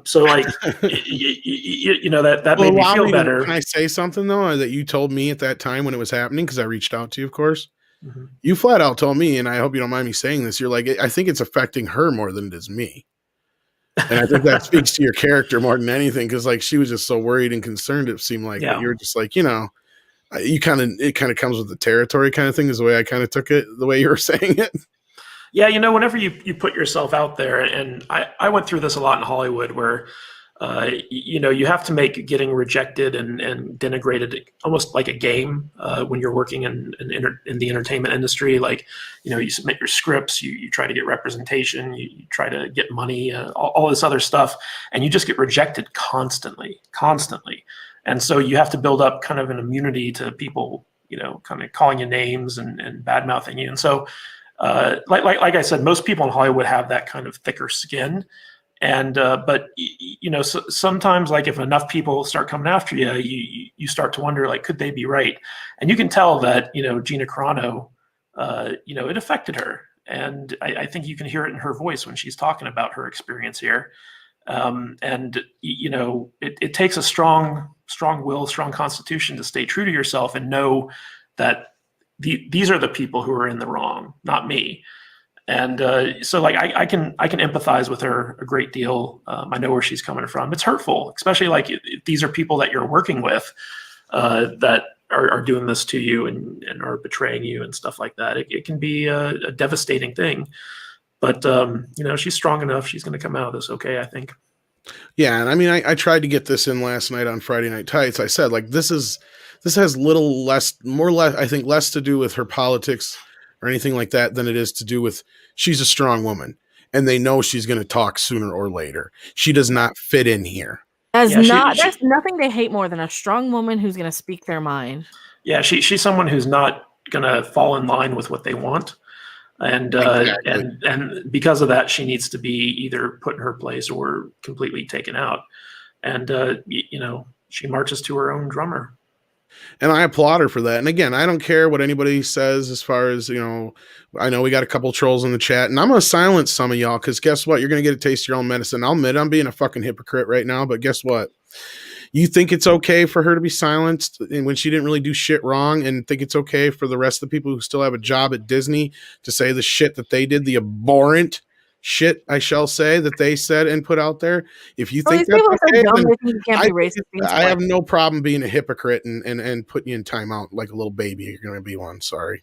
So like, that made me feel better.
Can I say something though, that you told me at that time when it was happening? Cause I reached out to you, of course. You flat out told me, and I hope you don't mind me saying this, you're like, I think it's affecting her more than it is me. And I think that speaks to your character more than anything. Cause like, she was just so worried and concerned. It seemed like you were just like, it kind of comes with the territory kind of thing is the way I kind of took it, the way you were saying it.
Yeah. Whenever you put yourself out there, and I went through this a lot in Hollywood where, you have to make getting rejected and denigrated almost like a game when you're working in the entertainment industry. Like, you submit your scripts, you try to get representation, you try to get money, all this other stuff, and you just get rejected constantly. And so you have to build up kind of an immunity to people, kind of calling you names and bad mouthing you. And so, like I said, most people in Hollywood have that kind of thicker skin. And but sometimes, like if enough people start coming after you, you start to wonder, like, could they be right? And you can tell that Gina Carano, it affected her, and I think you can hear it in her voice when she's talking about her experience here. And it takes a strong will, strong constitution to stay true to yourself and know that these are the people who are in the wrong, not me. And so like I can empathize with her a great deal. I know where she's coming from. It's hurtful, especially like if these are people that you're working with that are doing this to you and are betraying you and stuff like that. It can be a devastating thing. But she's strong enough. She's going to come out of this okay, I think.
Yeah, and I mean, I tried to get this in last night on Friday Night Tights. I said, like, this has more or less, I think, less to do with her politics or anything like that than it is to do with she's a strong woman, and they know she's going to talk sooner or later. She does not fit in here.
There's nothing they hate more than a strong woman who's going to speak their mind.
Yeah, she's someone who's not going to fall in line with what they want. And
Exactly.
and because of that, she needs to be either put in her place or completely taken out. And she marches to her own drummer.
And I applaud her for that. And again, I don't care what anybody says as far as, I know we got a couple trolls in the chat, and I'm going to silence some of y'all because guess what? You're going to get a taste of your own medicine. I'll admit I'm being a fucking hypocrite right now, but guess what? You think it's okay for her to be silenced and when she didn't really do shit wrong, and think it's okay for the rest of the people who still have a job at Disney to say the shit that they did, the abhorrent shit, I shall say, that they said and put out there. If you think that's okay, then I have no problem being a hypocrite and putting you in timeout like a little baby. You're going to be one. Sorry.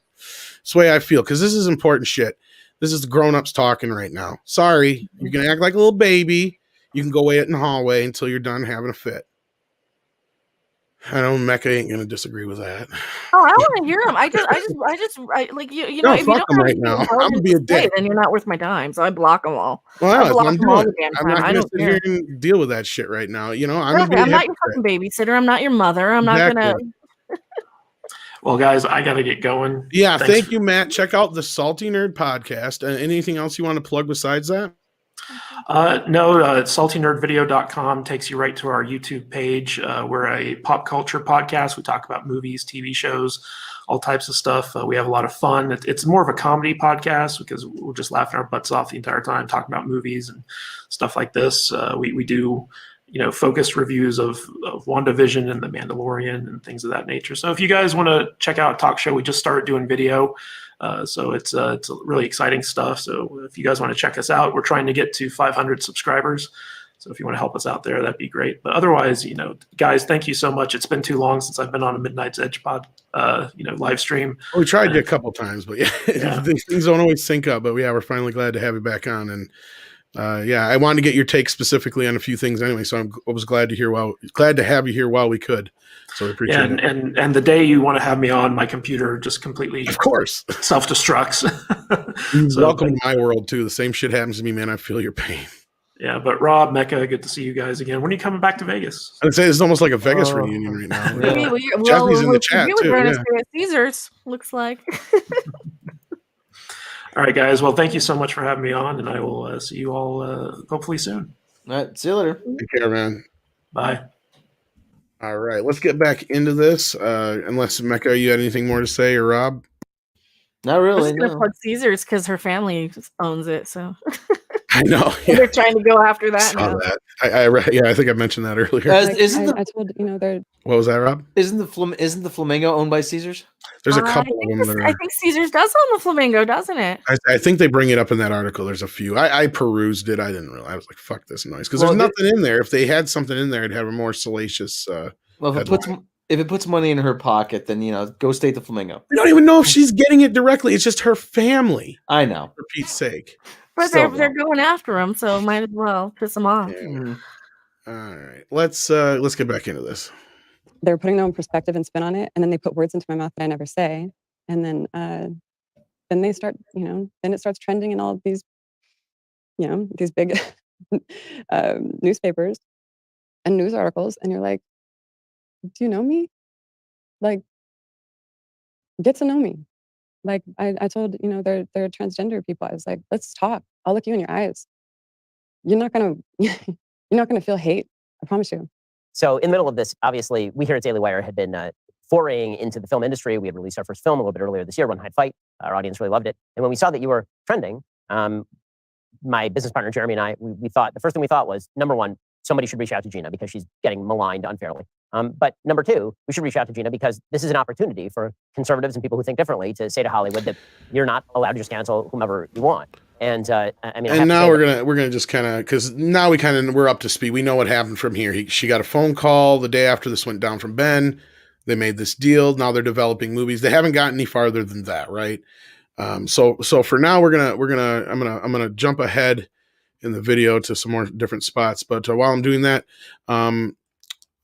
It's the way I feel, because this is important shit. This is the grown-ups talking right now. Sorry. You're going to act like a little baby. You can go away it in the hallway until you're done having a fit. I know Mecca ain't gonna disagree with that.
Oh, I want to hear him. I just like you know. If you don't
right now, I'm gonna be a dick.
Then you're not worth my time. So I block them all.
Well, I'm not gonna sit here and deal with that shit right now. I'm
not your fucking babysitter. I'm not your mother. I'm not gonna.
Well, guys, I gotta get going.
Yeah, thank you, Matt. Check out the Salty Nerd podcast. Anything else you want to plug besides that?
No, saltynerdvideo.com takes you right to our YouTube page. We're a pop culture podcast. We talk about movies, TV shows, all types of stuff. We have a lot of fun. It's more of a comedy podcast because we're just laughing our butts off the entire time talking about movies and stuff like this. We do focused reviews of WandaVision and The Mandalorian and things of that nature. So if you guys want to check out a talk show, we just started doing video. So it's really exciting stuff. So if you guys want to check us out, we're trying to get to 500 subscribers. So if you want to help us out there, that'd be great. But otherwise, guys, thank you so much. It's been too long since I've been on a Midnight's Edge pod, live stream.
We tried you a couple times, but these things don't always sync up. But we're finally glad to have you back on. And I wanted to get your take specifically on a few things anyway. So I was glad to have you here while we could. So I appreciate it.
And the day you want to have me on, my computer just completely,
of course,
self-destructs.
Welcome to my world too. The same shit happens to me, man. I feel your pain.
Yeah, but Rob, Mecca, good to see you guys again. When are you coming back to Vegas?
I'd say it's almost like a Vegas reunion right now.
Jesse's
in the chat too.
At Caesars, looks like.
All right, guys. Well, thank you so much for having me on, and I will see you all hopefully soon.
All right, see you later.
Take care, man.
Bye.
All right, let's get back into this. Unless Mecca, you had anything more to say, or Rob?
Not really.
I'm just gonna plug Caesars because her family owns it. So
I know.
Yeah. They're trying to go after that now.
That. I think I mentioned that earlier.
I told they're.
What was that, Rob?
Isn't the Flamingo owned by Caesars?
There's a couple of them.
I think Caesars does own the Flamingo, doesn't it?
I think they bring it up in that article. There's a few. I perused it. I didn't realize. I was like, "Fuck this noise," because there's nothing in there. If they had something in there, it'd have a more salacious.
Well, if it puts money in her pocket, then go state the Flamingo.
We don't even know if she's getting it directly. It's just her family.
I know.
For Pete's sake.
But they're going after him, so might as well piss them off.
Yeah. All right, let's get back into this.
They're putting their own perspective and spin on it, and then they put words into my mouth that I never say, and then they start, then it starts trending in all of these, these big newspapers and news articles, and you're like, do you know me? Like, get to know me. Like I told, they're transgender people. I was like, let's talk. I'll look you in your eyes. You're not gonna feel hate. I promise you.
So in the middle of this, obviously, we here at Daily Wire had been foraying into the film industry. We had released our first film a little bit earlier this year, One Hide Fight. Our audience really loved it. And when we saw that you were trending, my business partner, Jeremy, and I, we thought, the first thing we thought was, number one, somebody should reach out to Gina because she's getting maligned unfairly. But number two, we should reach out to Gina because this is an opportunity for conservatives and people who think differently to say to Hollywood that you're not allowed to just cancel whomever you want. And
now we're gonna just kind of, because now we're up to speed. We know what happened from here. She got a phone call the day after this went down from Ben. They made this deal. Now they're developing movies. They haven't gotten any farther than that, right? So for now I'm gonna jump ahead in the video to some more different spots. But while I'm doing that,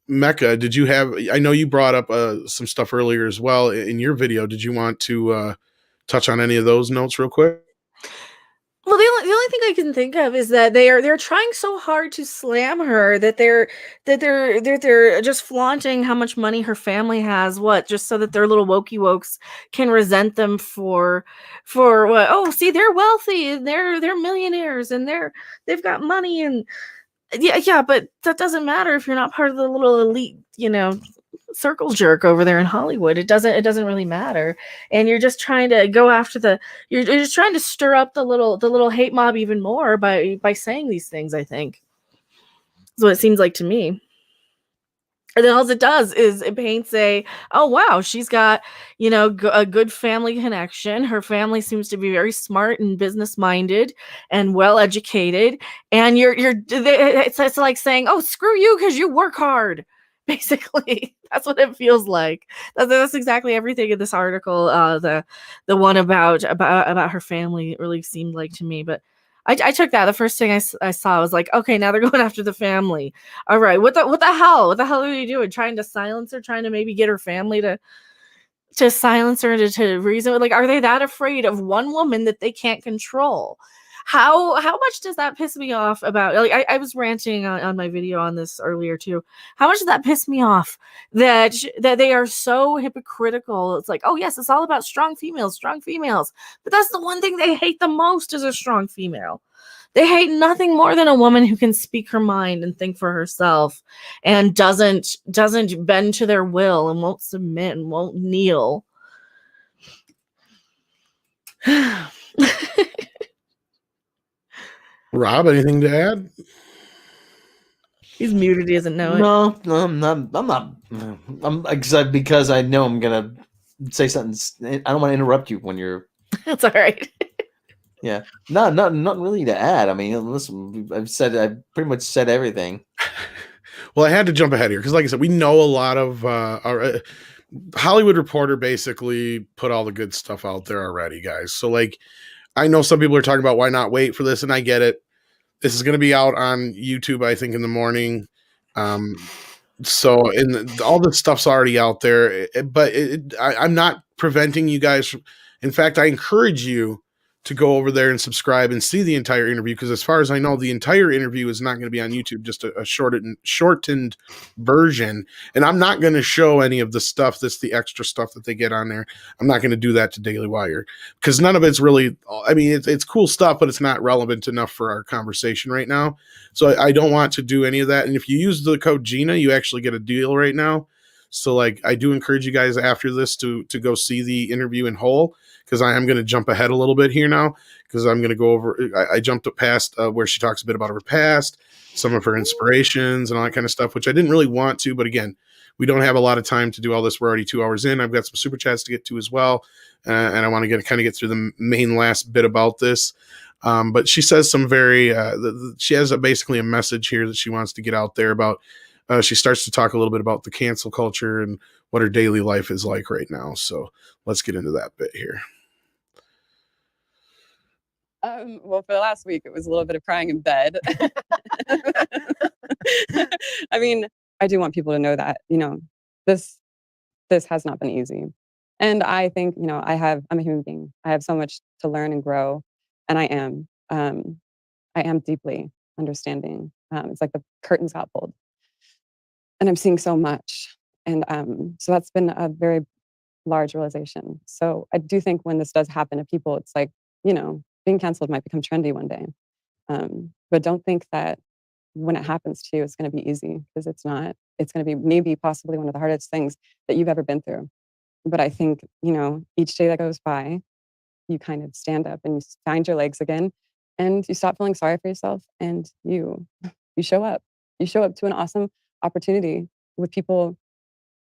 Mecca, did you have? I know you brought up some stuff earlier as well in your video. Did you want to touch on any of those notes real quick?
Well, the only thing I can think of is that they're trying so hard to slam her that they're just flaunting how much money her family has. What, just so that their little wokey wokes can resent them for what? Oh, see, they're wealthy and they're millionaires and they've got money and yeah, but that doesn't matter if you're not part of the little elite, circle jerk over there in Hollywood. It doesn't really matter. And you're just trying to go after you're just trying to stir up the little hate mob even more by saying these things, I think. That's what it seems like to me. And then all it does is it paints oh wow, she's got a good family connection. Her family seems to be very smart and business minded and well educated. And it's like saying, oh, screw you because you work hard. Basically, that's what it feels like. That's exactly everything in this article. The one about her family really seemed like to me, but. I took that. The first thing I saw was like, okay, now they're going after the family. All right, what the hell? What the hell are you doing? Trying to silence her? Trying to maybe get her family to silence her, to reason? Like, are they that afraid of one woman that they can't control? How much does that piss me off about? Like, I was ranting on my video on this earlier too. How much does that piss me off that they are so hypocritical? It's like, oh yes, it's all about strong females, but that's the one thing they hate the most is a strong female. They hate nothing more than a woman who can speak her mind and think for herself and doesn't bend to their will and won't submit and won't kneel.
Rob, anything to add?
He's muted. He doesn't know it.
No, I'm not. I'm excited because I know I'm gonna say something. I don't want to interrupt you when you're.
That's all right.
Yeah, not really to add. I mean, listen, I pretty much said everything.
Well, I had to jump ahead here because, like I said, we know a lot of our Hollywood Reporter basically put all the good stuff out there already, guys. So, like, I know some people are talking about why not wait for this, and I get it. This is going to be out on YouTube, I think, in the morning. So all this stuff's already out there, but I'm not preventing you guys. In fact, I encourage you to go over there and subscribe and see the entire interview, because as far as I know, the entire interview is not going to be on YouTube, just a shortened version. And I'm not going to show any of the stuff that's the extra stuff that they get on there. I'm not going to do that to Daily Wire because none of it's really, I mean, it's cool stuff, but it's not relevant enough for our conversation right now. So I don't want to do any of that. And if you use the code Gina, you actually get a deal right now. So like, I do encourage you guys after this to go see the interview in whole, because I am going to jump ahead a little bit here now, because I'm going to go over, I jumped up past where she talks a bit about her past, some of her inspirations and all that kind of stuff, which I didn't really want to, but again, we don't have a lot of time to do all this. We're already 2 hours in. I've got some super chats to get to as well. And I want to get through the main last bit about this. But she says some very, she has basically a message here that she wants to get out there about. She starts to talk a little bit about the cancel culture and what her daily life is like right now. So let's get into that bit here.
Well, for the last week, it was a little bit of crying in bed. I mean, I do want people to know that, this has not been easy. And I think, I'm a human being. I have so much to learn and grow. And I am deeply understanding. It's like the curtains got pulled. And I'm seeing so much. And so that's been a very large realization. So I do think when this does happen to people, it's like, being canceled might become trendy one day. But don't think that when it happens to you, it's going to be easy, because it's not. It's going to be maybe possibly one of the hardest things that you've ever been through. But I think, each day that goes by, you kind of stand up and you find your legs again, and you stop feeling sorry for yourself, and you show up. You show up to an awesome opportunity with people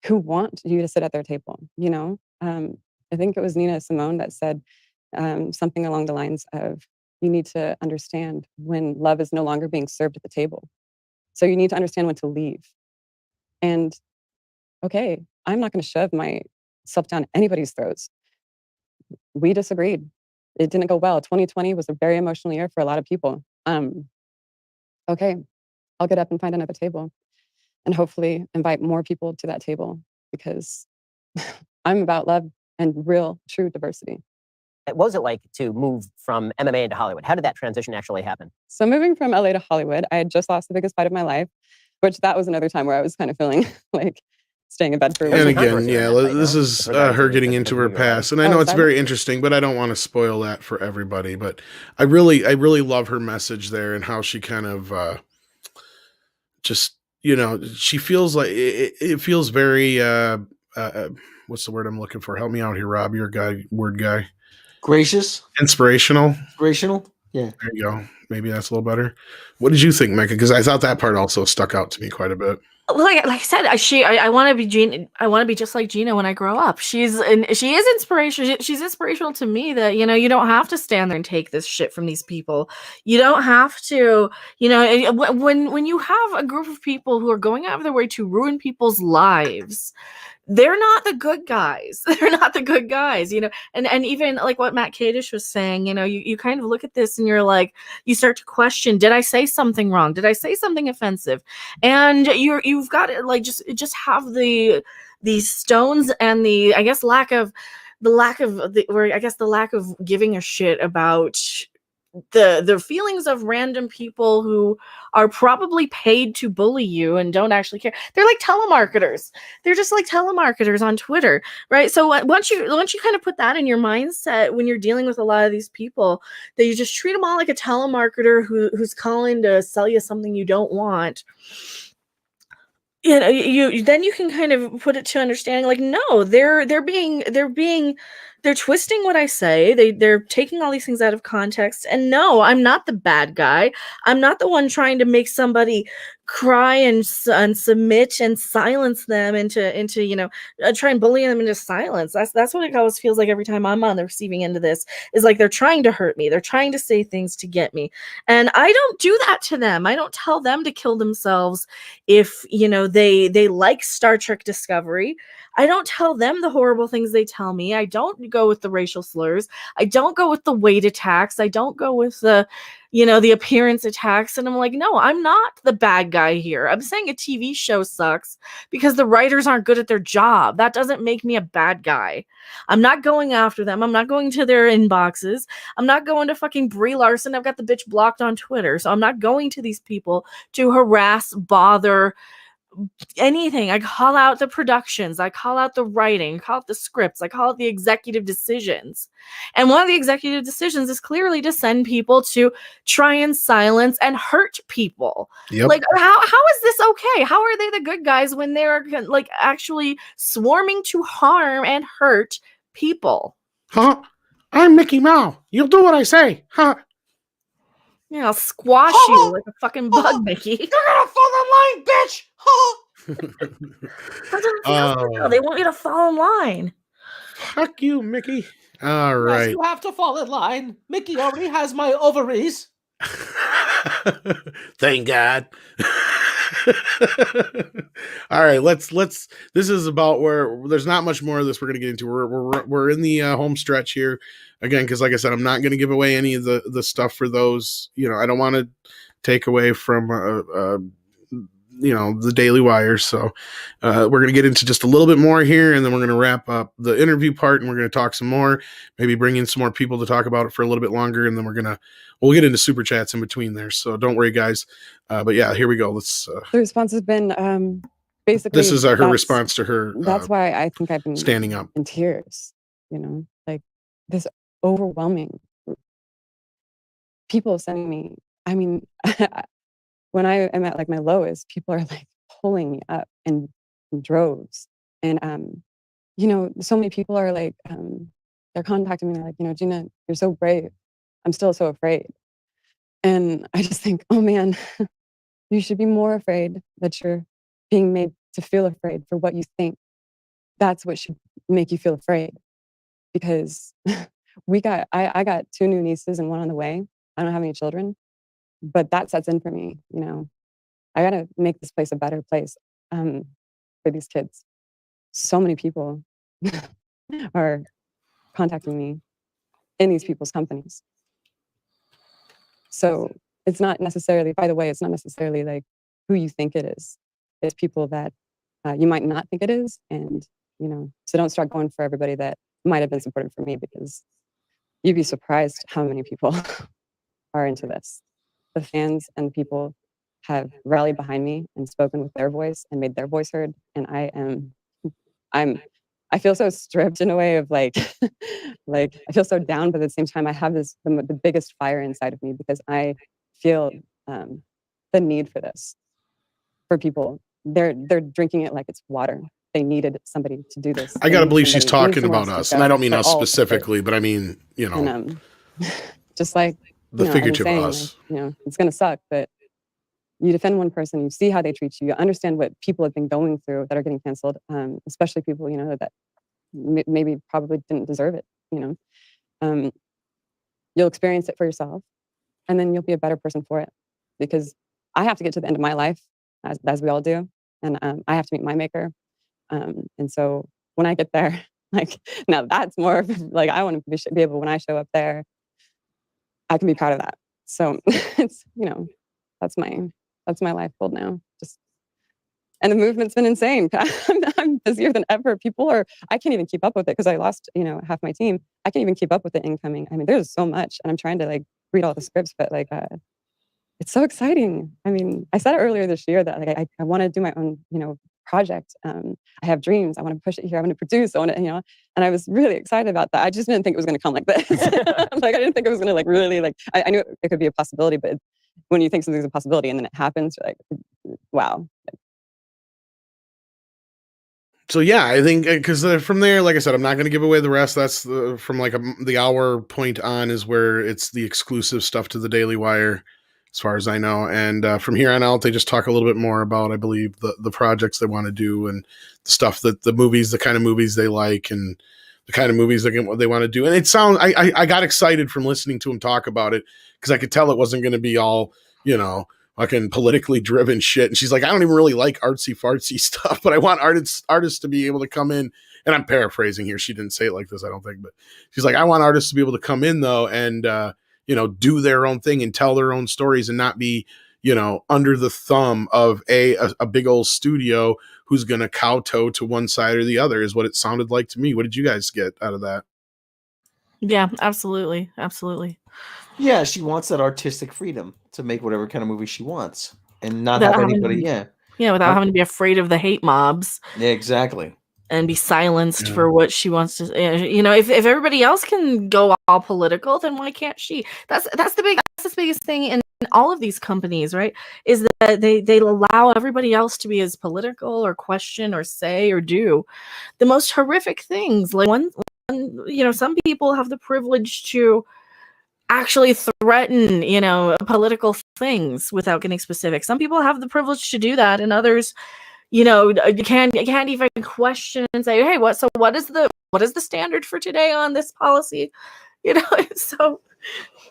who want you to sit at their table. I think it was Nina Simone that said something along the lines of, you need to understand when love is no longer being served at the table. So you need to understand when to leave. And okay, I'm not going to shove myself down anybody's throats. We disagreed. It didn't go well. 2020 was a very emotional year for a lot of people. okay, I'll get up and find another table and hopefully invite more people to that table because I'm about love and real, true diversity.
What was it like to move from MMA into Hollywood? How did that transition actually happen?
So moving from LA to Hollywood, I had just lost the biggest fight of my life, which that was another time where I was kind of feeling like staying in bed for a week.
And again, yeah, this is her getting into her past, and I know it's very interesting, but I don't want to spoil that for everybody. But I really love her message there and how she kind of just, she feels like it feels very what's the word I'm looking for? Help me out here, Rob. You're a word guy.
Gracious,
inspirational.
Yeah,
there you go. Maybe that's a little better. What did you think, Mecca? Because I thought that part also stuck out to me quite a bit.
Well, like I said, I want to be Gina. I want to be just like Gina when I grow up. She is inspirational. She's inspirational to me. That you don't have to stand there and take this shit from these people. You don't have to. When you have a group of people who are going out of their way to ruin people's lives, they're not the good guys. They're not the good guys, and even like what Matt Kadish was saying, you kind of look at this and you're like, you start to question, did I say something wrong? Did I say something offensive? And you've got to like just have these stones and the lack of giving a shit about the feelings of random people who are probably paid to bully you and don't actually care. They're like telemarketers. They're just like telemarketers on Twitter, right? So once you kind of put that in your mindset when you're dealing with a lot of these people, that you just treat them all like a telemarketer who's calling to sell you something you don't want. You then you can kind of put it to understanding like, no, they're twisting what I say. They're taking all these things out of context. And no, I'm not the bad guy. I'm not the one trying to make somebody cry and submit and silence them into try and bully them into silence. That's what it always feels like every time I'm on the receiving end of this, is like they're trying to hurt me. They're trying to say things to get me. And I don't do that to them. I don't tell them to kill themselves if they like Star Trek Discovery. I don't tell them the horrible things they tell me. I don't go with the racial slurs. I don't go with the weight attacks. I don't go with the appearance attacks. And I'm like, no, I'm not the bad guy here. I'm saying a TV show sucks because the writers aren't good at their job. That doesn't make me a bad guy. I'm not going after them. I'm not going to their inboxes. I'm not going to fucking Brie Larson. I've got the bitch blocked on Twitter. So I'm not going to these people to harass, bother, anything. I call out the productions, I call out the writing, I call out the scripts, I call out the executive decisions. And one of the executive decisions is clearly to send people to try and silence and hurt people.
Yep.
Like how is this okay? How are they the good guys when they're like actually swarming to harm and hurt people?
Huh? I'm Mickey Mouse. You'll do what I say. Huh?
I'll squash you like a fucking bug, Mickey.
You're gonna fall in line, bitch!
They want you to fall in line.
Fuck you, Mickey. All right.
Yes, you have to fall in line. Mickey already has my ovaries.
Thank God. All right, let's this is about where there's not much more of this we're going to get into. We're in the home stretch here again, because like I said, I'm not going to give away any of the stuff for those. I don't want to take away from the Daily Wire. So we're going to get into just a little bit more here, and then we're going to wrap up the interview part, and we're going to talk some more, maybe bring in some more people to talk about it for a little bit longer, and then we'll get into super chats in between there. So don't worry, guys. But yeah, here we go. Let's.
The response has been basically.
This is her response to her.
That's why I think I've been
standing up
in tears. Like this overwhelming people sending me. I mean, when I am at like my lowest, people are like pulling me up in droves, and so many people are like, they're contacting me. They're like, Gina, you're so brave. I'm still so afraid. And I just think, oh man, you should be more afraid that you're being made to feel afraid for what you think. That's what should make you feel afraid. Because I got 2 new nieces and 1 on the way. I don't have any children, but that sets in for me. I got to make this place a better place for these kids. So many people are contacting me in these people's companies. So it's not necessarily, by the way, it's not necessarily like who you think it is. It's people that you might not think it is. And, so don't start going for everybody that might have been supportive for me, because you'd be surprised how many people are into this. The fans and people have rallied behind me and spoken with their voice and made their voice heard. And I feel so stripped in a way of like I feel so down, but at the same time I have the biggest fire inside of me, because I feel the need for this for people. They're drinking it like it's water. They needed somebody to do this.
I gotta believe she's talking about us, and I don't mean us specifically, but I mean,
and, just like
the figurative
saying,
us.
It's gonna suck, but you defend one person, you see how they treat you, you understand what people have been going through that are getting canceled, especially people that maybe probably didn't deserve it. You'll experience it for yourself, and then you'll be a better person for it. Because I have to get to the end of my life, as we all do, and I have to meet my maker. And so when I get there, now that's more of like, I want to be able, when I show up there, I can be proud of that. So it's, that's my life goal now. And the movement's been insane. I'm busier than ever. I can't even keep up with it, because I lost, half my team. I can't even keep up with the incoming. I mean, there's so much, and I'm trying to read all the scripts, but it's so exciting. I mean, I said it earlier this year that I want to do my own, project. I have dreams. I want to push it here. I want to produce. I want to, and I was really excited about that. I just didn't think it was going to come like this. I didn't think it was going to really I knew it could be a possibility, but when you think something's a possibility and then it happens, you're like, wow.
So yeah, I think because from there, like I said, I'm not going to give away the rest. That's from the hour point on is where it's the exclusive stuff to the Daily Wire, as far as I know. And from here on out, they just talk a little bit more about, I believe, the projects they want to do, and the stuff that the kind of movies they like, and the kind of movies they want to do. And it sounds, I got excited from listening to him talk about it, because I could tell it wasn't going to be all, fucking politically driven shit. And she's like, I don't even really like artsy fartsy stuff, but I want artists to be able to come in. And I'm paraphrasing here. She didn't say it like this, I don't think, but she's like, I want artists to be able to come in though, and, do their own thing and tell their own stories, and not be, under the thumb of a big old studio who's going to kowtow to one side or the other, is what it sounded like to me. What did you guys get out of that?
Yeah, absolutely. Absolutely.
Yeah, she wants that artistic freedom to make whatever kind of movie she wants, and not have anybody.
Without having to be afraid of the hate mobs.
Yeah, exactly.
And be silenced for what she wants to. If everybody else can go all political, then why can't she? That's the biggest thing in all of these companies, right? Is that they allow everybody else to be as political or question or say or do the most horrific things. Like some people have the privilege to actually threaten, political things without getting specific. Some people have the privilege to do that, and others, you can't even question and say, hey, what is the standard for today on this policy? So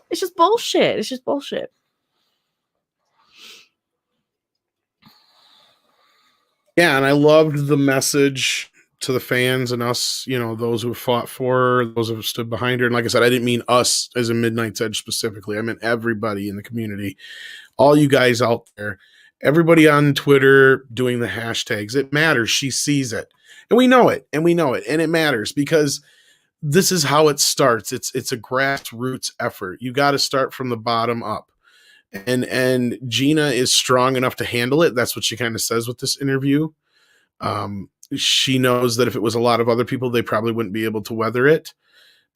it's just bullshit. It's just bullshit.
Yeah, and I loved the message to the fans and us, those who have fought for her, those who have stood behind her. And like I said, I didn't mean us as in Midnight's Edge specifically. I meant everybody in the community, all you guys out there, everybody on Twitter doing the hashtags. It matters. She sees it. And we know it. And it matters, because this is how it starts. It's a grassroots effort. You got to start from the bottom up. And Gina is strong enough to handle it. That's what she kind of says with this interview. She knows that if it was a lot of other people, they probably wouldn't be able to weather it.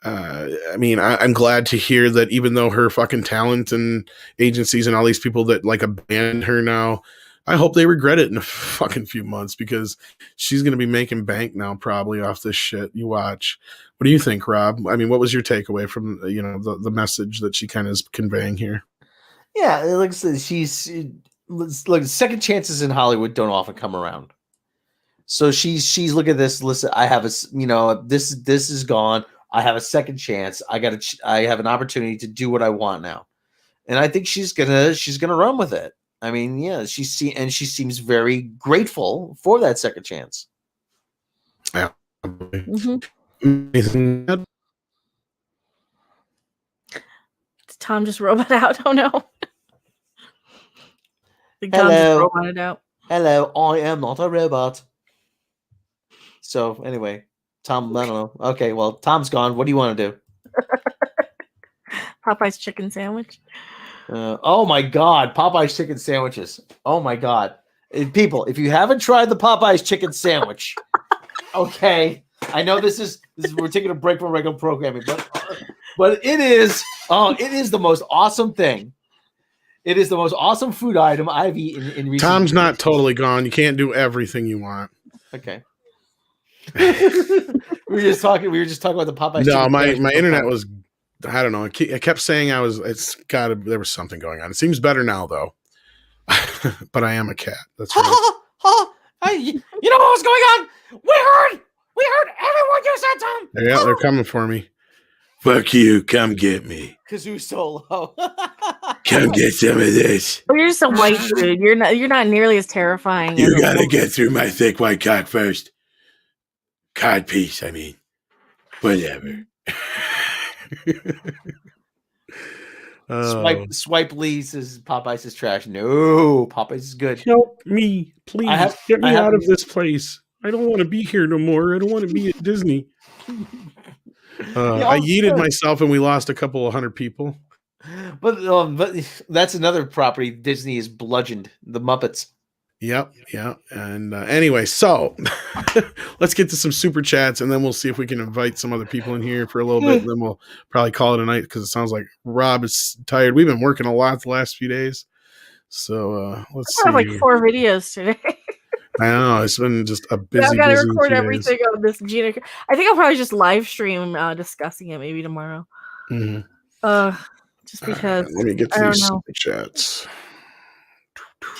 I'm glad to hear that even though her fucking talent and agencies and all these people that abandoned her now, I hope they regret it in a fucking few months, because she's going to be making bank now probably off this shit. You watch. What do you think, Rob? I mean, what was your takeaway from, the message that she kind of is conveying here?
Yeah, like I said, second chances in Hollywood don't often come around. So she's looking at this. Listen, I have this is gone. I have a second chance. I have an opportunity to do what I want now, and I think she's gonna run with it. I mean, yeah, she seems very grateful for that second chance.
Yeah.
Mm-hmm. Tom just robot out. Oh no. The Tom just roboted out.
Hello, I am not a robot. So anyway, Tom, I don't know. Okay, well, Tom's gone. What do you want to do?
Popeye's chicken sandwich.
Oh my God, Popeye's chicken sandwiches. Oh my God. People, if you haven't tried the Popeye's chicken sandwich, okay, I know this is we're taking a break from regular programming, but it is the most awesome thing. It is the most awesome food item I've eaten in recent
Tom's
years.
not totally gone. You can't do everything you want.
Okay. we were just talking about the Popeye's
No,
chicken
my
sandwich.
internet was, I don't know. I kept saying there was something going on. It seems better now though. But I am a cat. That's right.
You know what was going on? We heard everyone you said, Tom.
Yeah, they're coming for me. Fuck you. Come get me.
Kazoo Solo.
Come get some of this.
Oh, you're just a white dude. You're not nearly as terrifying.
You gotta get through my thick white cock first. Cod piece, I mean. Whatever.
Swipe Lee says Popeyes is trash. No, Popeyes is good.
Help me, please. Get me out of this place. I don't want to be here no more. I don't want to be at Disney. I yeeted myself and we lost a couple of hundred people.
But that's another property Disney has bludgeoned, the Muppets.
Yep. And anyway, so let's get to some super chats and then we'll see if we can invite some other people in here for a little bit. And then we'll probably call it a night because it sounds like Rob is tired. We've been working a lot the last few days. So let's see.
I have like 4 videos today.
I know. It's been just a busy,
I've got to
busy
record
2
everything
days.
on this Gina. I think I'll probably just live stream discussing it maybe tomorrow.
Mm-hmm.
Just because.
Let me get to these super chats.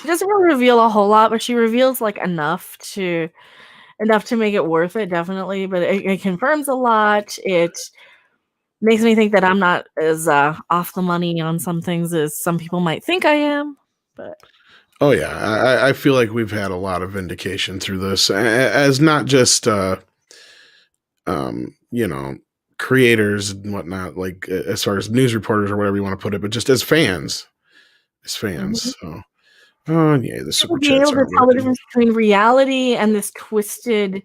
She doesn't really reveal a whole lot, but she reveals like enough to make it worth it, definitely. But it confirms a lot. It makes me think that I'm not as off the money on some things as some people might think I am. But
oh yeah, I feel like we've had a lot of vindication through this, as not just creators and whatnot, like as far as news reporters or whatever you want to put it, but just as fans. Mm-hmm. So. Oh yeah, the super
being
chats
able to tell the difference between reality and this twisted,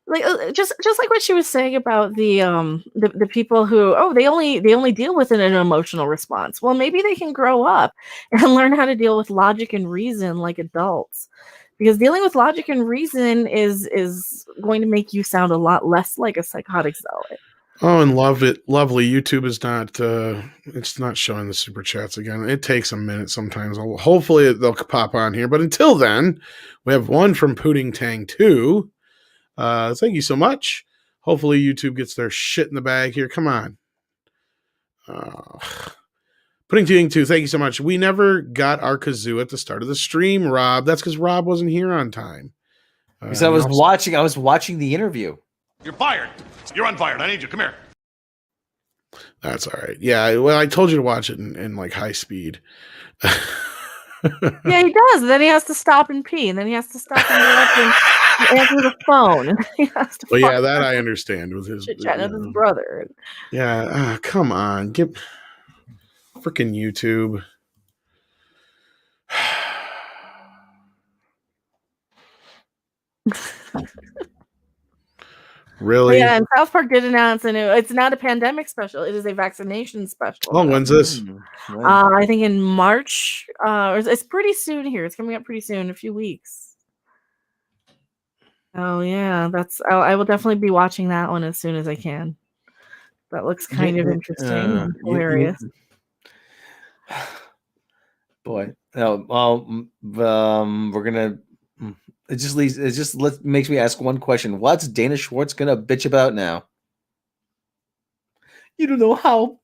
like just like what she was saying about the people who they only deal with an emotional response. Well, maybe they can grow up and learn how to deal with logic and reason like adults, because dealing with logic and reason is going to make you sound a lot less like a psychotic zealot.
Oh, and lovely. YouTube is not, it's not showing the super chats again. It takes a minute sometimes. Hopefully they'll pop on here. But until then, we have one from Pudding Tang 2. Thank you so much. Hopefully YouTube gets their shit in the bag here. Come on. Pudding Tang 2, thank you so much. We never got our kazoo at the start of the stream, Rob. That's because Rob wasn't here on time.
Because I was watching the interview.
You're fired. You're unfired. I need you. Come here.
That's all right. Yeah, well, I told you to watch it in like high speed.
Yeah, he does. Then he has to stop and pee, and then he has to stop and answer the phone. And he has to
well, yeah, that I understand with his
chit-chatting with his brother.
Yeah, come on, get freaking YouTube. Really?
Yeah, and South Park did announce, and it's not a pandemic special; it is a vaccination special.
Oh, when's this?
I think in March. It's pretty soon here. It's coming up pretty soon, a few weeks. Oh yeah, I will definitely be watching that one as soon as I can. That looks kind of interesting and hilarious.
Boy, we're gonna. It just makes me ask one question. What's Dana Schwartz gonna bitch about now? You don't know how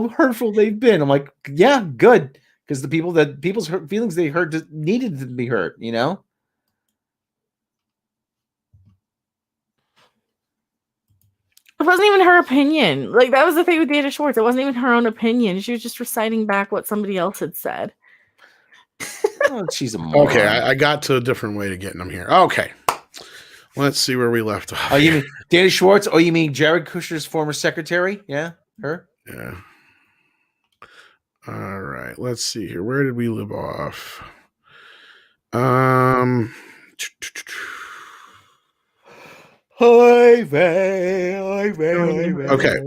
hurtful they've been. I'm like, yeah, good, because the people's feelings they hurt needed to be hurt. You know.
It wasn't even her opinion. Like, that was the thing with Dana Schwartz. It wasn't even her own opinion. She was just reciting back what somebody else had said.
Oh, she's a moron.
Okay, I got to a different way to getting them here. Okay, let's see where we left off.
Oh, you mean Dana Schwartz? Oh, you mean Jared Kushner's former secretary? Yeah, her.
Yeah. All right, let's see here. Where did we live off? Okay,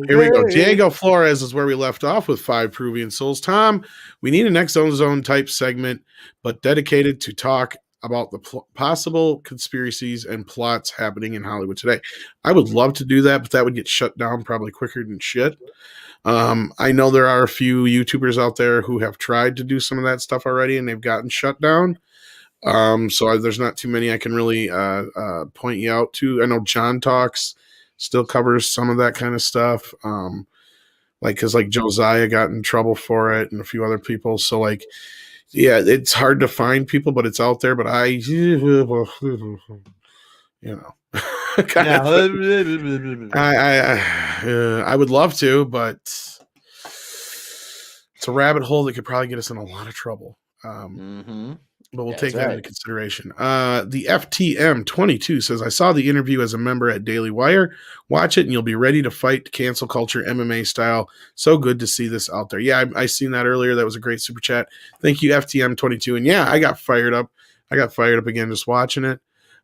here we go. Diego Flores is where we left off with 5 Peruvian souls. Tom, we need an X Zone type segment, but dedicated to talk about the possible conspiracies and plots happening in Hollywood today. I would love to do that, but that would get shut down probably quicker than shit. I know there are a few YouTubers out there who have tried to do some of that stuff already, and they've gotten shut down. So there's not too many I can really point you out to. I know John Talks still covers some of that kind of stuff. Because Josiah got in trouble for it and a few other people. So yeah, it's hard to find people, but it's out there. But I would love to, but it's a rabbit hole that could probably get us in a lot of trouble. But we'll take that into consideration. The FTM22 says, I saw the interview as a member at Daily Wire. Watch it and you'll be ready to fight cancel culture MMA style. So good to see this out there. Yeah, I seen that earlier. That was a great super chat. Thank you, FTM22. And yeah, I got fired up. I got fired up again just watching it.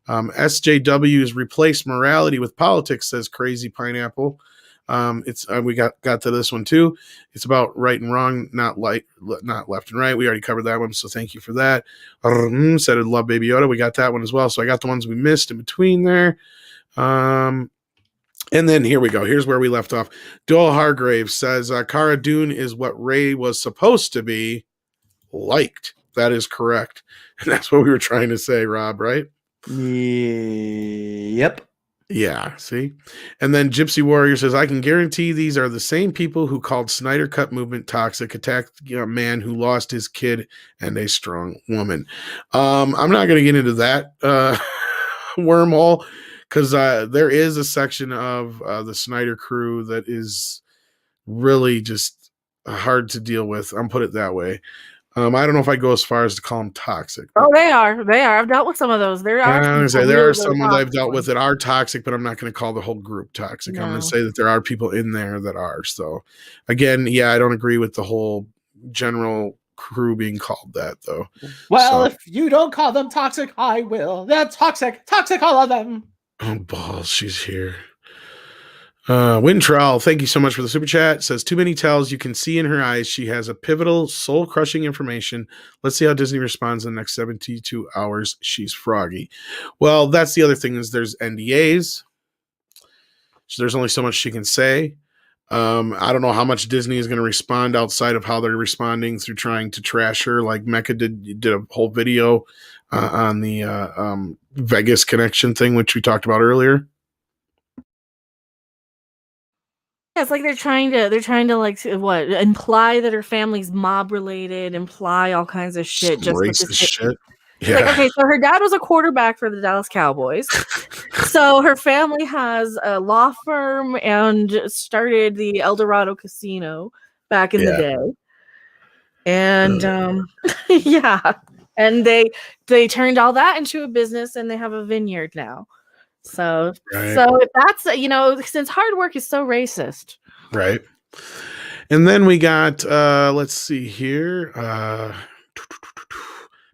SJW's replaced morality with politics, says Crazy Pineapple. It's we got to this one too. It's about right and wrong, not left and right. We already covered that one, so thank you for that. Said I'd love Baby Yoda. We got that one as well. So I got the ones we missed in between there. And then here we go. Here's where we left off. Doyle Hargrave says Cara Dune is what Rey was supposed to be liked. That is correct, and that's what we were trying to say, Rob. Right?
Yep.
Yeah, see? And then Gypsy Warrior says, I can guarantee these are the same people who called Snyder Cut movement toxic, attacked a man who lost his kid and a strong woman. I'm not going to get into that wormhole because there is a section of the Snyder crew that is really just hard to deal with. I'll put it that way. I don't know if I go as far as to call them toxic.
Oh, they are. I've dealt with some of those. There are
some that I've dealt with that are toxic, but I'm not going to call the whole group toxic. No. I'm going to say that there are people in there that are. So, again, yeah, I don't agree with the whole general crew being called that, though.
Well, if you don't call them toxic, I will. They're toxic. Toxic, all of them.
Oh, balls. She's here. Wintrell, thank you so much for the super chat. Says too many tells. You can see in her eyes she has a pivotal, soul-crushing information. Let's see how Disney responds in the next 72 hours. She's froggy. Well, that's the other thing is there's NDAs. So there's only so much she can say. I don't know how much Disney is going to respond outside of how they're responding through trying to trash her. Like Mecca did a whole video on the Vegas connection thing, which we talked about earlier.
Yeah, it's like they're trying to like what imply that her family's mob related, imply all kinds of shit.
Just racist shit.
Yeah. Like, okay, so her dad was a quarterback for the Dallas Cowboys. So her family has a law firm and started the El Dorado Casino back in the day. And yeah, and they turned all that into a business, and they have a vineyard now. So if that's, since hard work is so racist.
Right. And then we got, let's see here.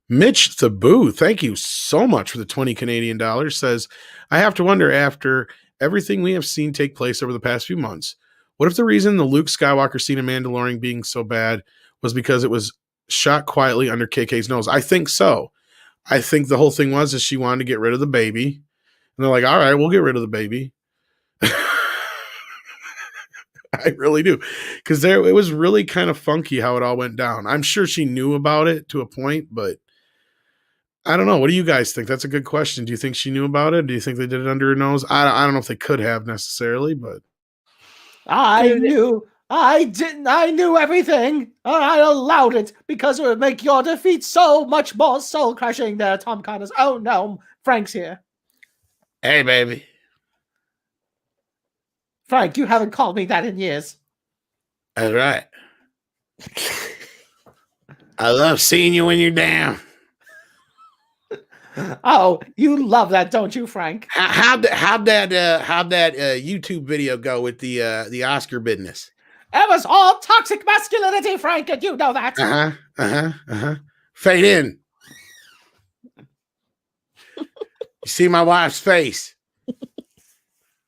Mitch Thaboo, thank you so much for the 20 Canadian dollars, says, I have to wonder after everything we have seen take place over the past few months, what if the reason the Luke Skywalker scene in Mandalorian being so bad was because it was shot quietly under KK's nose? I think so. I think the whole thing was she wanted to get rid of the baby. And they're like, all right, we'll get rid of the baby. I really do. Because it was really kind of funky how it all went down. I'm sure she knew about it to a point, but I don't know. What do you guys think? That's a good question. Do you think she knew about it? Do you think they did it under her nose? I don't know if they could have necessarily, but
I knew. I didn't. I knew everything. I allowed it because it would make your defeat so much more soul crushing there, Tom Connors. Oh no, Frank's here.
Hey, baby.
Frank, you haven't called me that in years.
That's right. I love seeing you when you're down.
Oh, you love that, don't you, Frank?
How'd that YouTube video go with the Oscar business?
It was all toxic masculinity, Frank, and you know that.
Fade in. You see my wife's face?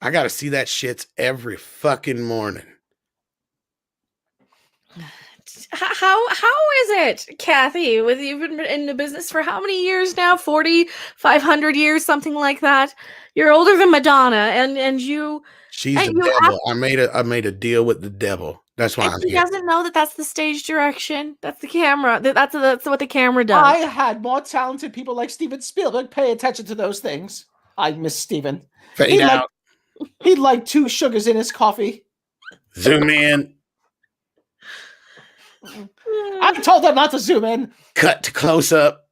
I got to see that shit every fucking morning.
How is it, Kathy? With you've been in the business for how many years now? 40, 500 years, something like that. You're older than Madonna, and you.
She's
and
the
you
devil. I made a deal with the devil. That's why I'm
he
here.
doesn't know that that's the stage direction. That's the camera. That's what the camera does.
I had more talented people like Steven Spielberg pay attention to those things. I miss Steven.
Fade out.
He'd like 2 sugars in his coffee.
Zoom in.
I told them not to zoom in.
Cut to close up.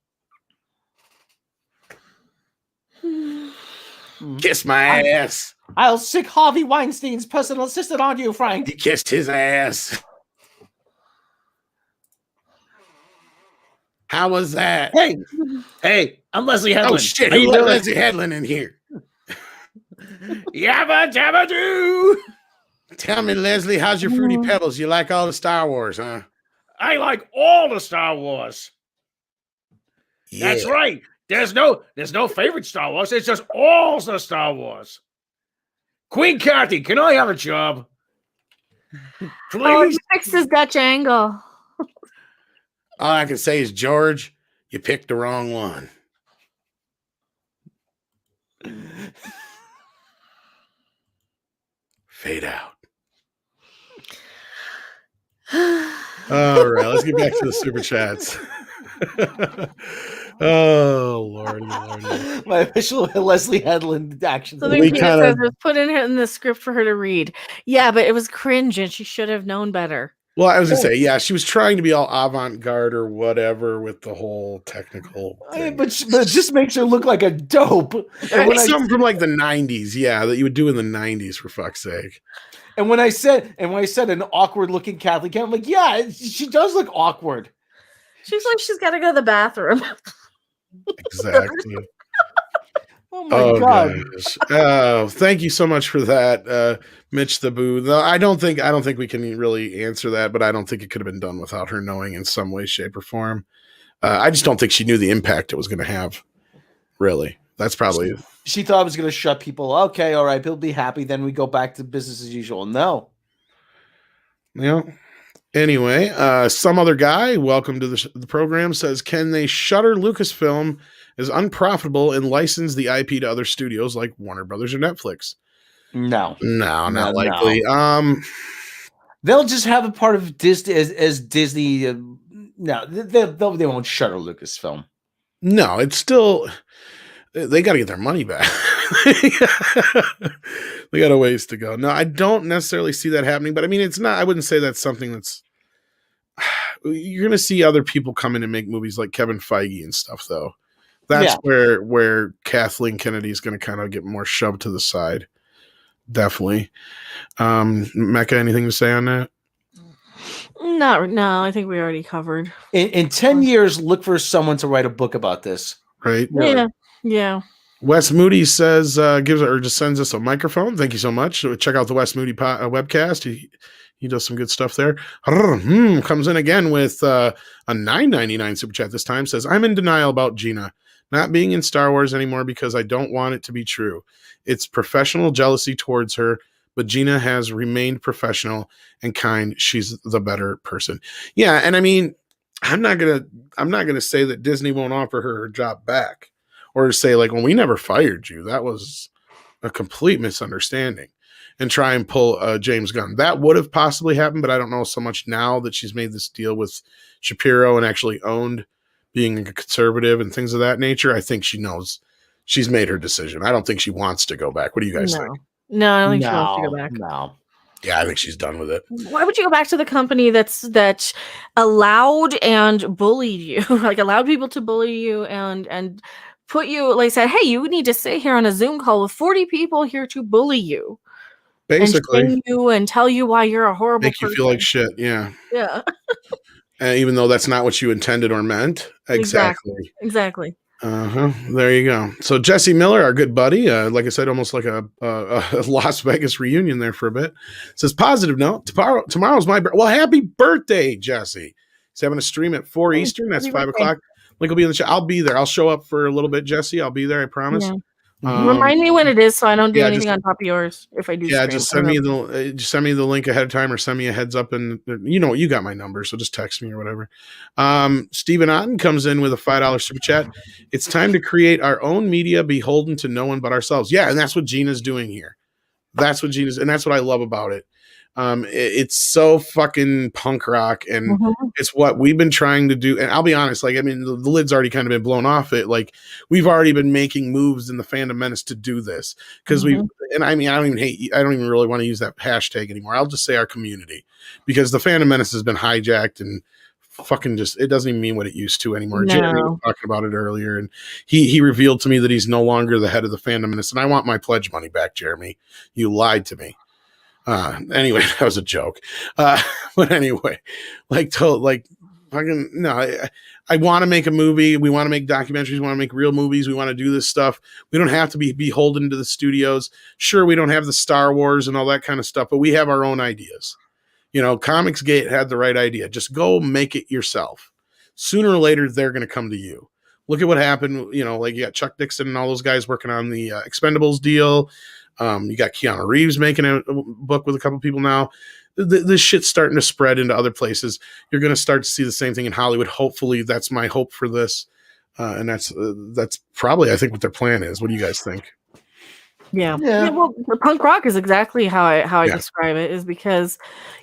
Kiss my ass.
I'll sick Harvey Weinstein's personal assistant on you, Frank.
He kissed his ass. How was that?
Hey, I'm Leslie Headland.
Oh shit!
How you
Who let
doing?
Leslie Headland in here?
Yabba dabba doo.
Tell me, Leslie, how's your Fruity Pebbles? You like all the Star Wars, huh?
I like all the Star Wars.
Yeah.
That's right. There's no favorite Star Wars. It's just all the Star Wars. Queen Kathy, can I have a job? Please.
Oh, he fixed his Dutch angle.
All I can say is, George, you picked the wrong one. Fade out. All right, let's get back to the super chats. Oh, Lord.
My official Leslie Headland action.
Something Peter says was put in the script for her to read. Yeah, but it was cringe and she should have known better.
Well, I was going to say, yeah, she was trying to be all avant-garde or whatever with the whole technical thing.
But it just makes her look like a dope.
And something from like the 90s, yeah, that you would do in the 90s, for fuck's sake.
And when I said an awkward-looking Kathleen, I'm like, yeah, she does look awkward.
She's like, she's got to go to the bathroom.
Exactly.
Oh my God.
Gosh. Oh, thank you so much for that, Mitch the Boo. Though I don't think we can really answer that, but I don't think it could have been done without her knowing in some way, shape, or form. I just don't think she knew the impact it was going to have. Really, that's probably.
She thought it was going to shut people. Okay, all right, people be happy. Then we go back to business as usual. No.
Yeah. Anyway, some other guy, welcome to the program, says, can they shutter Lucasfilm as unprofitable and license the IP to other studios like Warner Brothers or Netflix?
No,
not likely.
No. They'll just have a part of Disney as Disney. No, they won't shutter Lucasfilm.
No, it's still, they got to get their money back. They got a ways to go. No, I don't necessarily see that happening, but I mean, it's not, I wouldn't say that's something that's, you're going to see other people come in and make movies like Kevin Feige and stuff, though. That's where Kathleen Kennedy is going to kind of get more shoved to the side. Definitely. Mecca, anything to say on that?
No, I think we already covered.
In 10 years, look for someone to write a book about this.
Right?
Yeah.
Wes Moody says, just sends us a microphone. Thank you so much. So check out the Wes Moody webcast. He does some good stuff there. Comes in again with a $9.99 super chat this time. Says, I'm in denial about Gina not being in Star Wars anymore because I don't want it to be true. It's professional jealousy towards her, but Gina has remained professional and kind. She's the better person. Yeah, and I mean, I'm not gonna say that Disney won't offer her job back, or say like, well, we never fired you. That was a complete misunderstanding, and try and pull James Gunn. That would have possibly happened, but I don't know so much now that she's made this deal with Shapiro and actually owned being a conservative and things of that nature. I think she knows she's made her decision. I don't think she wants to go back. What do you guys think?
No, I don't think she wants to go back.
No.
Yeah, I think she's done with it.
Why would you go back to the company that allowed and bullied you, like allowed people to bully you and put you, like said, hey, you need to sit here on a Zoom call with 40 people here to bully you,
basically,
and shame you and tell you why you're a horrible
make you feel like shit. Yeah. Even though that's not what you intended or meant. Exactly. There you go. So Jesse Miller, our good buddy, like I said, almost like a Las Vegas reunion there for a bit. Says, positive note, tomorrow's my birthday. Well, happy birthday, Jesse. He's having a stream at 4 Eastern. That's 5 o'clock. Link will be in the chat. I'll be there. I'll show up for a little bit, Jesse. I'll be there, I promise.
Remind me when it is, so I don't do anything on top of yours. If I do,
yeah,
stream.
just send me the link ahead of time, or send me a heads up, and you got my number, so just text me or whatever. Stephen Otten comes in with a $5 super chat. It's time to create our own media, beholden to no one but ourselves. Yeah, and that's what Gina's doing here. That's what Gina's, and that's what I love about it. It's so fucking punk rock, and it's what we've been trying to do. And I'll be honest, like, I mean, the lid's already kind of been blown off it. Like, we've already been making moves in the Fandom Menace to do this, because and I mean, I don't even really want to use that hashtag anymore. I'll just say our community, because the Fandom Menace has been hijacked and fucking it doesn't even mean what it used to anymore.
No.
Jeremy was talking about it earlier, and he revealed to me that he's no longer the head of the Fandom Menace, and I want my pledge money back, Jeremy. You lied to me. Anyway, that was a joke. But anyway, fucking no. I want to make a movie. We want to make documentaries. We want to make real movies. We want to do this stuff. We don't have to be beholden to the studios. Sure, we don't have the Star Wars and all that kind of stuff, but we have our own ideas. Comicsgate had the right idea. Just go make it yourself. Sooner or later, they're going to come to you. Look at what happened. You got Chuck Dixon and all those guys working on the Expendables deal. You got Keanu Reeves making a book with a couple people now. This shit's starting to spread into other places. You're going to start to see the same thing in Hollywood. Hopefully, that's my hope for this. And that's probably, I think, what their plan is. What do you guys think?
Yeah. Well, the punk rock is exactly how I describe it, is because,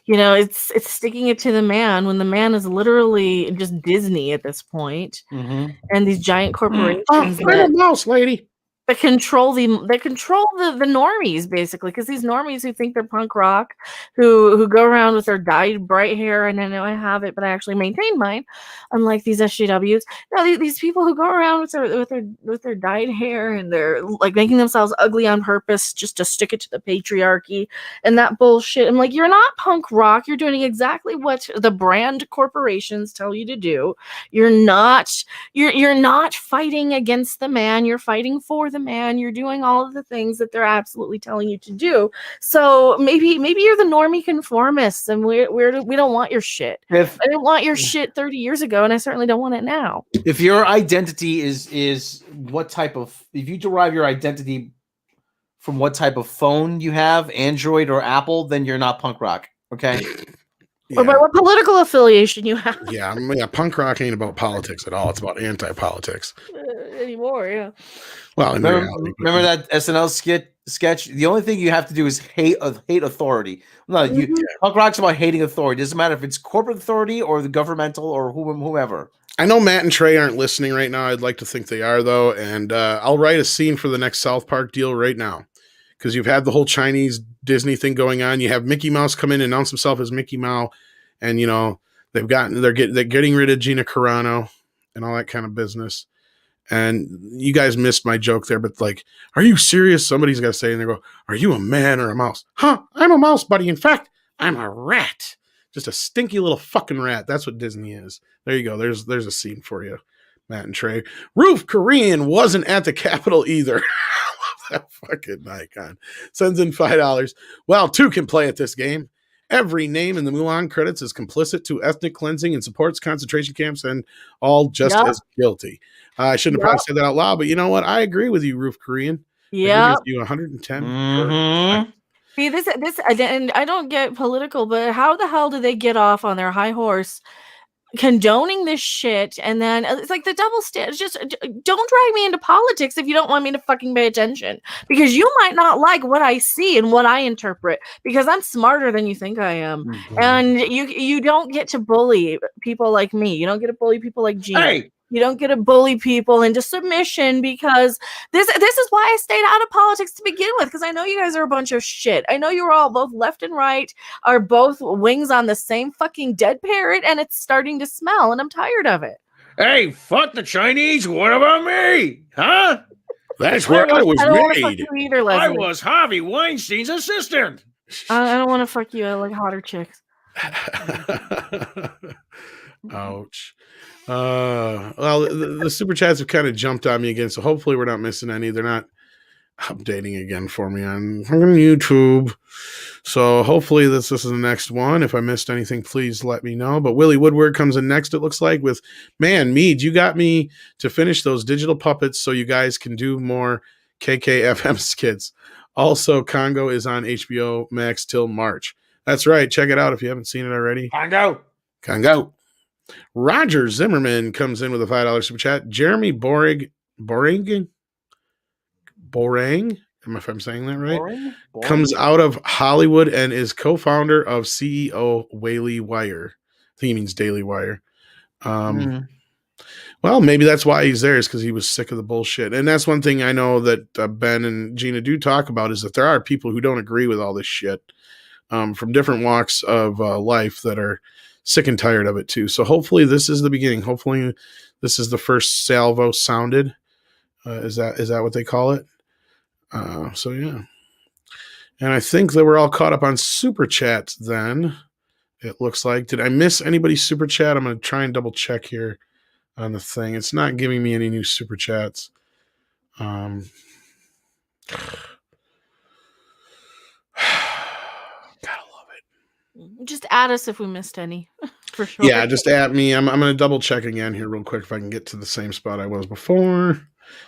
it's sticking it to the man when the man is literally just Disney at this point, and these giant corporations.
I'm a mouse lady.
That control the normies, basically, because these normies who think they're punk rock, who go around with their dyed bright hair, and I know I have it, but I actually maintain mine, unlike these SJWs. No, these people who go around with their dyed hair, and they're like making themselves ugly on purpose just to stick it to the patriarchy and that bullshit. I'm like, you're not punk rock. You're doing exactly what the brand corporations tell you to do. You're not fighting against the man. You're fighting for the man. You're doing all of the things that they're absolutely telling you to do. So maybe you're the normie conformists, and we don't want your shit. I didn't want your shit 30 years ago, and I certainly don't want it now.
If your identity is what type of, if you derive your identity from what type of phone you have, Android or Apple, then you're not punk rock. Okay.
Or by what political affiliation you have.
Yeah, punk rock ain't about politics at all. It's about anti-politics.
Anymore, yeah.
Well,
remember that SNL sketch? The only thing you have to do is hate authority. No, punk rock's about hating authority. It doesn't matter if it's corporate authority or the governmental or whomever.
I know Matt and Trey aren't listening right now. I'd like to think they are, though. And I'll write a scene for the next South Park deal right now, because you've had the whole Chinese Disney thing going on. You have Mickey Mouse come in and announce himself as Mickey Mouse, and they're getting rid of Gina Carano and all that kind of business. And you guys missed my joke there, but like, are you serious? Somebody's got to say, and they go, "Are you a man or a mouse?" Huh? I'm a mouse, buddy. In fact, I'm a rat. Just a stinky little fucking rat. That's what Disney is. There you go. There's a scene for you, Matt and Trey. Roof Korean wasn't at the Capitol either. That fucking icon sends in $5. Well, two can play at this game. Every name in the Mulan credits is complicit to ethnic cleansing and supports concentration camps, and all just as guilty. I shouldn't have probably said that out loud, but you know what? I agree with you, Roof Korean.
Yeah,
you 110.
See, this, and I don't get political, but how the hell do they get off on their high horse condoning this shit? And then it's like the double standard. Just don't drag me into politics if you don't want me to fucking pay attention, because you might not like what I see and what I interpret, because I'm smarter than you think I am. And you don't get to bully people like me. You don't get to bully people like Gina.
Hey.
You don't get to bully people into submission, because this is why I stayed out of politics to begin with, because I know you guys are a bunch of shit. I know you're all both left and right are both wings on the same fucking dead parrot, and it's starting to smell, and I'm tired of it.
Hey, fuck the Chinese. What about me? Huh?
That's where I was
I don't want to fuck
made.
you either, Leslie.
I was Harvey Weinstein's assistant.
I don't want to fuck you. I like hotter chicks.
Ouch. Well, the super chats have kind of jumped on me again, so hopefully we're not missing any. They're not updating again for me on YouTube. So hopefully this is the next one. If I missed anything, please let me know. But Willie Woodward comes in next, it looks like, with, man, Mead, you got me to finish those digital puppets so you guys can do more KKFM skits. Also, Congo is on HBO Max till March. That's right. Check it out if you haven't seen it already. Congo. Roger Zimmerman comes in with a $5 super chat. Jeremy Borang, if I'm saying that right,
Boring?
comes out of Hollywood and is co-founder of CEO Whaley Wire. I think he means Daily Wire. Well, maybe that's why he's there, is because he was sick of the bullshit. And that's one thing I know that Ben and Gina do talk about, is that there are people who don't agree with all this shit from different walks of life that are sick and tired of it too. So hopefully this is the beginning. Hopefully this is the first salvo sounded. Is that what they call it? So yeah. And I think that we're all caught up on super chats then. It looks like. Did I miss anybody's super chat? I'm going to try and double check here on the thing. It's not giving me any new super chats. Gotta love it.
Just add us if we missed any. For sure.
Yeah, just add me. I'm going to double check again here real quick if I can get to the same spot I was before.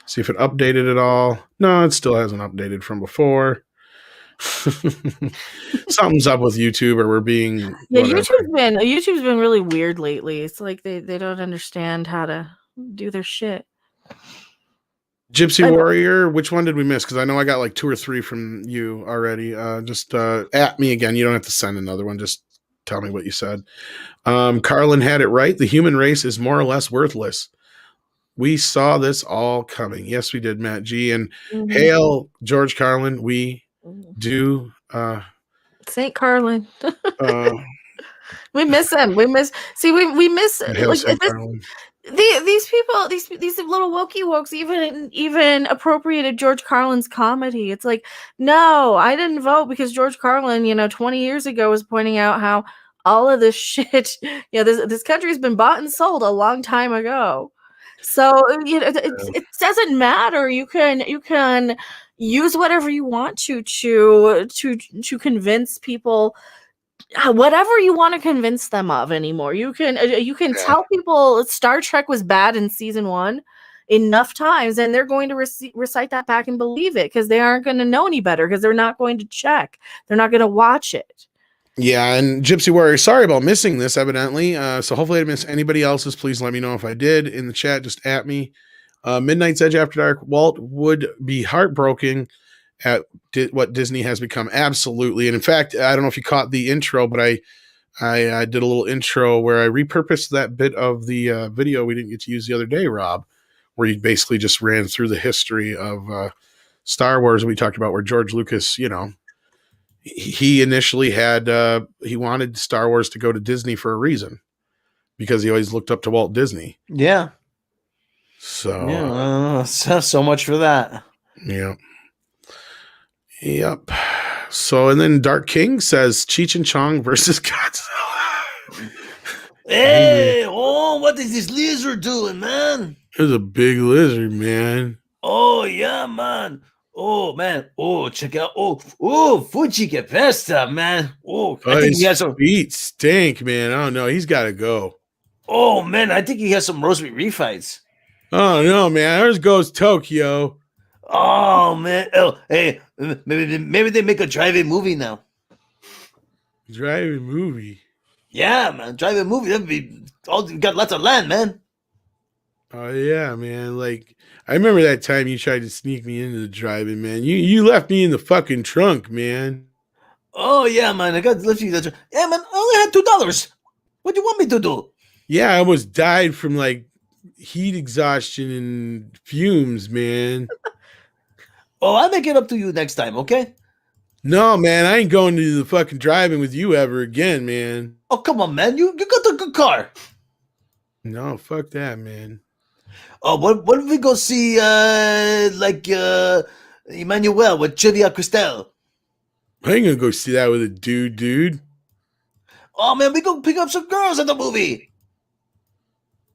See if it updated at all. No, it still hasn't updated from before. Something's up with YouTube, or we're being
YouTube's been really weird lately. It's like they don't understand how to do their shit.
Gypsy Warrior, which one did we miss? Because I know I got like 2 or 3 from you already. Just at me again. You don't have to send another one. Just tell me what you said. Carlin had it right. The human race is more or less worthless. We saw this all coming. Yes, we did, Matt G. And hail George Carlin. We do.
St. Carlin. We miss him. We miss these people, these little wokey wokes even appropriated George Carlin's comedy. It's like, no, I didn't vote because George Carlin, 20 years ago was pointing out how all of this shit, this country's been bought and sold a long time ago. So it doesn't matter. You can use whatever you want to convince people whatever you want to convince them of anymore. You can tell people Star Trek was bad in season 1 enough times, and they're going to recite that back and believe it, because they aren't going to know any better, because they're not going to check. They're not going to watch it.
Yeah, and Gypsy Warrior, sorry about missing this, evidently. So hopefully I didn't miss anybody else's. Please let me know if I did in the chat. Just at me. Midnight's Edge After Dark. Walt would be heartbroken at what Disney has become. Absolutely. And in fact, I don't know if you caught the intro, but I did a little intro where I repurposed that bit of the video we didn't get to use the other day, Rob, where you basically just ran through the history of Star Wars. We talked about where George Lucas, he initially he wanted Star Wars to go to Disney for a reason, because he always looked up to Walt Disney.
Yeah.
So,
so much for that.
Yeah. Yep. So, and then Dark King says Cheech and Chong versus Godzilla.
Hey, what is this lizard doing, man?
There's a big lizard, man.
Oh, yeah, man. Oh, man. Oh, check out. Oh, Fuji que pesta, man. Oh, I think he has some
feet stink, man. I don't know. He's got to go.
Oh, man. I think he has some roast beef fights.
Oh, no, man. Ours goes Tokyo.
Oh, man. Oh, hey, maybe they make a drive-in movie now.
Drive-in movie?
Yeah, man. Drive-in movie. That'd be. We got lots of land, man.
Oh, yeah, man. Like, I remember that time you tried to sneak me into the drive-in, man. You left me in the fucking trunk, man.
Oh, yeah, man. I got to lift you. Yeah, man. I only had $2. What do you want me to do?
Yeah, I almost died from, like, heat exhaustion and fumes, man.
Oh, I'll make it up to you next time, okay?
No, man. I ain't going to the fucking drive-in with you ever again, man.
Oh, come on, man. You got a good car.
No, fuck that, man.
Oh, what if we go see, Emmanuel with Julia Cristel?
I ain't gonna go see that with a dude.
Oh, man, we go pick up some girls at the movie.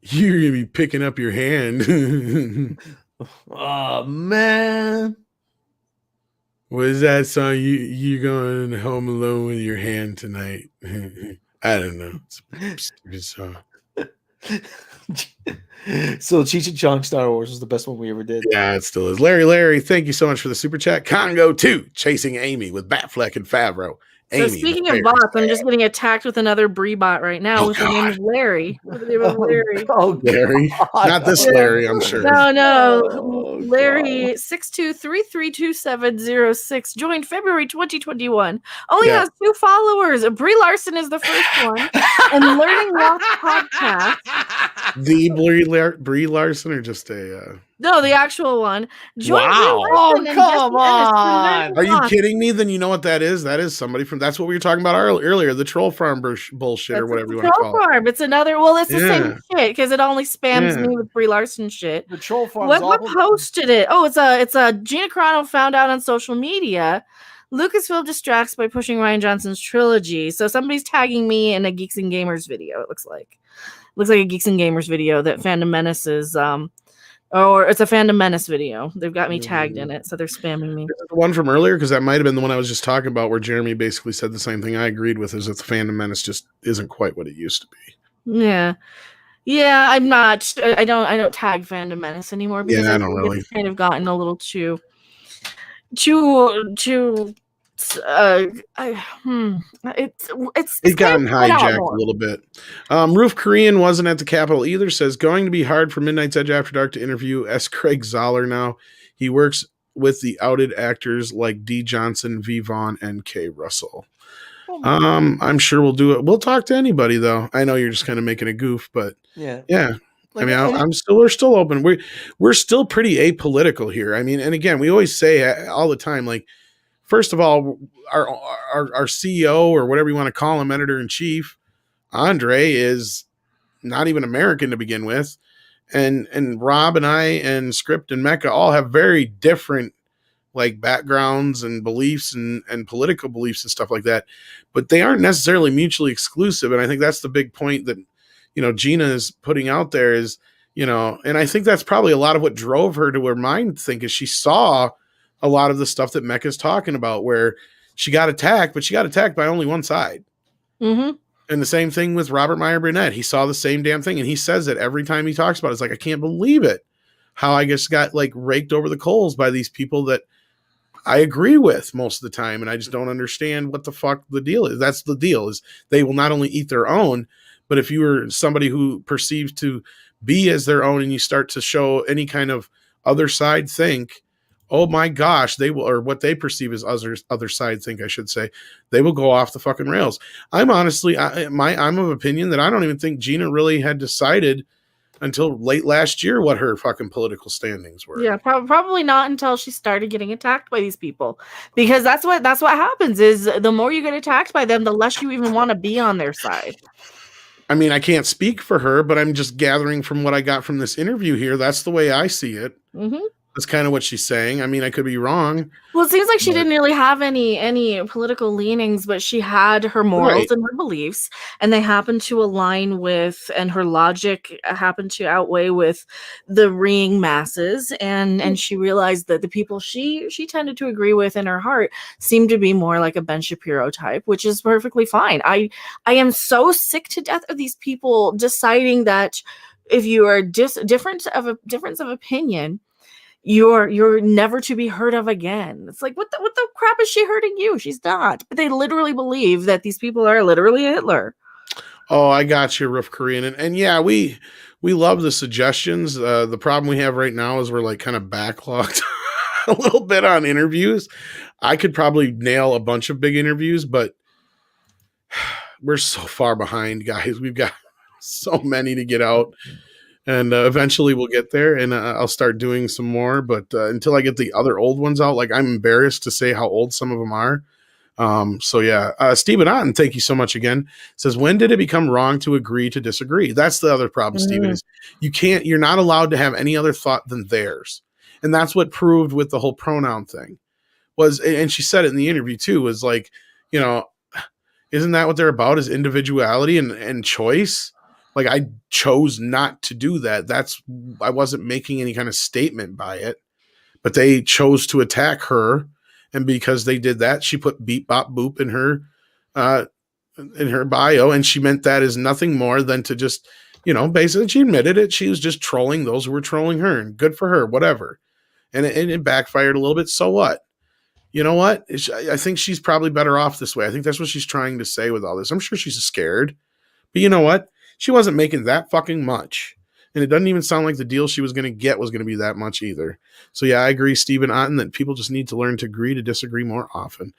You're gonna be picking up your hand.
Oh, man.
What is that song? You going home alone with your hand tonight? I don't know. It's a stupid song.
So Cheech and Chong Star Wars was the best one we ever did.
Yeah, it still is. Larry, thank you so much for the super chat. Congo 2, Chasing Amy with Batfleck and Favreau.
So speaking of bots, I'm just getting attacked with another Brie bot right now, with the name of Larry. With the name of Larry.
Larry. Not this Larry, I'm sure.
No. Larry 62332706 joined February 2021. Only has 2 followers. Brie Larson is the first one. And Learning Lost podcast.
The Brie Larson or just a
No, the actual one.
Wow.
Oh, come on.
Are you kidding me? Then you know what that is? That is somebody from, that's what we were talking about earlier, the troll farm bullshit or whatever you want to call it.
It's another, well, it's the same shit because it only spams me with Brie Larson shit.
The troll farm.
What posted it? Oh, it's a Gina Carano found out on social media. Lucasfilm distracts by pushing Rian Johnson's trilogy. So somebody's tagging me in a Geeks and Gamers video, it looks like. Looks like a Geeks and Gamers video that Fandom Menace is or it's a Fandom Menace video. They've got me tagged in it, so they're spamming me.
The one from earlier, because that might have been the one I was just talking about, where Jeremy basically said the same thing I agreed with, is that the Fandom Menace just isn't quite what it used to be.
Yeah, I'm not. I don't tag Fandom Menace anymore because
I don't really.
It's kind of gotten a little too. It's
gotten hijacked a little bit. Roof Korean wasn't at the Capitol either. Says going to be hard for Midnight's Edge After Dark to interview S. Craig Zoller now. He works with the outed actors like D. Johnson, V. Vaughn, and K. Russell. I'm sure we'll do it. We'll talk to anybody though. I know you're just kind of making a goof, but yeah. Like, I mean, we're still open. We're still pretty apolitical here. I mean, and again, we always say all the time, like, first of all, our CEO or whatever you want to call him, editor-in-chief, Andre, is not even American to begin with. And Rob and I and Script and Mecca all have very different like backgrounds and beliefs and political beliefs and stuff like that. But they aren't necessarily mutually exclusive. And I think that's the big point that, Gina is putting out there is, and I think that's probably a lot of what drove her to her mind think is she saw a lot of the stuff that Mecca's talking about where she got attacked, but she got attacked by only one side.
Mm-hmm.
And the same thing with Robert Meyer Burnett. He saw the same damn thing. And he says it every time he talks about it. It's like, I can't believe it. How I just got like raked over the coals by these people that I agree with most of the time. And I just don't understand what the fuck the deal is. That's the deal is they will not only eat their own, but if you are somebody who perceives to be as their own and you start to show any kind of other side think, oh my gosh, they will, or what they perceive as other side think, I should say, they will go off the fucking rails. I'm honestly, I'm of opinion that I don't even think Gina really had decided until late last year what her fucking political standings were.
Yeah, probably not until she started getting attacked by these people, because that's what happens is the more you get attacked by them, the less you even want to be on their side.
I mean, I can't speak for her, but I'm just gathering from what I got from this interview here. That's the way I see it.
Mm-hmm.
That's kind of what she's saying. I mean, I could be wrong.
Well, it seems like she didn't really have any political leanings, but she had her morals and her beliefs, and they happened to align with, and her logic happened to outweigh with the ringing masses, and she realized that the people she tended to agree with in her heart seemed to be more like a Ben Shapiro type, which is perfectly fine. I am so sick to death of these people deciding that if you are difference of opinion, you're never to be heard of again. It's like, what the crap is she hurting you? She's not. But they literally believe that these people are literally Hitler.
Oh, I got you, Roof Korean. And yeah, we love the suggestions. The problem we have right now is we're like kind of backlogged a little bit on interviews. I could probably nail a bunch of big interviews, but we're so far behind, guys. We've got so many to get out. And eventually we'll get there, and I'll start doing some more. But until I get the other old ones out, like I'm embarrassed to say how old some of them are. So yeah, Stephen Otten, thank you so much again. Says, when did it become wrong to agree to disagree? That's the other problem, Stephen, is you're not allowed to have any other thought than theirs. And that's what proved with the whole pronoun thing was, and she said it in the interview too, was like, isn't that what they're about, is individuality and choice? Like, I chose not to do that. I wasn't making any kind of statement by it, but they chose to attack her. And because they did that, she put beep, bop, boop in her bio. And she meant that as nothing more than to just basically she admitted it. She was just trolling those who were trolling her, and good for her, whatever. And it backfired a little bit. So what? You know what? I think she's probably better off this way. I think that's what she's trying to say with all this. I'm sure she's scared, but you know what? She wasn't making that fucking much. And it doesn't even sound like the deal she was going to get was going to be that much either. So yeah, I agree, Stephen Otten, that people just need to learn to agree to disagree more often.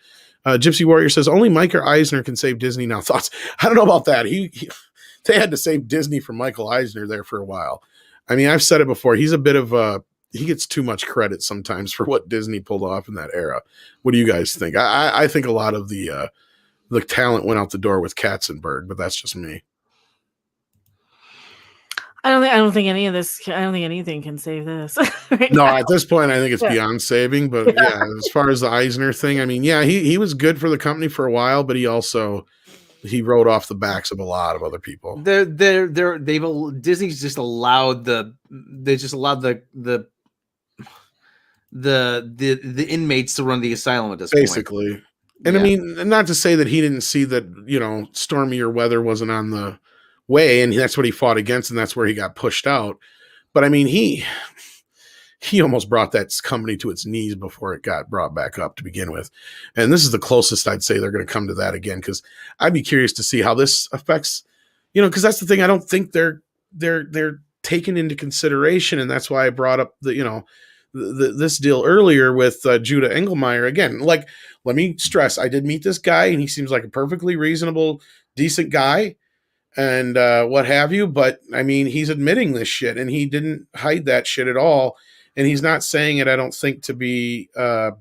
Gypsy Warrior says, only Mike Eisner can save Disney now. Thoughts? I don't know about that. They had to save Disney from Michael Eisner there for a while. I mean, I've said it before. He's a bit of he gets too much credit sometimes for what Disney pulled off in that era. What do you guys think? I think a lot of the talent went out the door with Katzenberg, but that's just me.
I don't think any of this. I don't think anything can save this.
Now. At this point, I think it's beyond saving. But yeah, as far as the Eisner thing, I mean, yeah, he was good for the company for a while, but he wrote off the backs of a lot of other people.
Disney's just allowed the inmates to run the asylum at this point.
Basically. And I mean, not to say that he didn't see that, stormier weather wasn't on the way, and that's what he fought against, and that's where he got pushed out. But I mean, he almost brought that company to its knees before it got brought back up to begin with. And this is the closest I'd say they're going to come to that again, because I'd be curious to see how this affects, because that's the thing. I don't think they're taken into consideration, and that's why I brought up this deal earlier with Judah Engelmeyer. Again, like, let me stress, I did meet this guy, and he seems like a perfectly reasonable, decent guy, and what have you. But I mean, he's admitting this shit, and he didn't hide that shit at all. And he's not saying it, I don't think, to be, I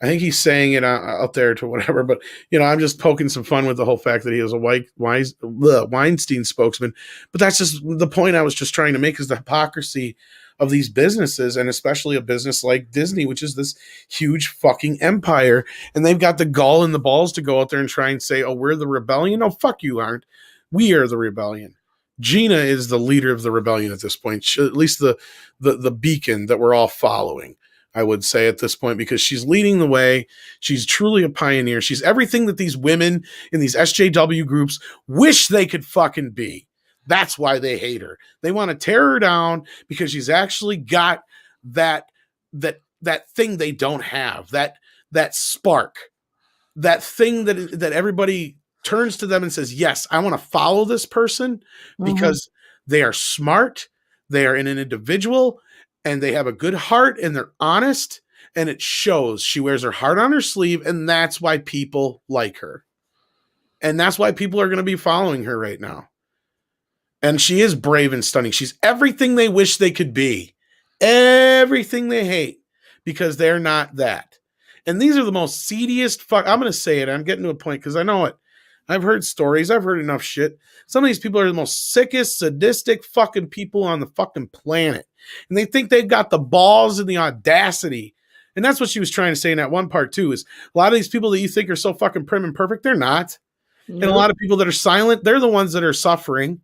think he's saying it out there to whatever, but, I'm just poking some fun with the whole fact that he was a Weinstein spokesman. But that's just the point I was just trying to make, is the hypocrisy of these businesses, and especially a business like Disney, which is this huge fucking empire. And they've got the gall and the balls to go out there and try and say, oh, we're the rebellion. No, fuck you aren't. We are the rebellion. Gina is the leader of the rebellion at this point, at least the beacon that we're all following, I would say at this point, because she's leading the way. She's truly a pioneer. She's everything that these women in these SJW groups wish they could fucking be. That's why they hate her. They want to tear her down because she's actually got that thing they don't have, that spark, that thing that everybody turns to them and says, yes, I want to follow this person because they are smart, they are an individual, and they have a good heart, and they're honest, and it shows. She wears her heart on her sleeve, and that's why people like her. And that's why people are going to be following her right now. And she is brave and stunning. She's everything they wish they could be. Everything they hate, because they're not that. And these are the most seediest I'm going to say it. I'm getting to a point because I know it. I've heard stories. I've heard enough shit. Some of these people are the most sickest, sadistic fucking people on the fucking planet. And they think they've got the balls and the audacity. And that's what she was trying to say in that one part too, is a lot of these people that you think are so fucking prim and perfect, they're not. Nope. And a lot of people that are silent, they're the ones that are suffering.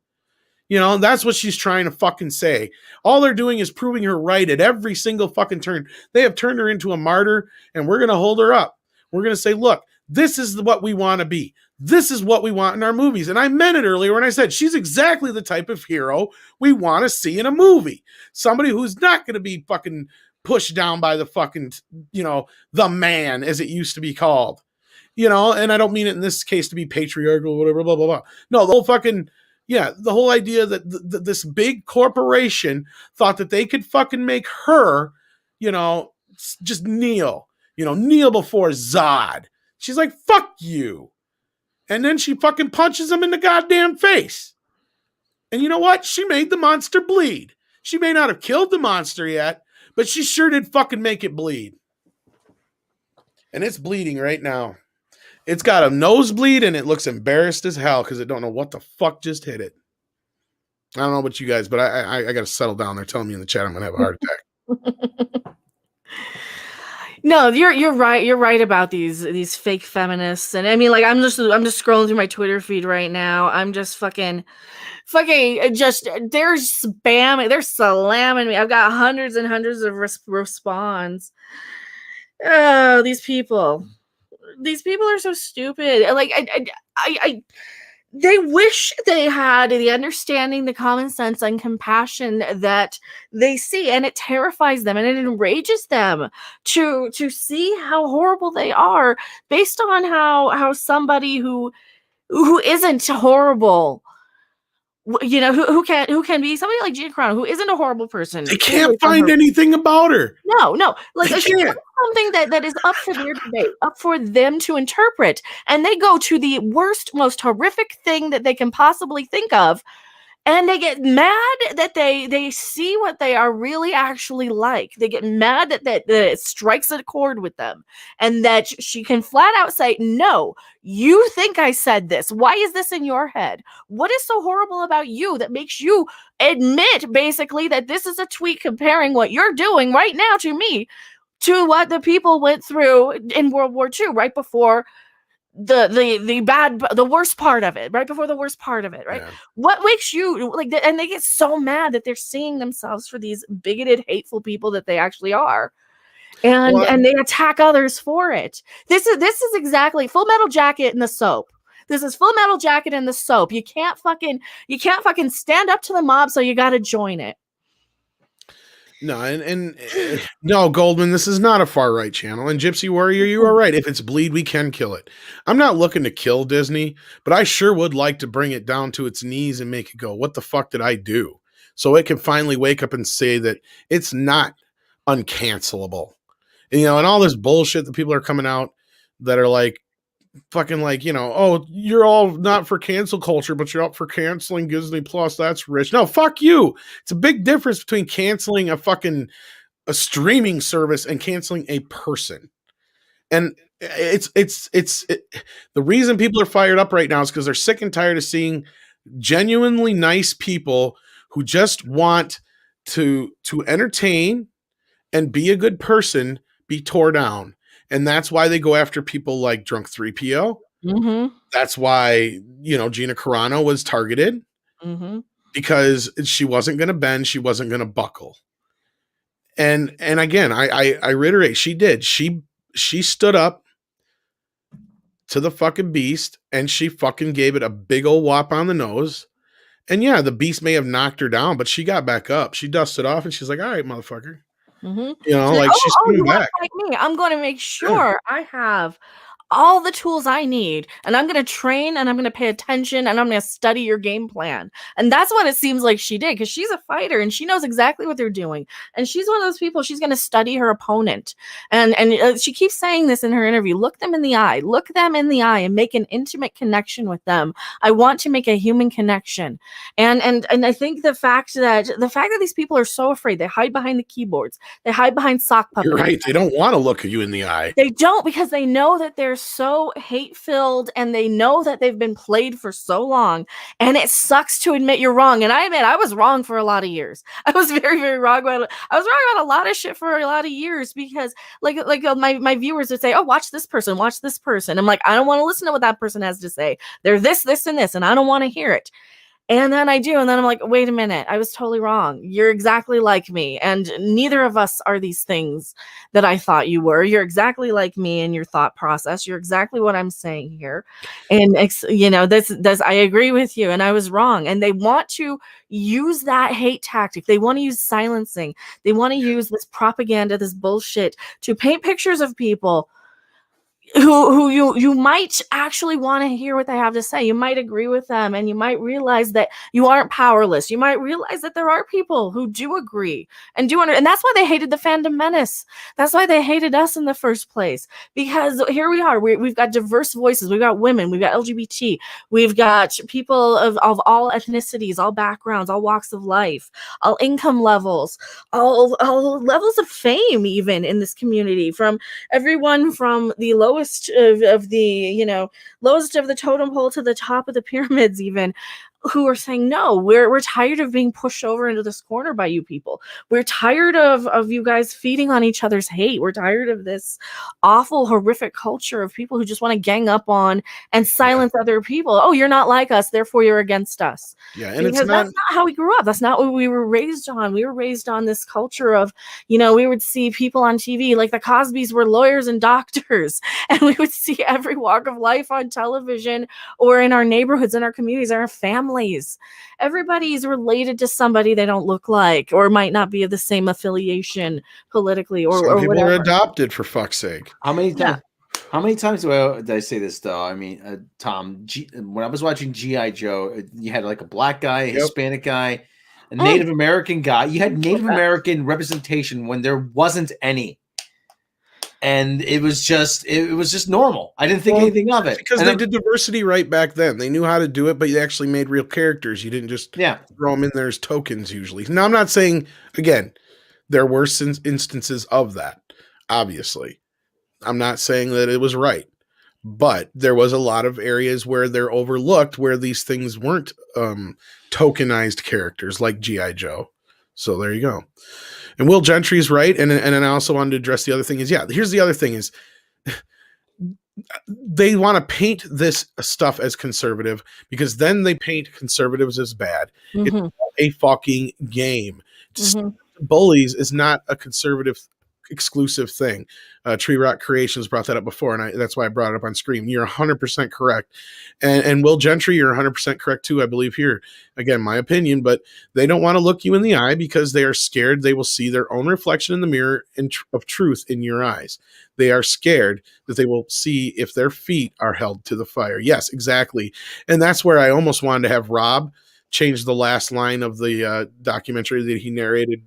That's what she's trying to fucking say. All they're doing is proving her right at every single fucking turn. They have turned her into a martyr, and we're going to hold her up. We're going to say, look, this is what we want to be. This is what we want in our movies. And I meant it earlier when I said she's exactly the type of hero we want to see in a movie. Somebody who's not going to be fucking pushed down by the fucking, the man, as it used to be called. And I don't mean it in this case to be patriarchal or whatever, blah, blah, blah. No, the whole fucking, the whole idea that this big corporation thought that they could fucking make her, just kneel before Zod. She's like, fuck you. And then she fucking punches him in the goddamn face. And you know what? She made the monster bleed. She may not have killed the monster yet, but she sure did fucking make it bleed. And it's bleeding right now. It's got a nosebleed, and it looks embarrassed as hell because it don't know what the fuck just hit it. I don't know about you guys, but I got to settle down. They're telling me in the chat I'm going to have a heart attack.
No, you're right. You're right about these fake feminists. And I mean, like, I'm just scrolling through my Twitter feed right now. I'm just fucking just, they're spamming, they're slamming me. I've got hundreds and hundreds of response. Oh, these people are so stupid. Like, they wish they had the understanding, the common sense, and compassion that they see, and it terrifies them and it enrages them to see how horrible they are based on how somebody who isn't horrible, who can be somebody like Gina Carano, who isn't a horrible person.
They can't find anything about her.
No, like something that is up for their debate, up for them to interpret, and they go to the worst, most horrific thing that they can possibly think of, and they get mad that they see what they are really actually like. They get mad that it strikes a chord with them, and that she can flat out say, no, you think I said this. Why is this in your head? What is so horrible about you that makes you admit basically that this is a tweet comparing what you're doing right now to me, to what the people went through in World War II, right before the worst part of it, right before the worst part of it, right? Yeah. What makes you like that? And they get so mad that they're seeing themselves for these bigoted, hateful people that they actually are, and they attack others for it. This is exactly Full Metal Jacket and the soap. This is Full Metal Jacket and the soap. You can't fucking stand up to the mob, so you got to join it.
No, and no, Goldman, this is not a far right channel. And Gypsy Warrior, you are right. If it's bleed, we can kill it. I'm not looking to kill Disney, but I sure would like to bring it down to its knees and make it go, what the fuck did I do? So it can finally wake up and say that it's not uncancelable. And, and all this bullshit that people are coming out that are like, fucking like, oh, you're all not for cancel culture, but you're up for canceling Disney Plus. That's rich. No, fuck you. It's a big difference between canceling a streaming service and canceling a person. And the reason people are fired up right now is because they're sick and tired of seeing genuinely nice people who just want to entertain and be a good person be tore down. And that's why they go after people like Drunk 3PO.
Mm-hmm.
That's why, Gina Carano was targeted because she wasn't going to bend. She wasn't going to buckle. And again, I reiterate, she did. She stood up to the fucking beast and she fucking gave it a big old whop on the nose. And yeah, the beast may have knocked her down, but she got back up. She dusted off and she's like, all right, motherfucker.
Mm-hmm.
She's coming back.
Like me. I'm going to make sure I have all the tools I need, and I'm going to train, and I'm going to pay attention, and I'm going to study your game plan. And that's what it seems like she did, because she's a fighter and she knows exactly what they're doing. And she's one of those people, she's going to study her opponent. And she keeps saying this in her interview, look them in the eye and make an intimate connection with them. I want to make a human connection. And I think the fact that these people are so afraid, they hide behind the keyboards, they hide behind sock puppets.
You're right. They don't want to look at you in the eye.
They don't, because they know that they're so hate-filled, and they know that they've been played for so long, and it sucks to admit you're wrong. And I admit I was wrong for a lot of years. I was very, very wrong about it. I was wrong about a lot of shit for a lot of years, because like my viewers would say, oh, watch this person. I'm like, I don't want to listen to what that person has to say. They're this, and this, and I don't want to hear it. And then I do. And then I'm like, wait a minute. I was totally wrong. You're exactly like me. And neither of us are these things that I thought you were. You're exactly like me in your thought process. You're exactly what I'm saying here. And, this, I agree with you. And I was wrong. And they want to use that hate tactic. They want to use silencing. They want to use this propaganda, this bullshit to paint pictures of people who you might actually want to hear what they have to say. You might agree with them, and you might realize that you aren't powerless. You might realize that there are people who do agree and and that's why they hated the Fandom Menace. That's why they hated us in the first place, because here we are. We've got diverse voices. We've got women. We've got LGBT. We've got people of all ethnicities, all backgrounds, all walks of life, all income levels, all levels of fame, even in this community, from everyone from the lowest of the lowest of the totem pole to the top of the pyramids, even who are saying, no, we're tired of being pushed over into this corner by you people. We're tired of you guys feeding on each other's hate. We're tired of this awful, horrific culture of people who just want to gang up on and silence other people. Oh, you're not like us, therefore you're against us.
Yeah, and
because
it's not
that's not how we grew up. That's not what we were raised on. We were raised on this culture of, we would see people on TV, like the Cosbys were lawyers and doctors, and we would see every walk of life on television or in our neighborhoods, in our communities, in our families. Everybody's related to somebody they don't look like, or might not be of the same affiliation politically, or
some people
whatever.
are adopted, for fuck's sake.
How many times? How many times did I say this though? I mean, Tom, when I was watching G.I. Joe, you had like a black guy, a Hispanic guy, a Native American guy. You had Native American representation when there wasn't any. And it was just normal. I didn't think anything of it.
Because they did diversity right back then. They knew how to do it, but you actually made real characters. You didn't just throw them in there as tokens usually. Now, I'm not saying, again, there were instances of that, obviously. I'm not saying that it was right. But there was a lot of areas where they're overlooked, where these things weren't tokenized characters like G.I. Joe. So there you go. And Will Gentry is right. And I also wanted to address the other thing is, here's the other thing is they want to paint this stuff as conservative because then they paint conservatives as bad.
Mm-hmm.
It's a fucking game. Bullies is not a conservative exclusive thing. Tree Rock Creations brought that up before, and that's why I brought it up on screen. You're 100% correct. And Will Gentry, you're 100% correct too, I believe here. Again, my opinion, but they don't want to look you in the eye because they are scared they will see their own reflection in the mirror of truth in your eyes. They are scared that they will see if their feet are held to the fire. Yes, exactly. And that's where I almost wanted to have Rob change the last line of the documentary that he narrated,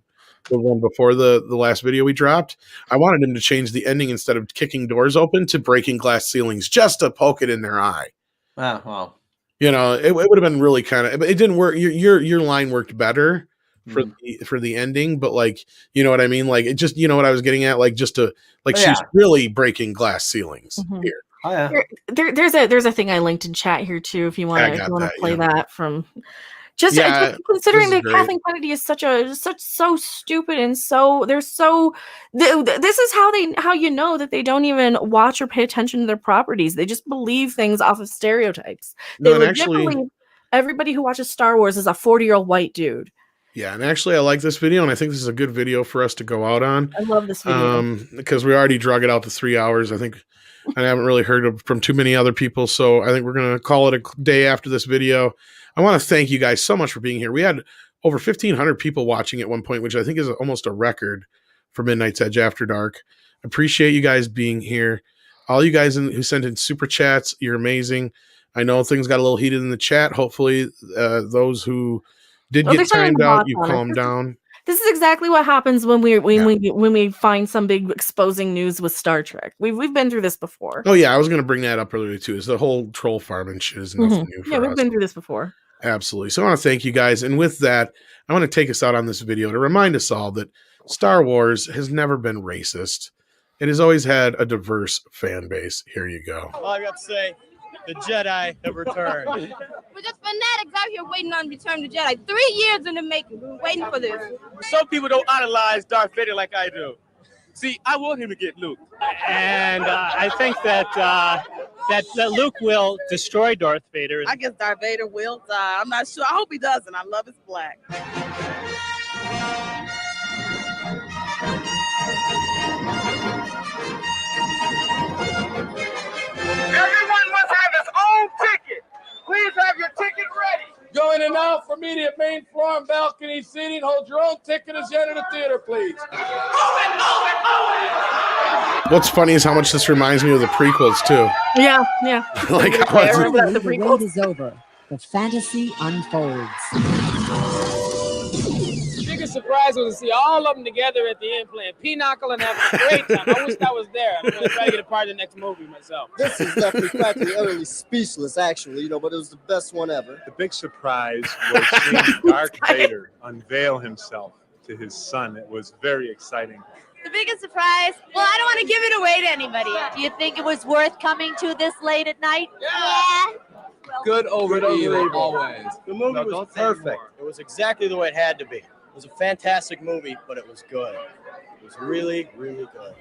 the one before the last video we dropped. I wanted him to change the ending instead of kicking doors open to breaking glass ceilings, just to poke it in their eye.
Wow.
It would have been really kind of, it didn't work. Your line worked better for the ending, but like, you know what I mean? Like it just, you know what I was getting at? Like just to, like she's really breaking glass ceilings here.
Oh yeah.
There's a thing I linked in chat here too, if you want to play that from. Just considering that Kathleen Kennedy is so stupid and this is how you know that they don't even watch or pay attention to their properties. They just believe things off of stereotypes. They believe everybody who watches Star Wars is a 40-year-old white dude.
Yeah, and actually I like this video, and I think this is a good video for us to go out on.
I love this video.
Because we already drug it out to 3 hours. I think I haven't really heard from too many other people, so I think we're going to call it a day after this video. I want to thank you guys so much for being here. We had over 1,500 people watching at one point, which I think is almost a record for Midnight's Edge After Dark. Appreciate you guys being here. All you guys who sent in super chats, you're amazing. I know things got a little heated in the chat. Hopefully, those who did get timed out, you calmed down.
This is exactly what happens when we find some big exposing news with Star Trek. We've been through this before.
Oh yeah, I was going to bring that up earlier too. Is the whole troll farm and shit is nothing new for us.
We've been through this before.
Absolutely. So I want to thank you guys. And with that, I want to take us out on this video to remind us all that Star Wars has never been racist. It has always had a diverse fan base. Here you go.
All I got to say, the Jedi have returned.
We're just fanatics out here waiting on Return of the Jedi. 3 years in the making. We're waiting for this.
Some people don't idolize Darth Vader like I do. See, I want him to get Luke. And I think that Luke will destroy Darth Vader.
I guess Darth Vader will die. I'm not sure. I hope he doesn't. I love his black.
Everyone must have his own ticket. Please have your ticket ready. Going in now for immediate main floor and balcony seating. Hold your own ticket as you enter the theater, please.
What's funny is how much this reminds me of the prequels too.
Yeah.
Like
the wait is over. The fantasy unfolds.
The biggest surprise was to see all of them together at the end playing Pinochle and having a great time. I wish I was there. I'm going to try to get a part of the next movie myself.
This is definitely practically utterly speechless, actually, but it was the best one ever.
The big surprise was seeing Darth Vader unveil himself to his son. It was very exciting.
The biggest surprise? Well, I don't want to give it away to anybody.
Do you think it was worth coming to this late at night?
Yeah. Well,
good over evil, always.
The movie was
don't say
perfect.
anymore.
It was exactly the way it had to be. It was a fantastic movie, but it was good. It was really, really good.